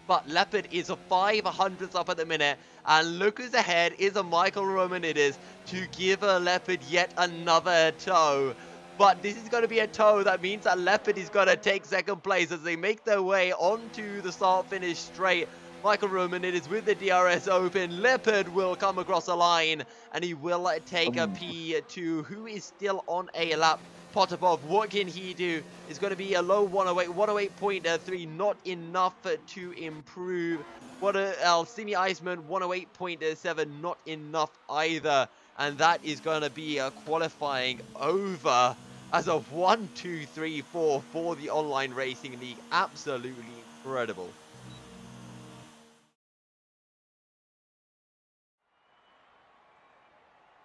But Leopard is 5/100th up at the minute, and look who's ahead is a Michael Romanidis to give a Leopard yet another toe. But this is going to be a toe that means that Leopard is going to take 2nd place as they make their way onto the start-finish straight. Michael Romanidis with the DRS open. Leopard will come across the line, and he will take a P2. Who is still on a lap? POTAPOV, what can he do? It's going to be a low 108, 108.3, not enough to improve. What else? Simi Iceman, 108.7, not enough either. And that is going to be a qualifying over as a 1, 2, 3, 4 for the online racing league. Absolutely incredible.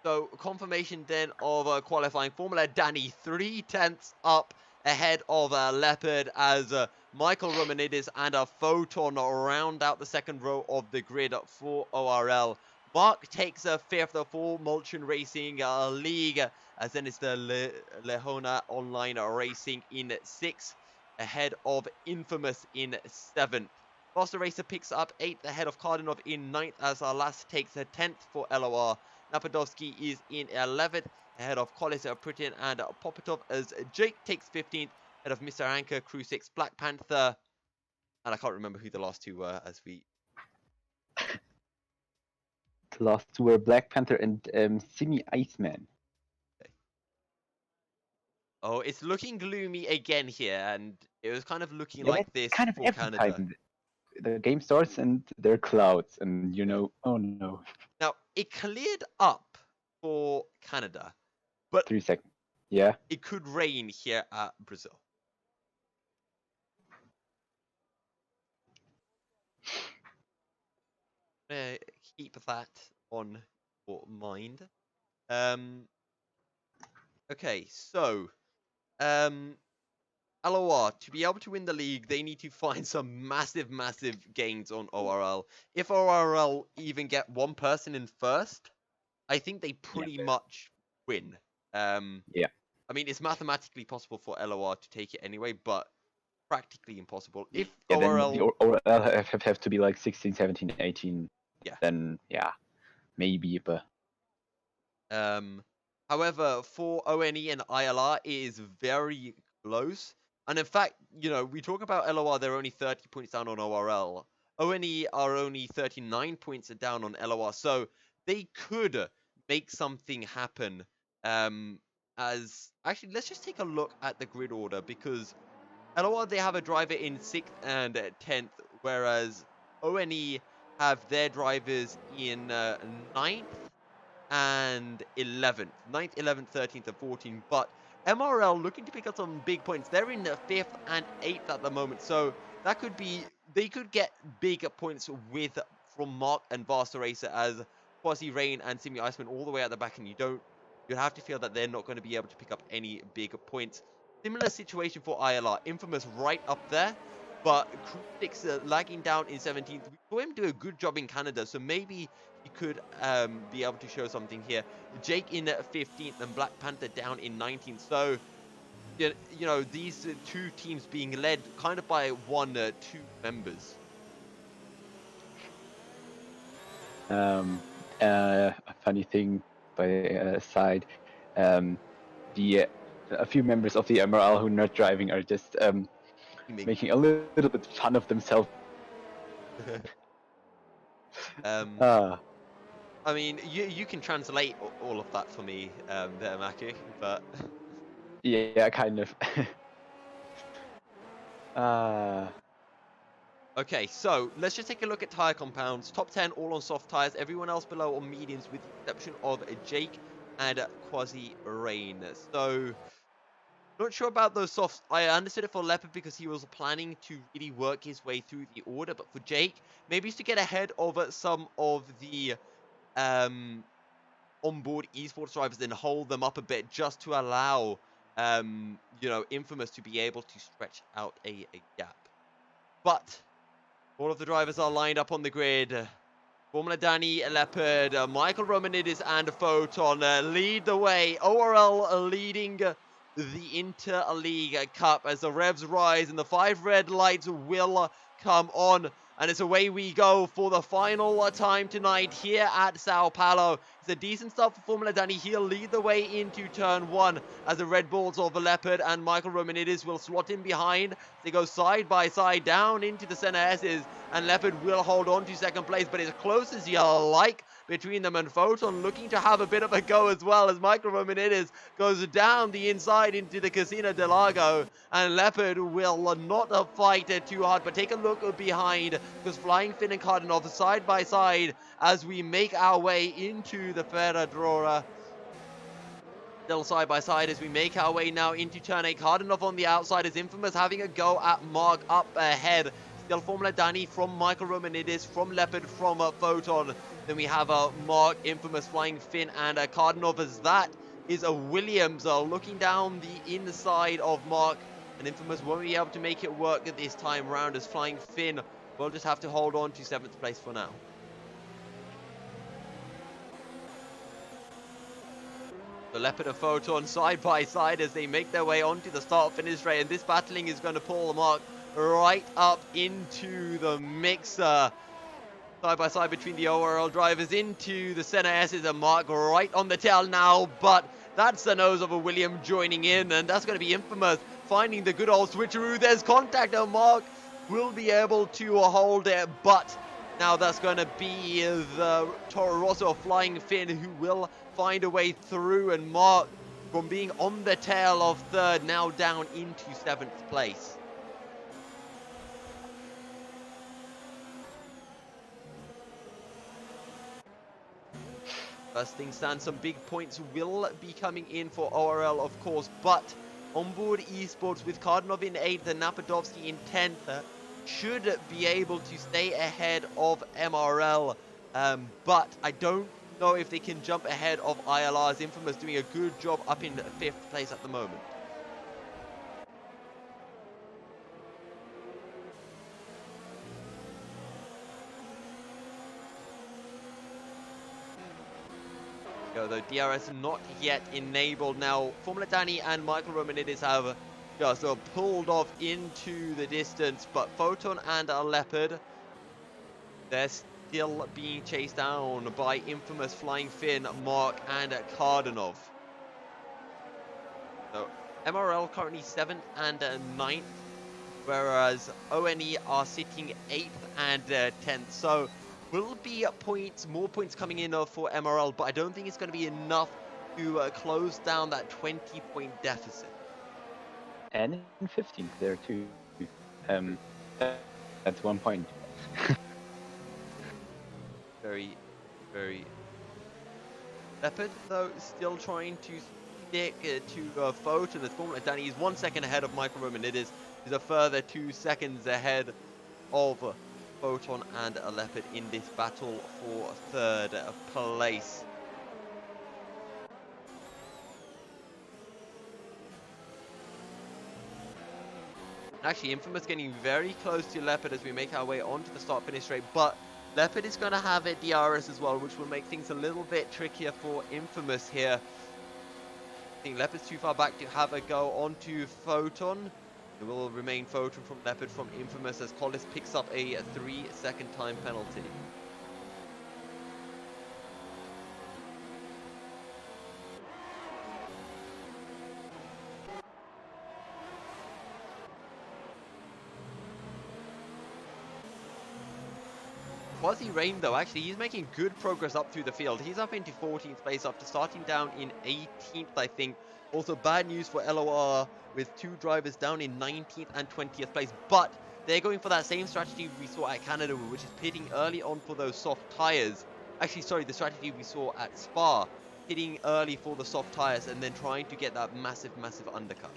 So confirmation then of qualifying Formula Danny 3/10 up ahead of Leopard as Michael Romanidis and a Foton round out the 2nd row of the grid for ORL. Mark takes a 5th for Mulchian Racing League, as then it's the Leijona Online Racing in 6th, ahead of Infamous in 7th. Vasterracer picks up 8th ahead of KARDANOV in 9th as Lasse takes a 10th for LOR. NAPADOVSKIY is in 11th, ahead of Colis, PRYTIN, and POTAPOV, as Jake takes 15th, ahead of MrAnkka, Crusix, BlackPanthor, and I can't remember who the last two were as we... The last two were BlackPanthor and Simi Iceman. Okay. Oh, it's looking gloomy again here, and it was kind of looking like this kind of for every Canada. time the game starts and there are clouds, and you know, oh no. Now, it cleared up for Canada, but 3 seconds. Yeah. it could rain here at Brazil. Keep that on your mind. Okay, so LOR, to be able to win the league, they need to find some massive gains on ORL. If ORL even get one person in 1st, I think they pretty much win. Yeah. I mean, it's mathematically possible for LOR to take it anyway, but practically impossible. If Yeah, ORL... then the ORL have to be like 16, 17, 18. Yeah. Then, yeah, maybe, but... However, for ONE and ILR, it is very close. And in fact, you know, we talk about LOR, they're only 30 points down on ORL. ONE are only 39 points down on LOR. So they could make something happen. Actually, let's just take a look at the grid order, because LOR, they have a driver in 6th and 10th, whereas ONE have their drivers in 9th and 11th. 9th, 11th, 13th, and 14th. But MRL looking to pick up some big points. They're in 5th and 8th at the moment. So that could be... They could get big points from Mark and Vasterracer as QuasiRayn and Simi Iceman all the way at the back. And you'd have to feel that they're not going to be able to pick up any big points. Similar situation for ILR. Infamous right up there. But Crusix lagging down in 17th. We saw him do a good job in Canada. So maybe he could be able to show something here. Jake in 15th and BlackPanthor down in 19th. So, you know, these two teams being led kind of by 1, 2 members. A funny thing by side, the a few members of the MRL who are not driving are just making a little bit fun of themselves. I mean, you can translate all of that for me, there, Maku, but yeah, kind of. okay, so let's just take a look at tire compounds. Top 10 all on soft tires. Everyone else below on mediums, with the exception of Jake and QuasiRayn. So, not sure about those softs. I understood it for Leopard because he was planning to really work his way through the order. But for Jake, maybe it's to get ahead of some of the onboard esports drivers and hold them up a bit, just to allow, you know, Infamous to be able to stretch out a gap. But all of the drivers are lined up on the grid. Formula Danny, Leopard, Michael Romanidis, and Foton lead the way. ORL leading the Inter-League Cup as the revs rise and the 5 red lights will come on. And it's away we go for the final time tonight here at Sao Paulo. It's a decent start for Formula Danny. He'll lead the way into turn 1 as the Red Bulls of Leopard and Michael Romanidis will slot in behind. They go side by side down into the center S's, and Leopard will hold on to second place, but as close as you like between them, and Foton looking to have a bit of a go as well as Michael Romanidis goes down the inside into the Casino del Lago, and Leopard will not fight too hard, but take a look behind because Flying Finn and KARDANOV side by side as we make our way into the Ferrari. Still side by side as we make our way now into turn 8. KARDANOV on the outside as Infamous having a go at Mark up ahead. Still Formula Danny from Michael Romanidis, from Leopard, from Foton. Then we have Mark, Infamous, Flying Finn, and KARDANOV as that is a Williams looking down the inside of Mark. And Infamous won't be able to make it work at this time round as Flying Finn will just have to hold on to 7th place for now. The Leopard and Foton side by side as they make their way onto the start-finish straight, and this battling is going to pull the Mark right up into the mixer. Side by side between the ORL drivers into the center S's, and Mark right on the tail now, but that's the nose of a William joining in, and that's going to be Infamous finding the good old switcheroo. There's contact, and Mark will be able to hold it, but now that's going to be the Toro Rosso Flying Finn who will find a way through, and Mark, from being on the tail of 3rd, now down into 7th place. First thing stands, some big points will be coming in for ORL, of course, but onboard esports with KARDANOV in 8th and NAPADOVSKIY in 10th should be able to stay ahead of MRL, but I don't know if they can jump ahead of ILR's Infamous doing a good job up in 5th place at the moment. Though DRS not yet enabled. Now Formula Danny and Michael Romanidis have just pulled off into the distance, but Foton and Leopard, they're still being chased down by Infamous, Flying Finn, Mark, and KARDANOV. So MRL currently 7th and 9th, whereas ONE are sitting 8th and 10th. So will be more points coming in for MRL, but I don't think it's going to be enough to close down that 20-point deficit. And in 15th there too. That's 1 point. Very, very. Leopard, though, still trying to stick to Foton. The Formula Danny is 1 second ahead of Michael Romanidis. He's a further 2 seconds ahead of Foton and Leopard in this battle for 3rd place. Actually, Infamous getting very close to Leopard as we make our way onto the start-finish straight, but Leopard is going to have a DRS as well, which will make things a little bit trickier for Infamous here. I think Leopard's too far back to have a go onto Foton. It will remain Foton from Leopard from Infamous as Colis picks up a 3-second time penalty. QuasiRayn, though, actually, he's making good progress up through the field. He's up into 14th place after starting down in 18th, I think. Also, bad news for LOR with 2 drivers down in 19th and 20th place. But they're going for that same strategy we saw at Canada, which is pitting early on for those soft tyres. Actually, sorry, the strategy we saw at Spa, hitting early for the soft tyres and then trying to get that massive undercut.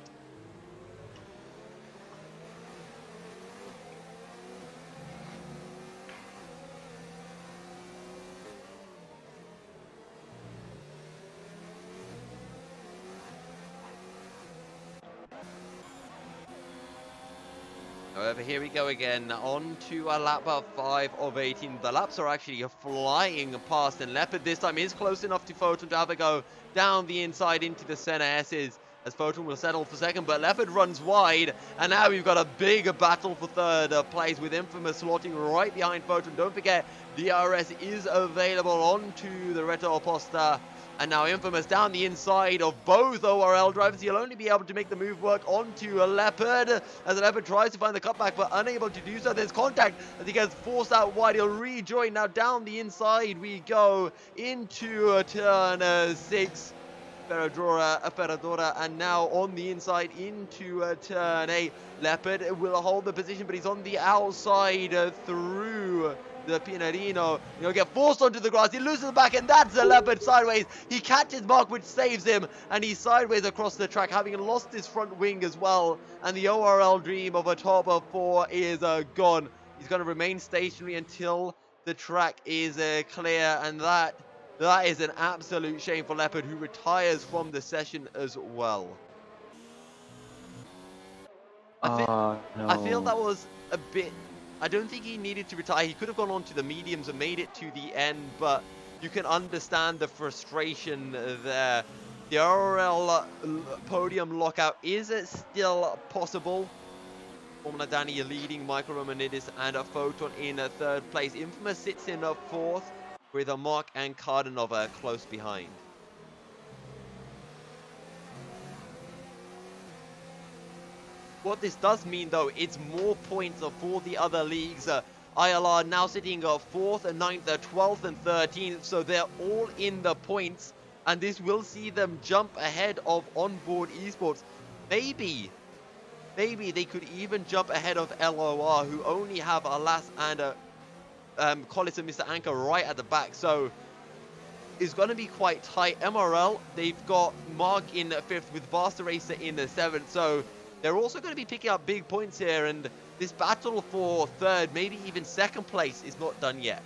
However, here we go again, on to a lap 5 of 18. The laps are actually flying past, and Leopard this time is close enough to Foton to have a go down the inside into the center S's, as Foton will settle for second, but Leopard runs wide, and now we've got a big battle for third place, with Infamous slotting right behind Foton. Don't forget, DRS is available onto the Reto Posta. And now Infamous down the inside of both ORL drivers. He'll only be able to make the move work onto a Leopard, as Leopard tries to find the cutback, but unable to do so. There's contact as he gets forced out wide. He'll rejoin. Now down the inside we go into turn 6. Ferradora, and now on the inside into turn 8. Leopard will hold the position, but he's on the outside through the Pinarino. He'll get forced onto the grass. He loses the back, and that's a Leopard sideways. He catches Mark, which saves him, and he's sideways across the track, having lost his front wing as well. And the ORL dream of a top 4 is gone. He's going to remain stationary until the track is clear, and that is an absolute shame for Leopard, who retires from the session as well. No. I feel that was a bit... I don't think he needed to retire. He could have gone on to the mediums and made it to the end, but you can understand the frustration there. The ORL podium lockout is still possible. Formula Danny leading, Michael Romanidis and a Foton in 3rd place. Infamous sits in 4th, with a Mark and KARDANOV close behind. What this does mean, though, it's more points for the other leagues. ILR now sitting 4th, 9th, 12th and 13th, so they're all in the points, and this will see them jump ahead of onboard esports. Maybe they could even jump ahead of LOR, who only have a Lasse and Colis and MrAnkka right at the back, so it's going to be quite tight. MRL, they've got Mark in 5th with Vasterracer in 7th, so they're also going to be picking up big points here, and this battle for 3rd, maybe even 2nd place, is not done yet.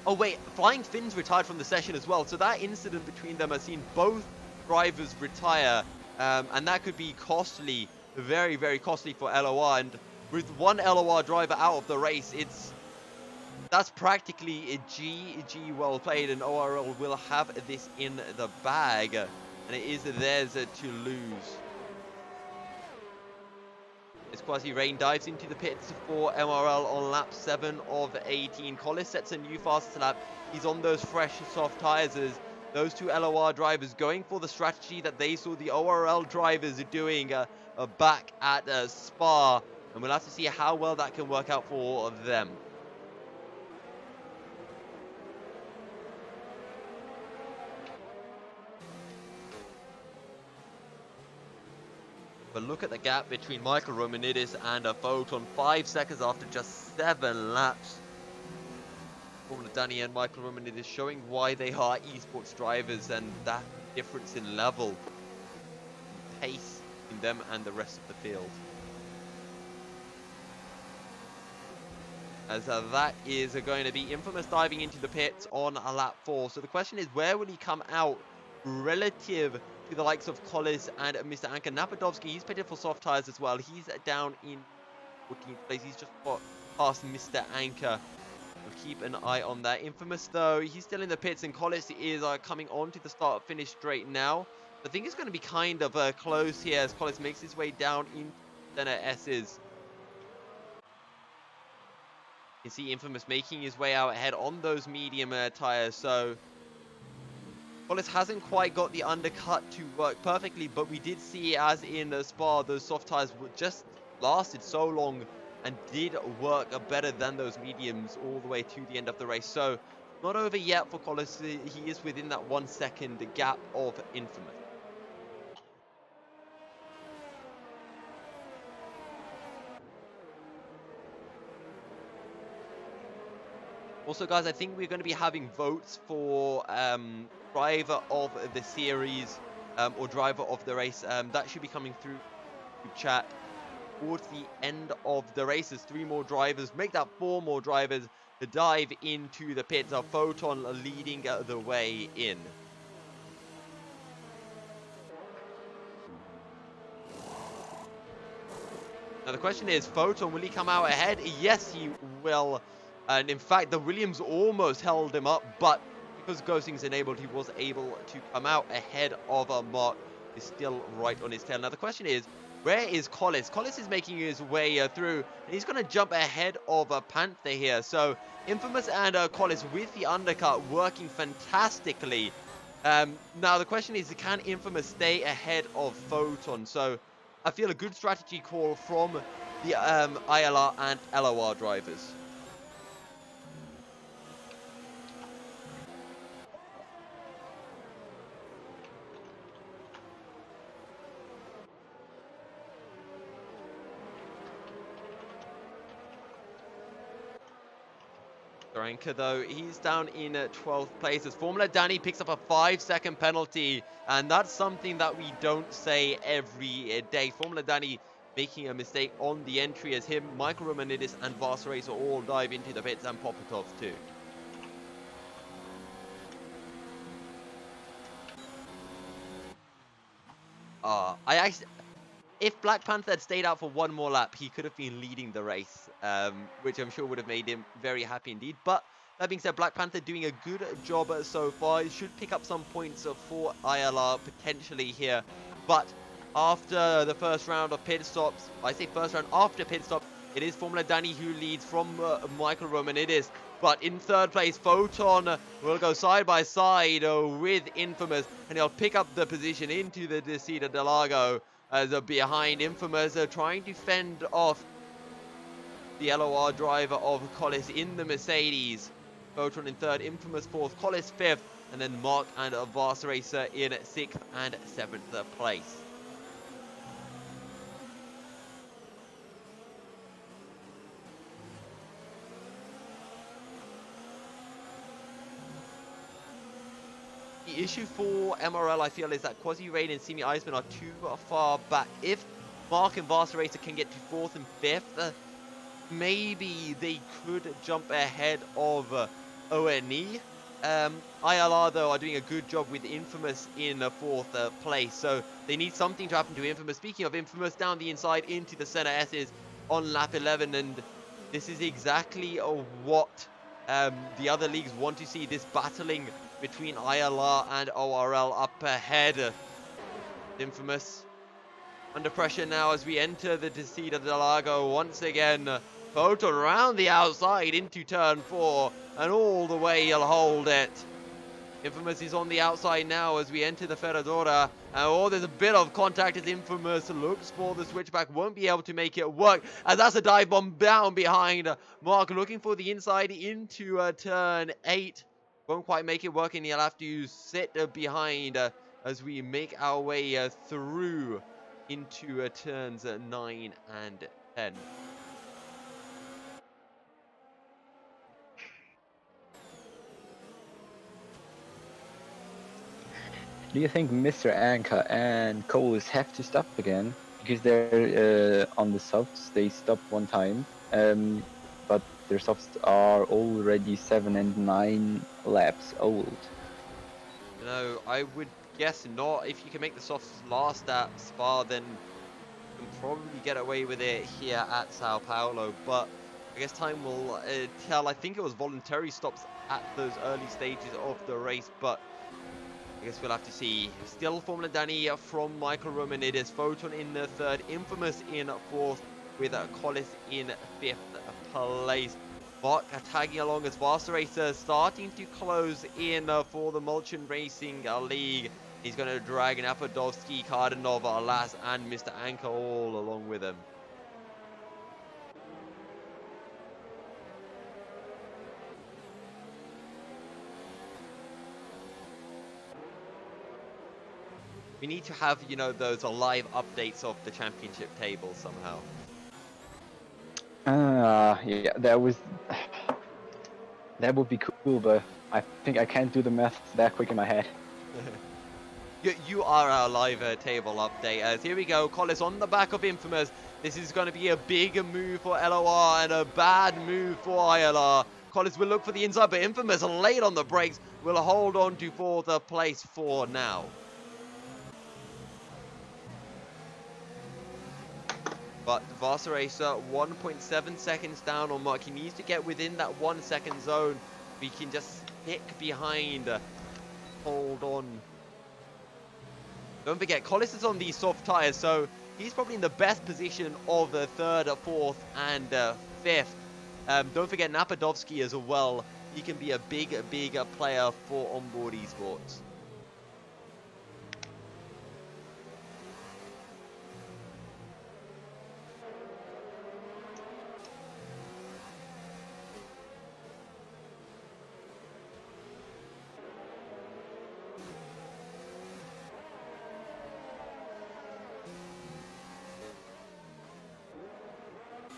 Oh wait, Flying Finn's retired from the session as well, so that incident between them has seen both drivers retire, and that could be costly, very, very costly for LOR, and with one LOR driver out of the race, that's practically a GG well played, and ORL will have this in the bag, and it is theirs to lose. As QuasiRayn dives into the pits for MRL on lap 7 of 18. Colis sets a new fastest lap. He's on those fresh soft tyres, as those two LOR drivers going for the strategy that they saw the ORL drivers doing back at Spa. And we'll have to see how well that can work out for them. But look at the gap between Michael Romanidis and Foton. 5 seconds after just 7 laps. Formula Danny and Michael Romanidis showing why they are esports drivers, and that difference in level, and pace in them and the rest of the field. As that is going to be Infamous diving into the pits on a lap 4. So the question is, where will he come out relative to the likes of Colis and MrAnkka? NAPADOVSKIY, he's pitted for soft tyres as well. He's down in 14th place. He's just got past MrAnkka. We'll keep an eye on that. Infamous, though, he's still in the pits, and Colis is coming on to the start-finish straight now. I think it's going to be kind of close here as Colis makes his way down into center S's. You can see Infamous making his way out ahead on those medium tyres, so Colis hasn't quite got the undercut to work perfectly, but we did see, as in Spa, those soft tyres just lasted so long and did work better than those mediums all the way to the end of the race. So not over yet for Colis. He is within that 1 second gap of Infamous. Also, guys, I think we're going to be having votes for driver of the series or driver of the race. That should be coming through chat towards the end of the race. There's 3 more drivers, make that 4 more drivers to dive into the pits. Foton leading the way in. Now the question is, Foton, will he come out ahead? Yes, he will. And in fact, the Williams almost held him up, but because ghosting's enabled, he was able to come out ahead of Mark. Is still right on his tail. Now the question is, where is Colis? Colis is making his way through, and he's going to jump ahead of Panther here. So Infamous and Colis with the undercut working fantastically. Now the question is, can Infamous stay ahead of Foton? So I feel a good strategy call from the ILR and LOR drivers. MrAnkka, though, he's down in 12th place as Formula Danny picks up a 5-second penalty, and that's something that we don't say every day. Formula Danny making a mistake on the entry as him, Michael Romanidis and VSR all dive into the pits, and POTAPOV too. If BlackPanthor had stayed out for 1 more lap, he could have been leading the race, which I'm sure would have made him very happy indeed. But that being said, BlackPanthor doing a good job so far. He should pick up some points for ILR potentially here. But after the first round of pit stops, I say first round after pit stops, it is Formula Danny who leads from Michael Romanidis. But in 3rd place, Foton will go side by side with Infamous, and he'll pick up the position into the Descida del Lago. As behind Infamous, trying to fend off the LOR driver of Colis in the Mercedes. Foton in 3rd, Infamous 4th, Colis 5th, and then Mark and Vasterracer in 6th and 7th place. The issue for MRL, I feel, is that QuasiRayn and Simi Iceman are too far back. If Mark and Vasterracer can get to 4th and 5th, maybe they could jump ahead of ONE. ILR, though, are doing a good job with Infamous in 4th place, so they need something to happen to Infamous. Speaking of Infamous, down the inside into the center S's on lap 11, and this is exactly what the other leagues want to see, this battling between ILR and ORL up ahead. Infamous under pressure now as we enter the Descida del Lago once again. Foton around the outside into turn 4, and all the way he'll hold it. Infamous is on the outside now as we enter the Ferradura. There's a bit of contact as Infamous looks for the switchback. Won't be able to make it work, as that's a dive bomb down behind Mark, looking for the inside into turn 8. Won't quite make it work, and he'll have to sit behind as we make our way through into turns 9 and 10. Do you think MrAnkka and Colis have to stop again? Because they're on the softs, they stopped 1 time, but their softs are already 7 and 9 laps old. No, I would guess not. If you can make the softs last at Spa, then you can probably get away with it here at Sao Paulo. But I guess time will tell. I think it was voluntary stops at those early stages of the race, but I guess we'll have to see. Still Formula Danny from Michael Romanidis. Foton in the 3rd. Infamous in 4th, with Colis in 5th place. Mark tagging along as Vasterracer starting to close in for the Mulchian Racing League. He's going to drag NAPADOVSKIY, KARDANOV, Lasse, and MrAnkka all along with him. We need to have, you know, those live updates of the championship table somehow. Yeah, that would be cool, but I think I can't do the math that quick in my head. You are our live table updaters. Here we go. Colis on the back of Infamous. This is going to be a big move for LOR and a bad move for ILR. Colis will look for the inside, but Infamous late on the brakes will hold on to fourth place for now. But Vasterracer 1.7 seconds down on Mark. He needs to get within that 1 second zone. We can just stick behind. Hold on. Don't forget, Colis is on these soft tyres, so he's probably in the best position of the third, fourth, and fifth. Don't forget NAPADOVSKIY as well. He can be a big player for onboard esports.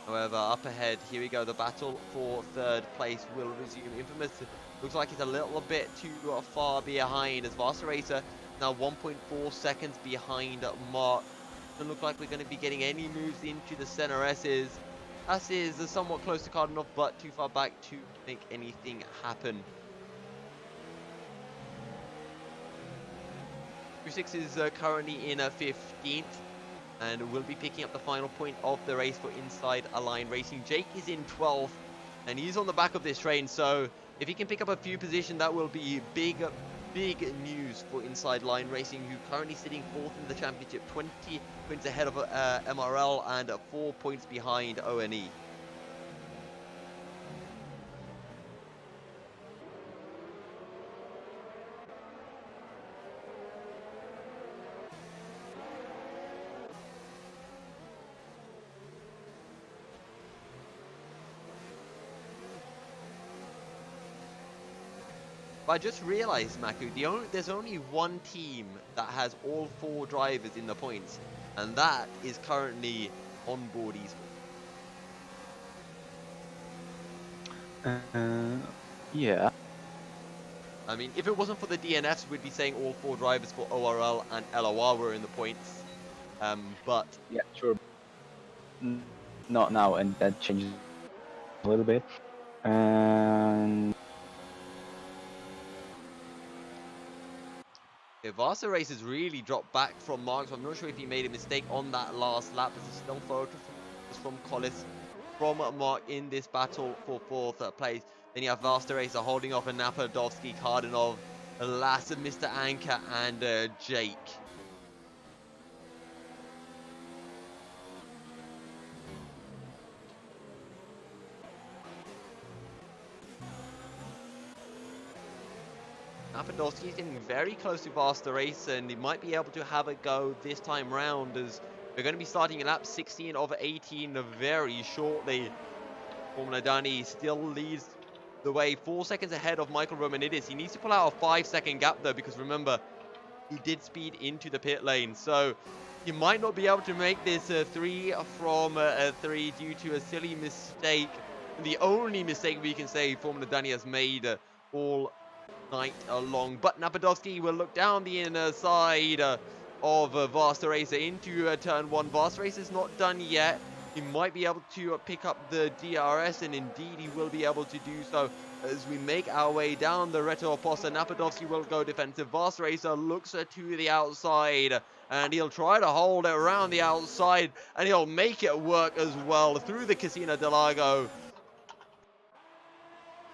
However, up ahead, here we go. The battle for third place will resume. Infamous looks like he's a little bit too far behind as Vasterracer now 1.4 seconds behind Mark. Doesn't look like we're going to be getting any moves into the center S's. S is somewhat close to KARDANOV, but too far back to make anything happen. Crusix is currently in 15th. And will be picking up the final point of the race for Inside Align Racing. Jake is in 12th, and he's on the back of this train, so if he can pick up a few positions, that will be big news for Inside Line Racing, who currently sitting 4th in the championship, 20 points ahead of MRL and 4 points behind ONE. But I just realized, Maku, there's only one team that has all 4 drivers in the points, and that is currently onboard esports. Yeah. I mean, if it wasn't for the DNFs, we'd be saying all 4 drivers for ORL and LOR were in the points. But yeah, sure. Not now, and that changes a little bit. And Vasterracer has really dropped back from Mark, so I'm not sure if he made a mistake on that last lap. This is still photo from Colis, from Mark in this battle for 4th place. Then you have Vasterracer holding off a NAPADOVSKIY, KARDANOV, Lasse, MrAnkka, and Jake. NAPADOVSKIY is getting very close to Vasterracer, and he might be able to have a go this time round, as we're going to be starting in lap 16 of 18 very shortly. Romanidis still leads the way, 4 seconds ahead of Michael Romanidis. He needs to pull out a 5-second gap though, because remember, he did speed into the pit lane, so he might not be able to make this 3 from 3 due to a silly mistake. The only mistake we can say Romanidis has made all night long. But NAPADOVSKIY will look down the inner side of Vasterracer into turn 1. Vasterracer is not done yet. He might be able to pick up the DRS, and indeed he will be able to do so as we make our way down the Reto Oposta. NAPADOVSKIY will go defensive. Vasterracer looks to the outside, and he'll try to hold it around the outside, and he'll make it work as well through the Casino del Lago.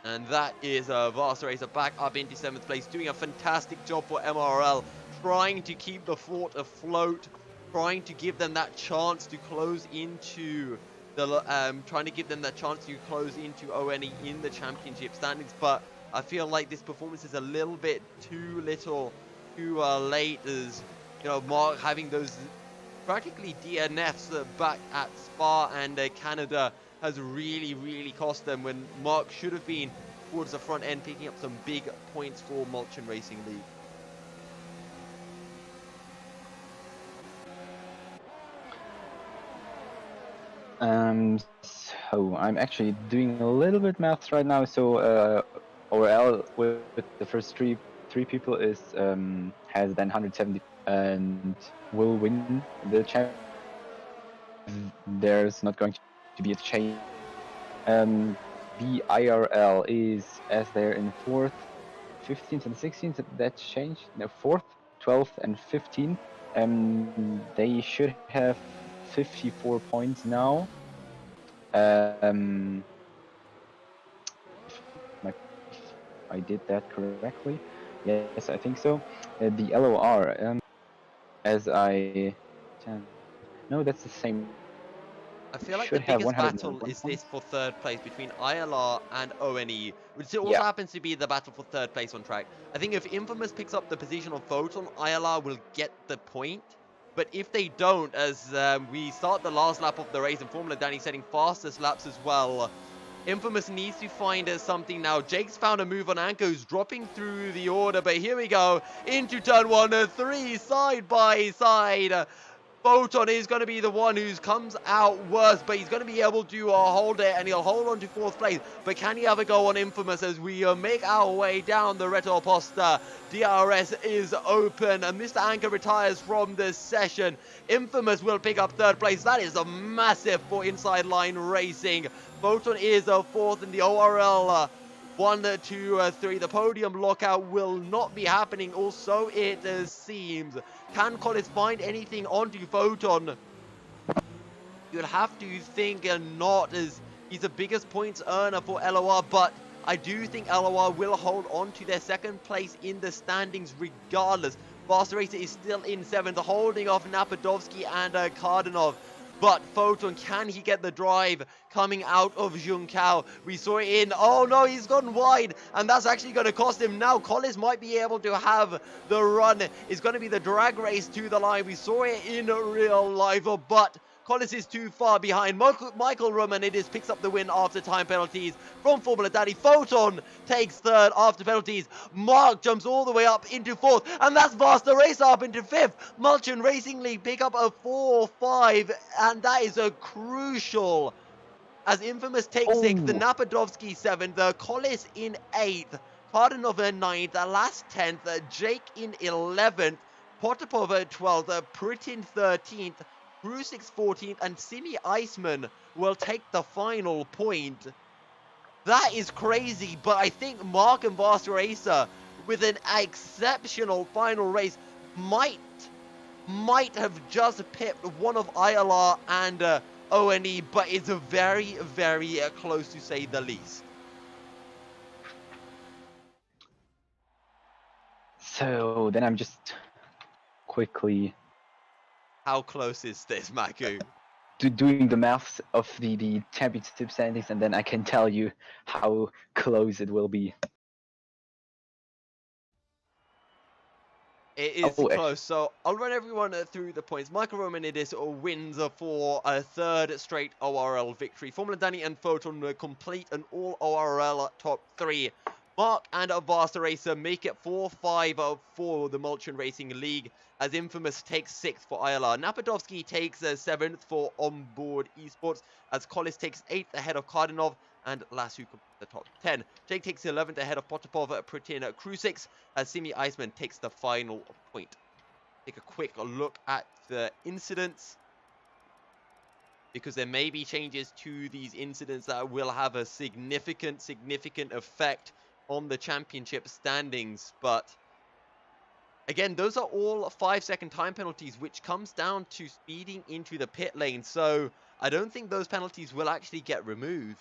And that is Vasterracer back up into 7th place, doing a fantastic job for MRL, trying to keep the fort afloat, trying to give them that chance to close into the ONE in the championship standings. But I feel like this performance is a little bit too late, as you know, Mark having those practically DNFs back at Spa and Canada has really cost them, when Mark should have been towards the front end picking up some big points for Mulchian Racing League. So I'm actually doing a little bit maths right now. So ORL with the first three people is has then 170 and will win the champion. There's not going to be a change. The IRL is as they're in 4th, 15th, and 16th. That's changed. No, 4th, 12th, and 15th. They should have 54 points now. If I did that correctly, yes, I think so. The LOR, as I, no, that's the same. I feel like the Should have biggest battle 101 is this points. for third place between ILR and ONE, which also Yeah. happens to be the battle for third place on track. I think if Infamous picks up the position of Foton, ILR will get the point. But if they don't, as we start the last lap of the race and Formula Danny setting fastest laps as well, Infamous needs to find something now. Jake's found a move on Anko, who's dropping through the order, but here we go into turn 1, 3 side by side. Foton is going to be the one who comes out worse, but he's going to be able to hold it, and he'll hold on to 4th place. But can he have a go on Infamous as we make our way down the Reto Posta? DRS is open, and MrAnkka retires from this session. Infamous will pick up 3rd place. That is a massive for inside line racing. Foton is 4th in the ORL. 1, 2, 3. The podium lockout will not be happening, or so it seems. Can Colis find anything onto Foton? You'd have to think not, as he's the biggest points earner for LOR, but I do think LOR will hold on to their 2nd place in the standings regardless. Vasterracer is still in 7th, holding off NAPADOVSKIY and KARDANOV. But Foton, can he get the drive coming out of Junkao? We saw it in, oh no, he's gone wide, and that's actually going to cost him. Now Colis might be able to have the run. It's going to be the drag race to the line. We saw it in real life, but Colis is too far behind. Michael Romanidis picks up the win after time penalties from Formula Daddy. Foton takes 3rd after penalties. Mark jumps all the way up into 4th, and that's Vasterracer up into 5th. Mulchian Racing League pick up a 4-5, and that is a crucial, as Infamous takes 6th, the NAPADOVSKIY 7th, the Colis in 8th, KARDANOV in 9th, last 10th, Jake in 11th, POTAPOV 12th, PRYTIN 13th, Crusix 14th, and Simi Iceman will take the final point. That is crazy, but I think Mark and Vasterracer, with an exceptional final race, might have just pipped one of ILR and ONE, but it's very, very close to say the least. So then I'm just quickly How close is this, Maku? doing the maths of the championship standings, and then I can tell you how close it will be. It is close, so I'll run everyone through the points. Michael Romanidis wins for a 3rd straight ORL victory. Formula Danny and Foton complete an all ORL top 3. Mark and Vasterracer make it 4-5 for the Mulchian Racing League, as Infamous takes 6th for ILR. NAPADOVSKIY takes 7th for ONBOARD Esports, as Colis takes 8th ahead of KARDANOV, and Lasse completes the top 10. Jake takes 11th ahead of POTAPOV, PRYTIN, Crusix, as Simi Iceman takes the final point. Take a quick look at the incidents, because there may be changes to these incidents that will have a significant effect on the championship standings. But again, those are all 5-second time penalties, which comes down to speeding into the pit lane. So I don't think those penalties will actually get removed.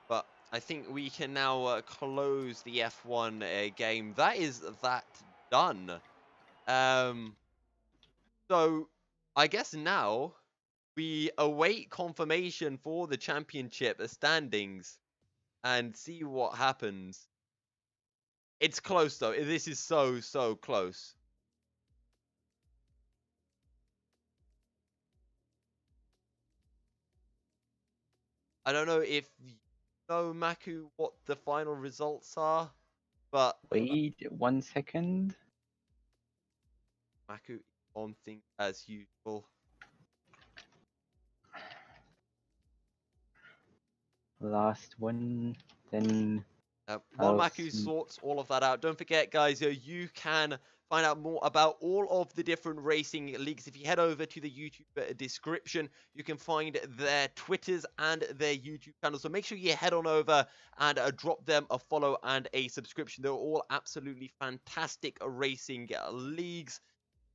But I think we can now close the F1 game. That is that done. So I guess now we await confirmation for the championship standings and see what happens. It's close though. This is so close. I don't know if know, Maku, what the final results are, but Wait 1 second. Maku on things as usual. Last one, then While I'll Maku see. sorts all of that out, don't forget, guys, you can find out more about all of the different racing leagues. If you head over to the YouTube description, you can find their Twitters and their YouTube channels. So make sure you head on over and drop them a follow and a subscription. They're all absolutely fantastic racing leagues.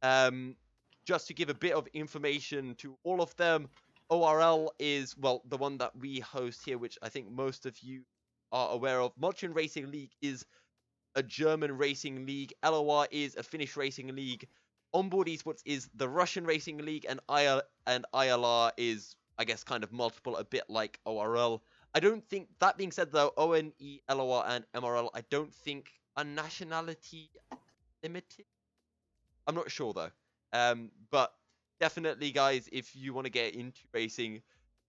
Just to give a bit of information to all of them, ORL is, well, the one that we host here, which I think most of you are aware of. Mulchian Racing League is a German racing league. LOR is a Finnish racing league. Onboard Esports is the Russian racing league, and ILR is, I guess, kind of multiple, a bit like ORL. I don't think, that being said though, ONE, LOR, and MRL, I don't think are nationality limited. I'm not sure though. But definitely, guys, if you want to get into racing,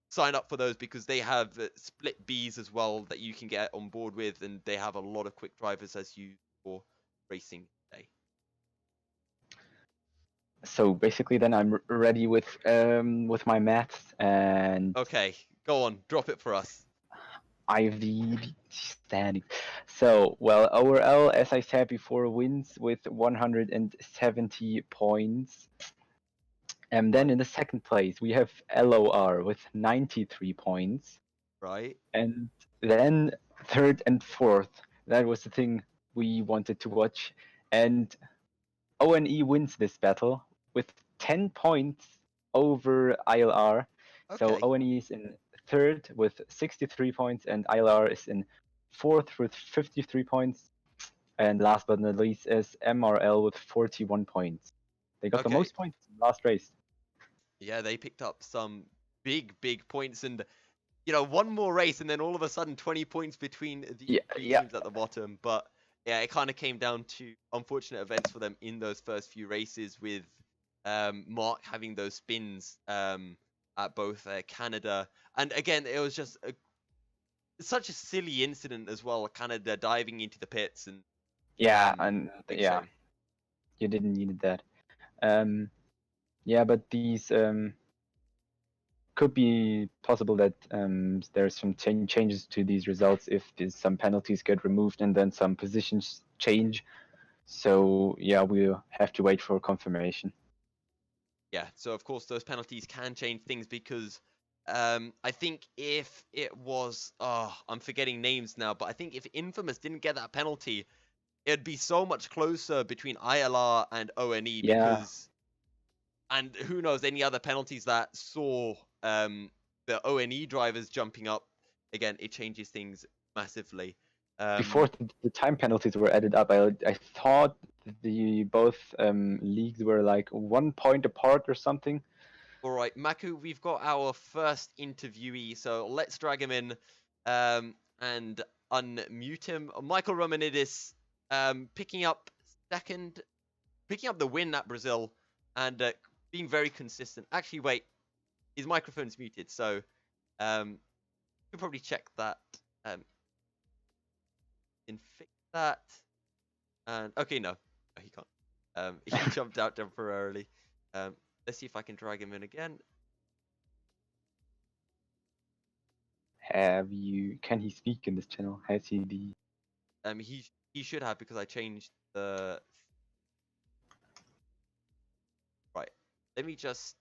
sign up for those because they have split Bs as well that you can get on board with, and they have a lot of quick drivers as you for racing today. So basically, then I'm ready with my maths and Okay, go on, drop it for us. IV standings. So, well, ORL, as I said before, wins with 170 points. And then in the second place, we have LOR with 93 points. Right. And then third and fourth, that was the thing we wanted to watch. And ONE wins this battle with 10 points over ILR. So Okay. ONE is in third with 63 points, and ILR is in fourth with 53 points. And last but not least is MRL with 41 points. They got the Okay. most points in the last race. Yeah, they picked up some big points, and one more race, and then all of a sudden 20 points between the three teams at the bottom. But yeah, it kind of came down to unfortunate events for them in those first few races, with Mark having those spins at both Canada, and again, it was just such a silly incident as well. Canada diving into the pits, and big shame. You didn't need that. But these could be possible that there's some changes to these results if some penalties get removed and then some positions change. So yeah, we'll have to wait for confirmation. Yeah, so of course those penalties can change things because I think if it was, I'm forgetting names now, but I think if Infamous didn't get that penalty, it'd be so much closer between ILR and ONE because, and who knows, any other penalties that saw the ONE drivers jumping up, again, it changes things massively. Before the time penalties were added up, I thought the both leagues were like 1 point apart or something. All right, Maku, we've got our first interviewee, so let's drag him in and unmute him. Michael Romanidis picking up the win at Brazil and being very consistent. Actually, wait, his microphone's muted, so you can probably check that. Can fix that. And okay, no, he can't. He jumped out temporarily. Let's see if I can drag him in again. Can he speak in this channel? Has he the he should have, because I changed the right. Let me just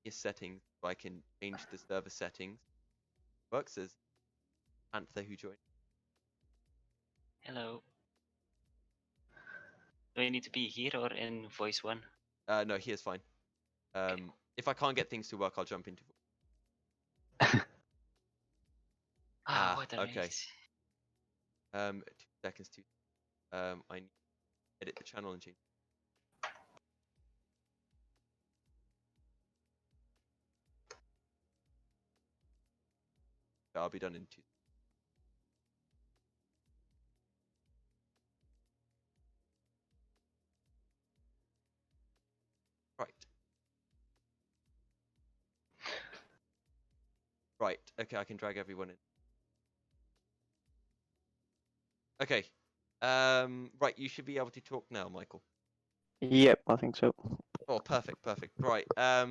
his settings so I can change the server settings. Works as Panther who joined. Hello. Do I need to be here or in voice one? No, here's fine. If I can't get things to work, I'll jump into. What a okay. race. 2 seconds to. I need to edit the channel and change. I'll be done in 2. Right. Right. Okay, I can drag everyone in. Okay. Right, you should be able to talk now, Michael. Yep, I think so. Oh, perfect, perfect. Right. I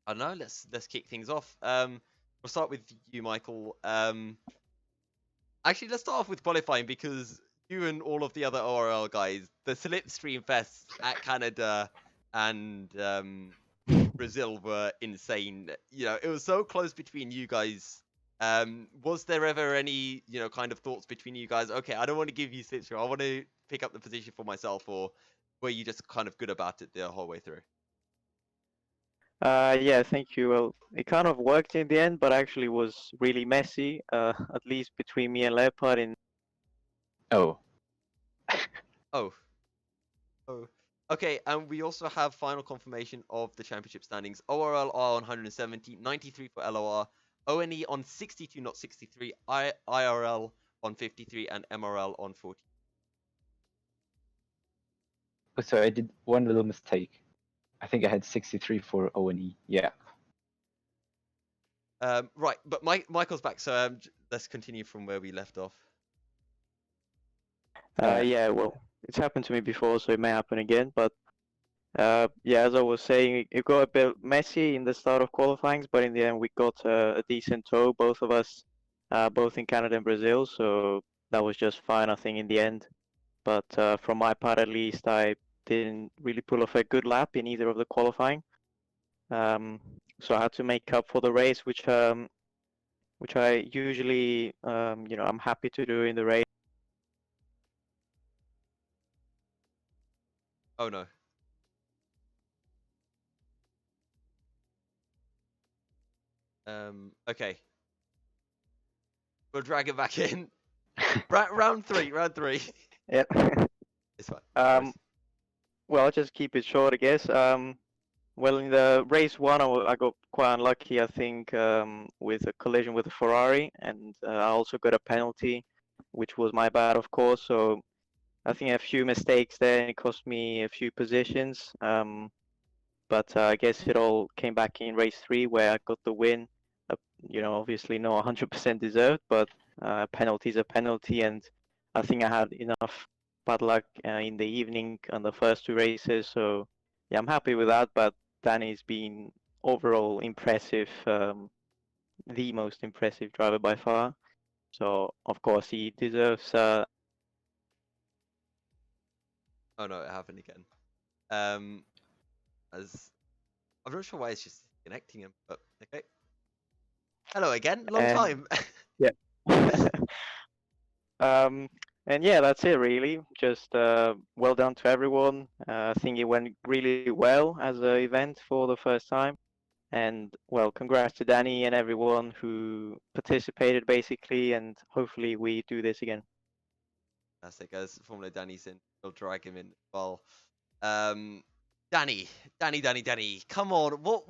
don't know. Let's kick things off. We'll start with you, Michael. Actually, let's start off with qualifying because you and all of the other ORL guys, the Slipstream Fests at Canada and Brazil were insane. You know, it was so close between you guys. Was there ever any, you know, kind of thoughts between you guys? Okay, I don't want to give you Slipstream. I want to pick up the position for myself, or were you just kind of good about it the whole way through? Yeah, thank you. Well, it kind of worked in the end, but actually was really messy, at least between me and Leopard. Oh, Oh. Oh. Okay, and we also have final confirmation of the championship standings. ORL are on 170, 93 for LOR, ONE on 62, not 63, IRL on 53, and MRL on 40. so I did one little mistake. I think I had 63 for O&E. Yeah. Right, but Michael's back, so let's continue from where we left off. Yeah, well, it's happened to me before, so it may happen again. But yeah, as I was saying, it got a bit messy in the start of qualifying, but in the end, we got a decent tow, both of us, both in Canada and Brazil. So that was just fine, I think, in the end. But from my part, at least, I didn't really pull off a good lap in either of the qualifying. So I had to make up for the race, which I usually, you know, I'm happy to do in the race. Oh no. Okay. We'll drag it back in. round three. Yeah. It's fine. Well, I'll just keep it short, I guess. Well, in the race one, I got quite unlucky, I think, with a collision with a Ferrari, and I also got a penalty, which was my bad, of course. So I think a few mistakes there, and it cost me a few positions. But I guess it all came back in race three, where I got the win. You know, obviously not 100% deserved, but penalty is a penalty, and I think I had enough bad luck in the evening on the first two races. So yeah, I'm happy with that. But Danny's been overall impressive, the most impressive driver by far. So of course he deserves. Oh no, it happened again. As I'm not sure why it's just connecting him, but okay. Hello again, long time. Yeah. And yeah, that's it really. Just well done to everyone. I think it went really well as an event for the first time. And well, congrats to Danny and everyone who participated basically. And hopefully we do this again. That's it, guys. Formula Danny's in. We'll drag him in. Well, Danny. Come on. What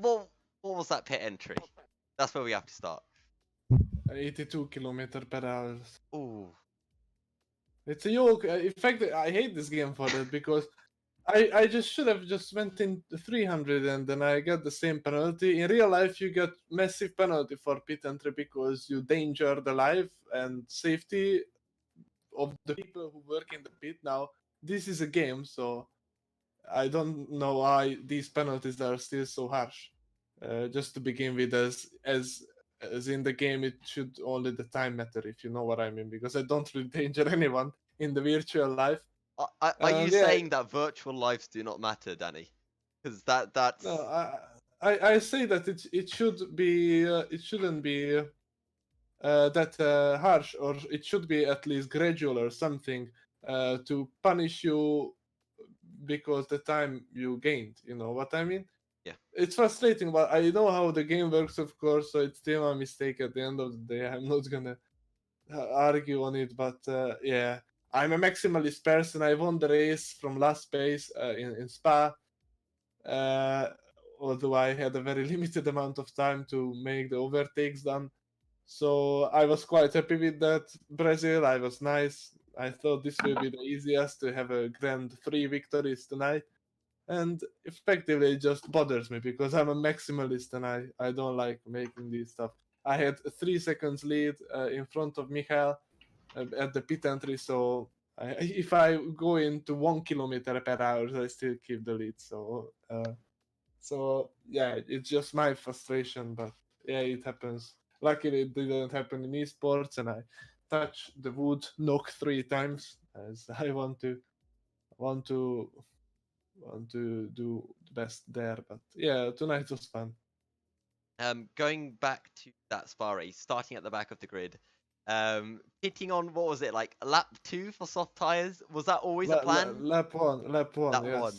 was that pit entry? That's where we have to start. 82 km/h. Ooh. It's a yoke. In fact, I hate this game for that because I just should have just went in 300 and then I got the same penalty. In real life, you get massive penalty for pit entry because you danger the life and safety of the people who work in the pit. Now, this is a game, so I don't know why these penalties are still so harsh. Just to begin with, as in the game, it should only the time matter, if you know what I mean, because I don't really danger anyone in the virtual life. Are you saying that virtual lives do not matter, Danny? Because that's no, I say that it should be it shouldn't be that harsh, or it should be at least gradual or something to punish you because the time you gained. You know what I mean? Yeah. It's frustrating, but I know how the game works, of course, so it's still a mistake at the end of the day. I'm not gonna argue on it, but yeah, I'm a maximalist person. I won the race from last place in Spa, although I had a very limited amount of time to make the overtakes done. So I was quite happy with that. Brazil, I was nice. I thought this will be the easiest to have a grand 3 victories tonight. And effectively, it just bothers me because I'm a maximalist and I don't like making this stuff. I had 3 seconds lead in front of Michael, at the pit entry. So if I go into 1 kilometer per hour, I still keep the lead. So yeah, it's just my frustration, but yeah, it happens. Luckily, it didn't happen in esports, and I touched the wood, knock 3 times, as I want to do the best there. But yeah, tonight was fun. Going back to that Spa race, starting at the back of the grid, pitting on, what was it, like lap 2 for soft tires? Was that always a plan? Lap one, That yes. one.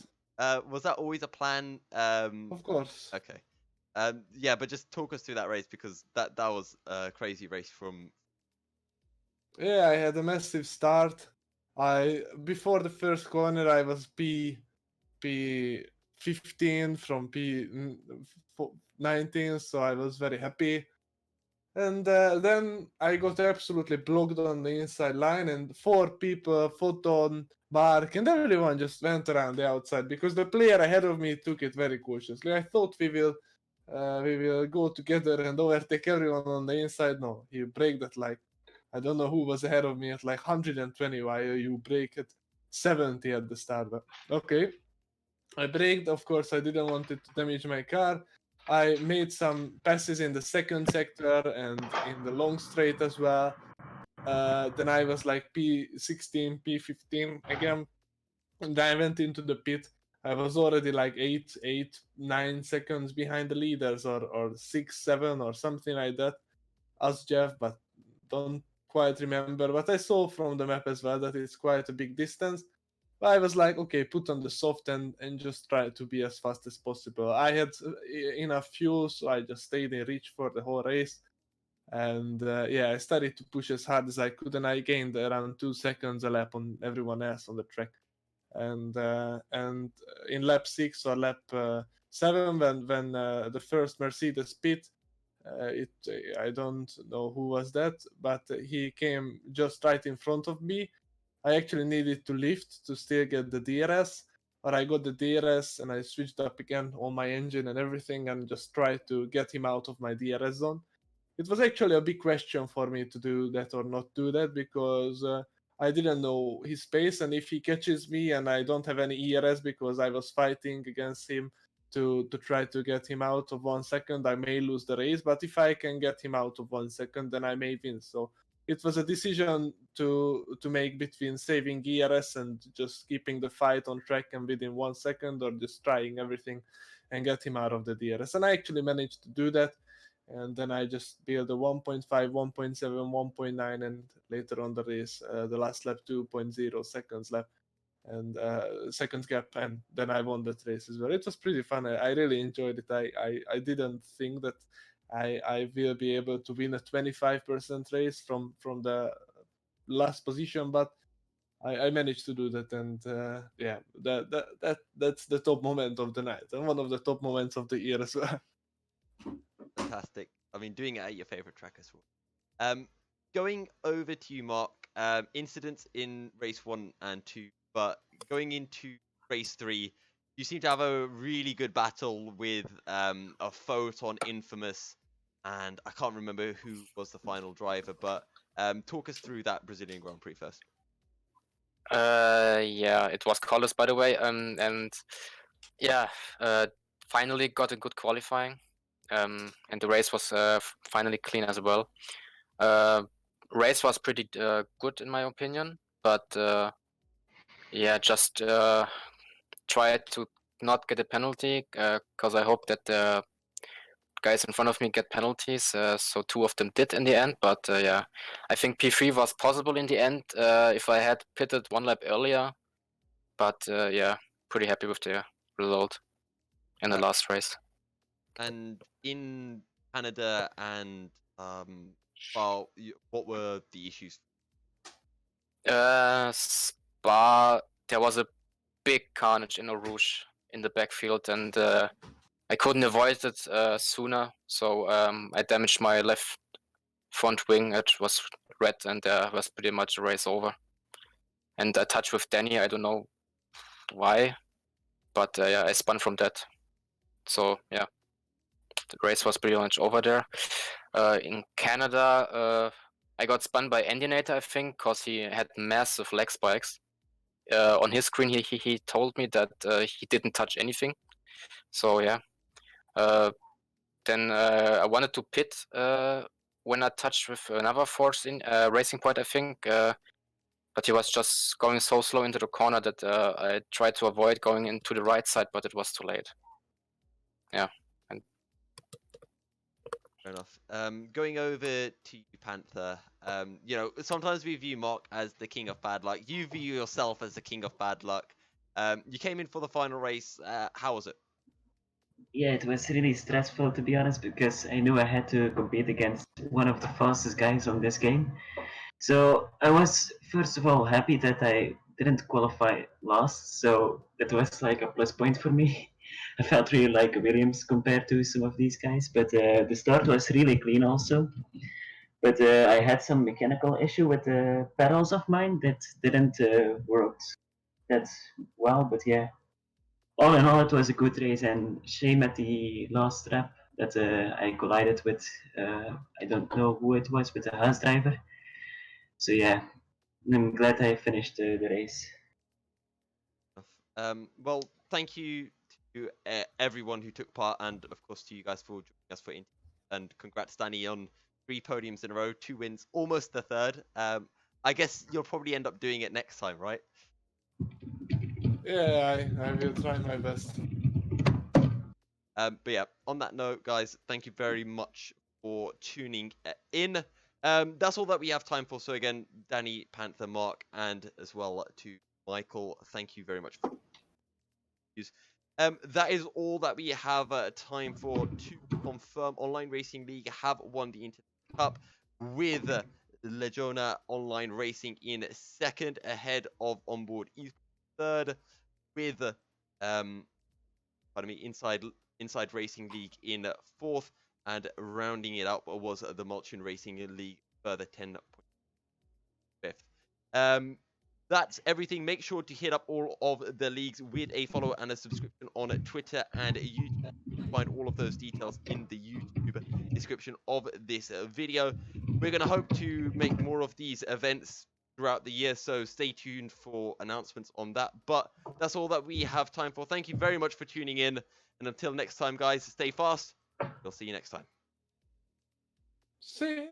Was that always a plan? Of course. Okay. Yeah, but just talk us through that race, because that was a crazy race from. Yeah, I had a massive start. Before the first corner, I was P15 from P19, so I was very happy. And then I got absolutely blocked on the inside line, and 4 people, Foton, Mark, and everyone just went around the outside because the player ahead of me took it very cautiously. I thought we will go together and overtake everyone on the inside. No, he braked at like, I don't know who was ahead of me at like 120, while you brake at 70 at the start. But okay, I braked. Of course, I didn't want it to damage my car. I made some passes in the second sector and in the long straight as well. Then I was like P16, P15 again, and I went into the pit. I was already like 9 seconds behind the leaders, or 6, 7, or something like that. As Jeff, but don't quite remember. But I saw from the map as well that it's quite a big distance. But I was like, okay, put on the soft and just try to be as fast as possible. I had enough fuel, so I just stayed in reach for the whole race. And yeah, I started to push as hard as I could, and I gained around 2 seconds a lap on everyone else on the track. And in lap 6 or lap 7, when the first Mercedes pit, I don't know who was that, but he came just right in front of me. I actually needed to lift to still get the DRS, but I got the DRS and I switched up again on my engine and everything and just tried to get him out of my DRS zone. It was actually a big question for me to do that or not do that, because I didn't know his pace, and if he catches me and I don't have any ERS because I was fighting against him to try to get him out of 1 second, I may lose the race. But if I can get him out of 1 second, then I may win. So it was a decision to make between saving ERS and just keeping the fight on track and within 1 second, or just trying everything and get him out of the DRS. And I actually managed to do that. And then I just built a 1.5, 1.7, 1.9, and later on the race, the last lap, 2.0 seconds lap, and seconds gap, and then I won that race as well. It was pretty fun. I really enjoyed it. I didn't think that I will be able to win a 25% race from the last position, but I managed to do that, and yeah, that's the top moment of the night, and one of the top moments of the year as well. Fantastic. I mean, doing it at your favorite track as well. Going over to you, Mark. Incidents in race 1 and 2, but going into race 3, you seem to have a really good battle with a Foton Infamous, and I can't remember who was the final driver, but talk us through that Brazilian Grand Prix first. Yeah, it was Colis, by the way, and yeah, finally got a good qualifying, and the race was finally clean as well. Race was pretty good in my opinion, but yeah, just try to not get a penalty, because I hope that the guys in front of me get penalties. So 2 of them did in the end, but yeah, I think P3 was possible in the end if I had pitted 1 lap earlier. But yeah, pretty happy with the result in the last race. And in Canada and well, what were the issues? Spa, there was a big carnage in Eau Rouge in the backfield, and I couldn't avoid it sooner. So I damaged my left front wing. It was red, and was pretty much a race over. And I touched with Danny. I don't know why, but yeah, I spun from that. So yeah, the race was pretty much over there. In Canada, I got spun by Andinator, I think, because he had massive leg spikes. On his screen, he told me that he didn't touch anything. So yeah. Then I wanted to pit when I touched with another force in Racing Point, I think. But he was just going so slow into the corner that I tried to avoid going into the right side, but it was too late. Yeah. And Fair enough. Going over to you, Panther. You know, sometimes we view Mark as the king of bad luck. You view yourself as the king of bad luck. You came in for the final race. How was it? Yeah, it was really stressful to be honest, because I knew I had to compete against one of the fastest guys on this game. So I was first of all happy that I didn't qualify last, so that was like a plus point for me. I felt really like Williams compared to some of these guys, but the start was really clean also. But I had some mechanical issue with the pedals of mine that didn't work that well, but yeah. All in all, it was a good race, and shame at the last lap that I collided with, I don't know who it was, with the Haas driver. So yeah, I'm glad I finished the race. Well, thank you to everyone who took part, and of course to you guys for joining us for and congrats, Danny, on 3 podiums in a row, 2 wins, almost the 3rd. I guess you'll probably end up doing it next time, right? Yeah, I will try my best. But yeah, on that note, guys, thank you very much for tuning in. That's all that we have time for. So again, Danny, Panther, Mark, and as well to Michael, thank you very much for that is all that we have time for. To confirm, Online Racing League have won the Internet Cup with Leijona Online Racing in 2nd, ahead of ONBOARD 3rd, with Inside Racing League in 4th, and rounding it up was the Mulchian Racing League, further 10.5th. That's everything. Make sure to hit up all of the leagues with a follow and a subscription on Twitter and YouTube. You can find all of those details in the YouTube description of this video. We're going to hope to make more of these events throughout the year, so stay tuned for announcements on that. But that's all that we have time for. Thank you very much for tuning in, and until next time, guys, stay fast. We'll see you next time. See.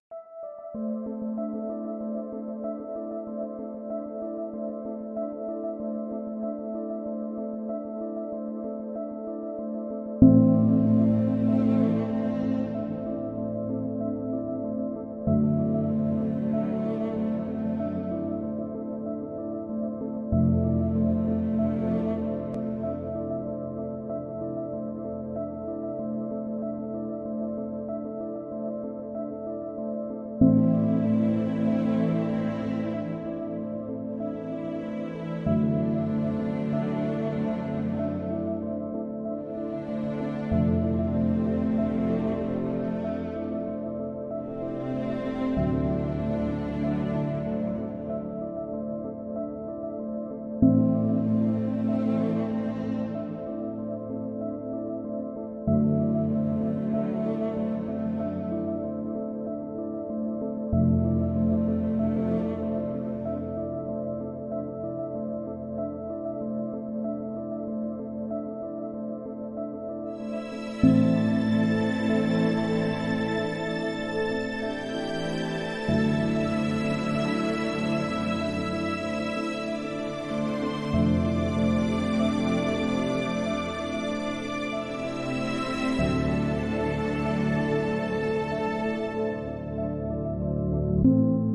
you